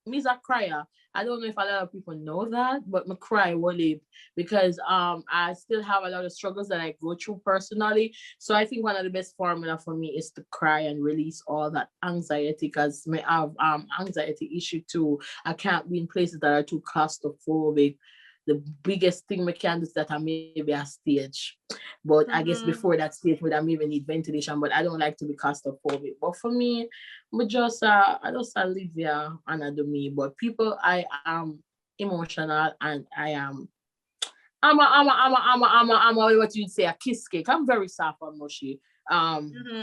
Speaker 3: me as a crier. I don't know if a lot of people know that, but me cry really because I still have a lot of struggles that I go through personally. So I think one of the best formula for me is to cry and release all that anxiety because me have anxiety issue too. I can't be in places that are too claustrophobic. The biggest thing we can do is that I maybe a stage. But I guess before that stage would I maybe need ventilation, but I don't like to be claustrophobic. But for me, I just live here and I do me. But people I am emotional and I'm what you'd say a kiss cake. I'm very soft and mushy.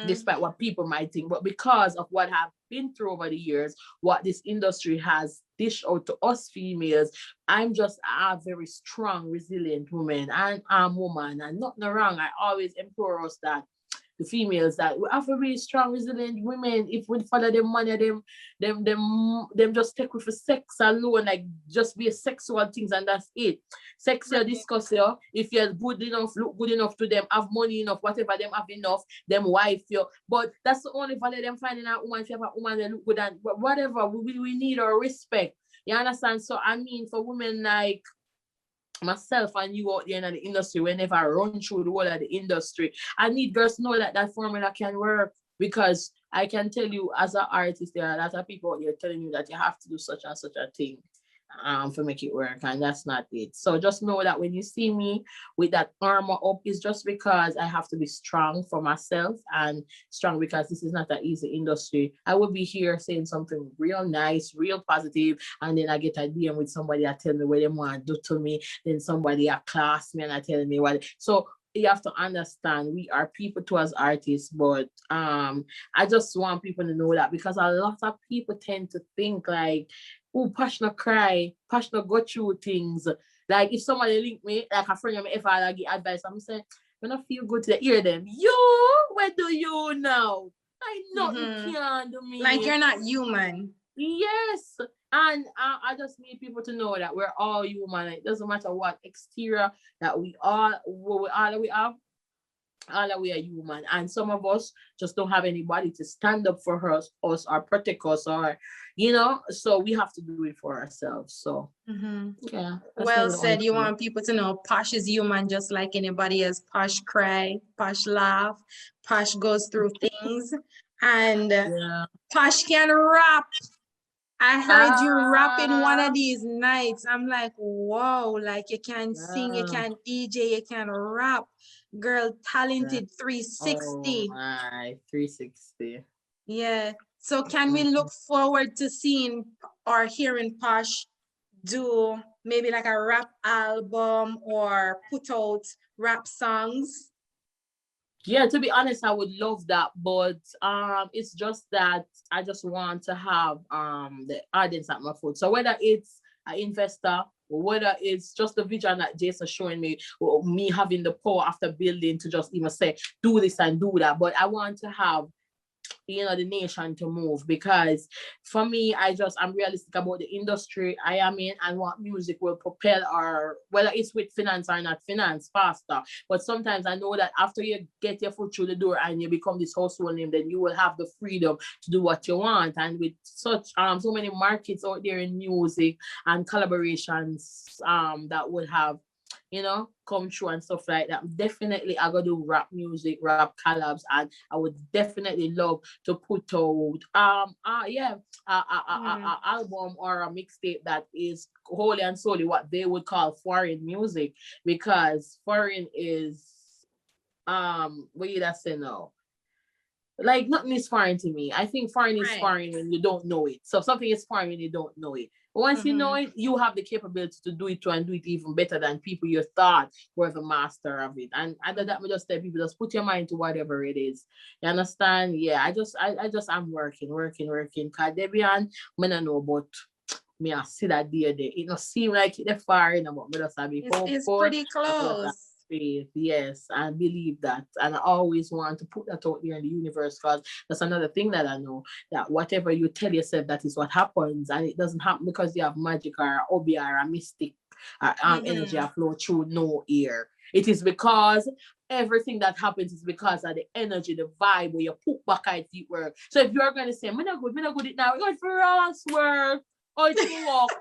Speaker 3: Despite what people might think, but because of what I've been through over the years, what this industry has dished out to us females, I'm just a very strong, resilient woman, and I'm woman, and nothing wrong. I always implore us that the females that we have a really strong, resilient women. If we follow them money, them just take with for sex alone, like just be a sexual things and that's it. Sexual discuss you. If you're good enough, look good enough to them, have money enough, whatever them have enough, them wife you. But that's the only value them finding a woman. If you have a woman that look good and whatever, we need our respect. You understand? So I mean for women like myself and you out there in the industry, whenever I run through the whole of the industry, I need girls to know that that formula can work because I can tell you as an artist, there are a lot of people out there telling you that you have to do such and such a thing to make it work, and that's not it. So just know that when you see me with that armor up, it's just because I have to be strong for myself and strong because this is not an easy industry. I would be here saying something real nice, real positive, and then I get a DM with somebody that tell me what they want to do to me, then somebody a class me and I tell me what. So you have to understand we are people too as artists, but I just want people to know that because a lot of people tend to think like, oh, Posh no cry, Posh no go through things. Like if somebody link me, like a friend of me, if I give advice, I'm saying, when I feel good to hear them, you, where do you know? Like nothing can do me.
Speaker 2: Like you're not human.
Speaker 3: Yes. And I just need people to know that we're all human. It doesn't matter what exterior that we are, all we have, all that we are human. And some of us just don't have anybody to stand up for us or protect us or, so we have to do it for ourselves. So, yeah.
Speaker 2: Well said. You want people to know Posh is human just like anybody else. Posh cry, Posh laugh, Posh goes through things. And Posh can rap. I heard you rapping one of these nights. I'm like, whoa, like you can sing, you can DJ, you can rap. Girl, talented 360.
Speaker 3: Oh my, 360.
Speaker 2: Yeah. So can we look forward to seeing or hearing Posh do maybe like a rap album or put out rap songs?
Speaker 3: Yeah, to be honest, I would love that, but it's just that I just want to have the audience at my foot. So whether it's an investor or whether it's just the vision that Jason showing me, or me having the power after building to just even say do this and do that, but I want to have the nation to move because for me I'm realistic about the industry I am in and what music will propel or whether it's with finance or not finance faster. But sometimes I know that after you get your foot through the door and you become this household name, then you will have the freedom to do what you want. And with such so many markets out there in music and collaborations that would have come true and stuff like that. Definitely I gotta do rap music, rap collabs, and I would definitely love to put out album or a mixtape that is wholly and solely what they would call foreign music, because foreign is what you say now. like nothing is foreign to me. I think foreign is
Speaker 2: Right.
Speaker 3: foreign when you don't know it. So something is foreign when you don't know it. But once you know it, you have the capability to do it too and do it even better than people you thought were the master of it. And other that we just tell people, just put your mind to whatever it is. You understand? Yeah, I'm working. Cause Debbion, I don't know about me I see that day there. It don't seem like it far, but me just have be
Speaker 2: It's
Speaker 3: hopeful.
Speaker 2: pretty
Speaker 3: And me just have
Speaker 2: close.
Speaker 3: faith. Yes, I believe that. And I always want to put that out there in the universe because that's another thing that I know, that whatever you tell yourself, that is what happens. And it doesn't happen because you have magic or obi or a mystic energy flow through no ear. It is because everything that happens is because of the energy, the vibe where you put back at it work. So if you're going to say, me not good it now, it's for us work. Oh, it will work.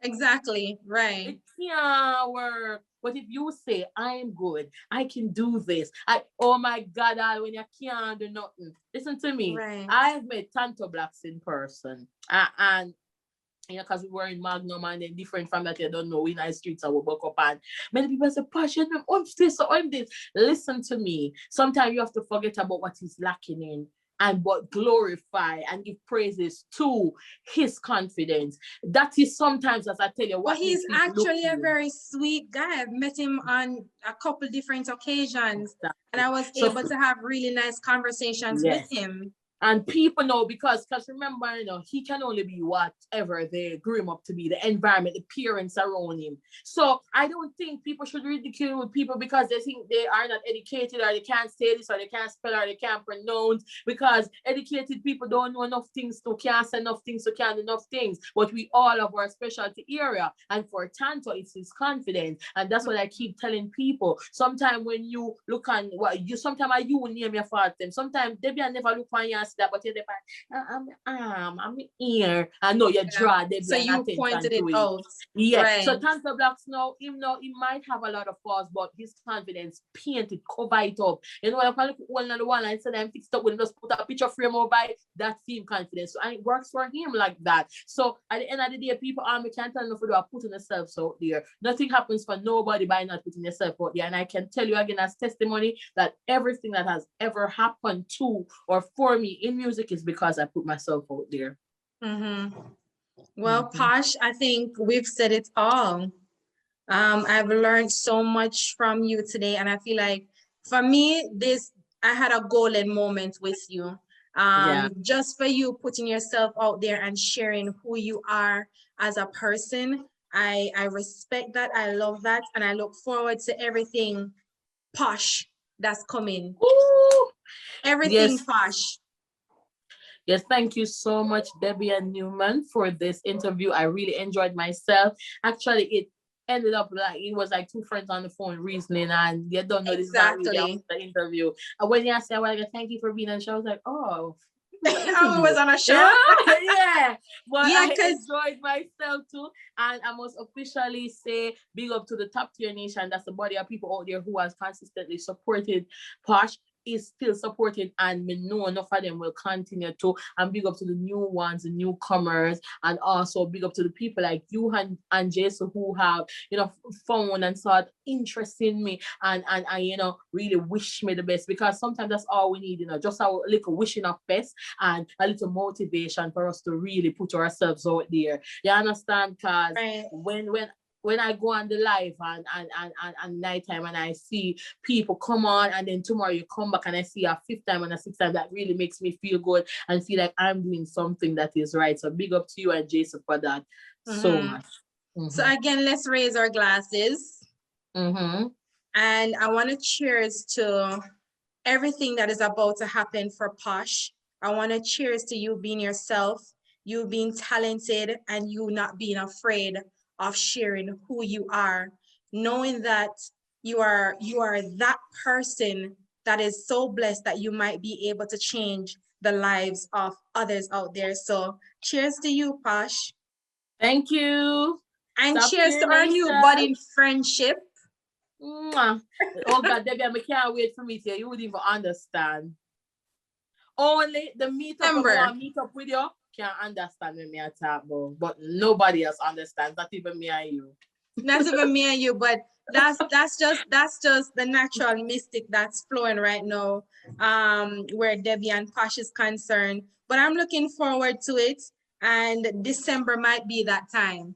Speaker 2: Exactly. Right.
Speaker 3: It can't work. But if you say, I am good, I can do this. Oh my God, when you can't do nothing. Listen to me.
Speaker 2: Right.
Speaker 3: I've met Tanto Blacks in person. And because we were in Magnum and then different from that, you don't know, in the streets I will buck up and many people say, Posh, I'm this, so I'm this. Listen to me. Sometimes you have to forget about what is lacking in and but glorify and give praises to his confidence. That is sometimes, as I tell you,
Speaker 2: Well,
Speaker 3: what
Speaker 2: he's
Speaker 3: makes people look
Speaker 2: actually a
Speaker 3: to
Speaker 2: very sweet guy. I've met him on a couple different occasions, and I was
Speaker 3: so,
Speaker 2: able to have really nice conversations with
Speaker 3: yes.
Speaker 2: him.
Speaker 3: And people know because remember, he can only be whatever they grew him up to be, the environment, the parents around him. So I don't think people should ridicule people because they think they are not educated or they can't say this or they can't spell or they can't pronounce, because educated people don't know enough things to can't say enough things to can't do enough things. But we all have our specialty area. And for Tanto, it's his confidence. And that's what I keep telling people. Sometimes when you look on sometimes you name your fault them. Sometimes Debbion never look on you and that, but you're I'm here. I know you draw Debbion
Speaker 2: so you
Speaker 3: attention
Speaker 2: pointed it
Speaker 3: to it.
Speaker 2: out.
Speaker 3: Yeah.
Speaker 2: Right.
Speaker 3: So Tanto Blacks now, he might have a lot of flaws, but his confidence painted, cover it up. You know, if I look one on the wall and say I'm fixed up with just put a picture frame over it, that's him confidence. So and it works for him like that. So at the end of the day, people can't tell enough about putting themselves out there. Nothing happens for nobody by not putting yourself out there. And I can tell you again as testimony that everything that has ever happened to or for me in music is because I put myself out there.
Speaker 2: Well, Posh, I think we've said it all. I've learned so much from you today, and I feel like for me, I had a golden moment with you. Just for you putting yourself out there and sharing who you are as a person. I respect that. I love that, and I look forward to everything Posh that's coming.
Speaker 3: Ooh.
Speaker 2: Everything
Speaker 3: Yes.
Speaker 2: Posh.
Speaker 3: Yes, thank you so much, Debbion Newman, for this interview. I really enjoyed myself. Actually, it ended up like it was like two friends on the phone reasoning, and you don't know this is not really the interview. And when you said, "Well, thank you for being on the show," I was like, "Oh."
Speaker 2: I was on a show.
Speaker 3: Yeah. But
Speaker 2: yeah,
Speaker 3: I enjoyed myself too. And I must officially say big up to the Top Tier Nation. That's the body of people out there who has consistently supported Posh, is still supported, and we know enough of them will continue to. And big up to the new ones, the newcomers, and also big up to the people like you and Jason who have found and sought interest in me and really wish me the best, because sometimes that's all we need, just a little wishing of best and a little motivation for us to really put ourselves out there. You understand? Because when I go on the live and nighttime and I see people come on and then tomorrow you come back and I see a fifth time and a sixth time, that really makes me feel good and feel like I'm doing something that is right. So big up to you and Jason for that so much.
Speaker 2: So again, let's raise our glasses. And I want to cheers to everything that is about to happen for Posh. I want to cheers to you being yourself, you being talented, and you not being afraid of sharing who you are, knowing that you are that person that is so blessed that you might be able to change the lives of others out there. So cheers to you, Posh.
Speaker 3: Thank you.
Speaker 2: And cheers to our new budding friendship.
Speaker 3: Oh God, Debbion, I can't wait for me to you wouldn't even understand. Only the meet up with you can't understand when me I talk about, but nobody else understands, not even me and you.
Speaker 2: not even me and you, but that's just the natural mystic that's flowing right now, where Debbie and Posh is concerned. But I'm looking forward to it, and December might be that time.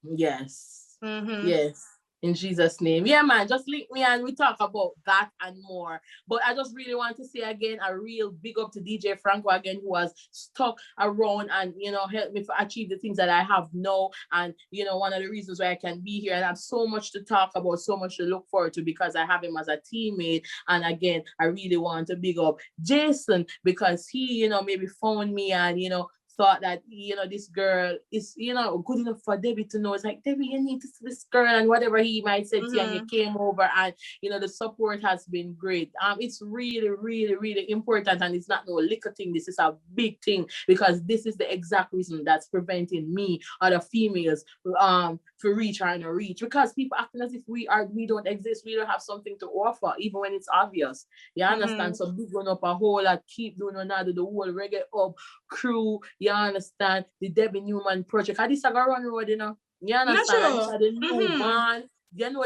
Speaker 3: Yes.
Speaker 2: Mm-hmm.
Speaker 3: Yes. In Jesus' name. Yeah, man. Just link me and we talk about that and more. But I just really want to say again, a real big up to DJ Franco again, who has stuck around and, helped me to achieve the things that I have now. And, one of the reasons why I can be here and I have so much to talk about, so much to look forward to because I have him as a teammate. And again, I really want to big up Jason because he, maybe phoned me and, thought that, this girl is, good enough for Debbie to know. It's like, Debbie, you need to see this girl and whatever he might say to you, and you came over and, the support has been great. It's really, really, really important, and it's not no little thing. This is a big thing because this is the exact reason that's preventing me, other females, to reach or not reach, because people acting as if we don't exist, we don't have something to offer, even when it's obvious. You understand? So big one up a whole lot, keep doing another, the whole Reggae Hub crew, you understand, the Newman project. This is a run road, you understand? This is the new band.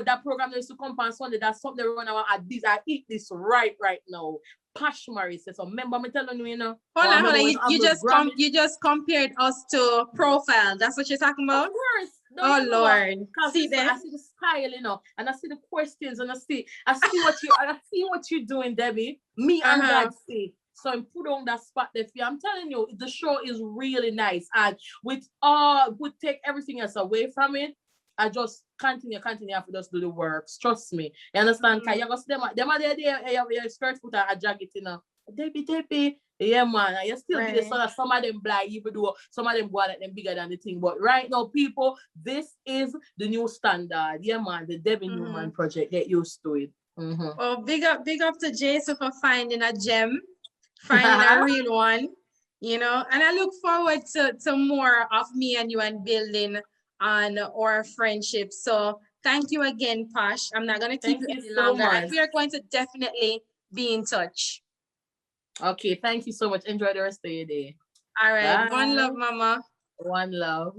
Speaker 3: That program used to come on Sunday, that's something they run around at this. I eat this right now. Posh Morris says, so remember me telling you,
Speaker 2: Hold on. You just compared us to Profile. That's what you're talking about?
Speaker 3: Of course.
Speaker 2: Oh Lord.
Speaker 3: See that? I see the style, and I see the questions, and I see what you're doing, Debbie. Me and God say. So I'm put on that spot there for you. I'm telling you, the show is really nice. And would take everything else away from it. I just continue after just do the works. Trust me. You understand? Because you go see them are there, your skirt foot and a jacket, Debbie. Yeah, man. And you still get the son of some of them black, even though some of them go at them bigger than the thing. But right now, people, this is the new standard. Yeah, man. The Debbion Newman project. Get used to it.
Speaker 2: Well, big up to Jason for finding a gem. Finding a real one, and I look forward to more of me and you and building on our friendship. So thank you again, Posh. I'm not going to keep you any longer. And we are going to definitely be in touch.
Speaker 3: Okay, thank you so much. Enjoy the rest of your day.
Speaker 2: All right. Bye. One love, Mama.
Speaker 3: One love.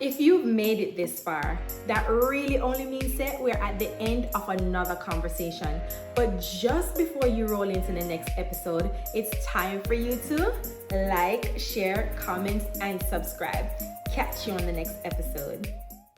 Speaker 4: If you've made it this far, that really only means that we're at the end of another conversation. But just before you roll into the next episode, it's time for you to like, share, comment, and subscribe. Catch you on the next episode.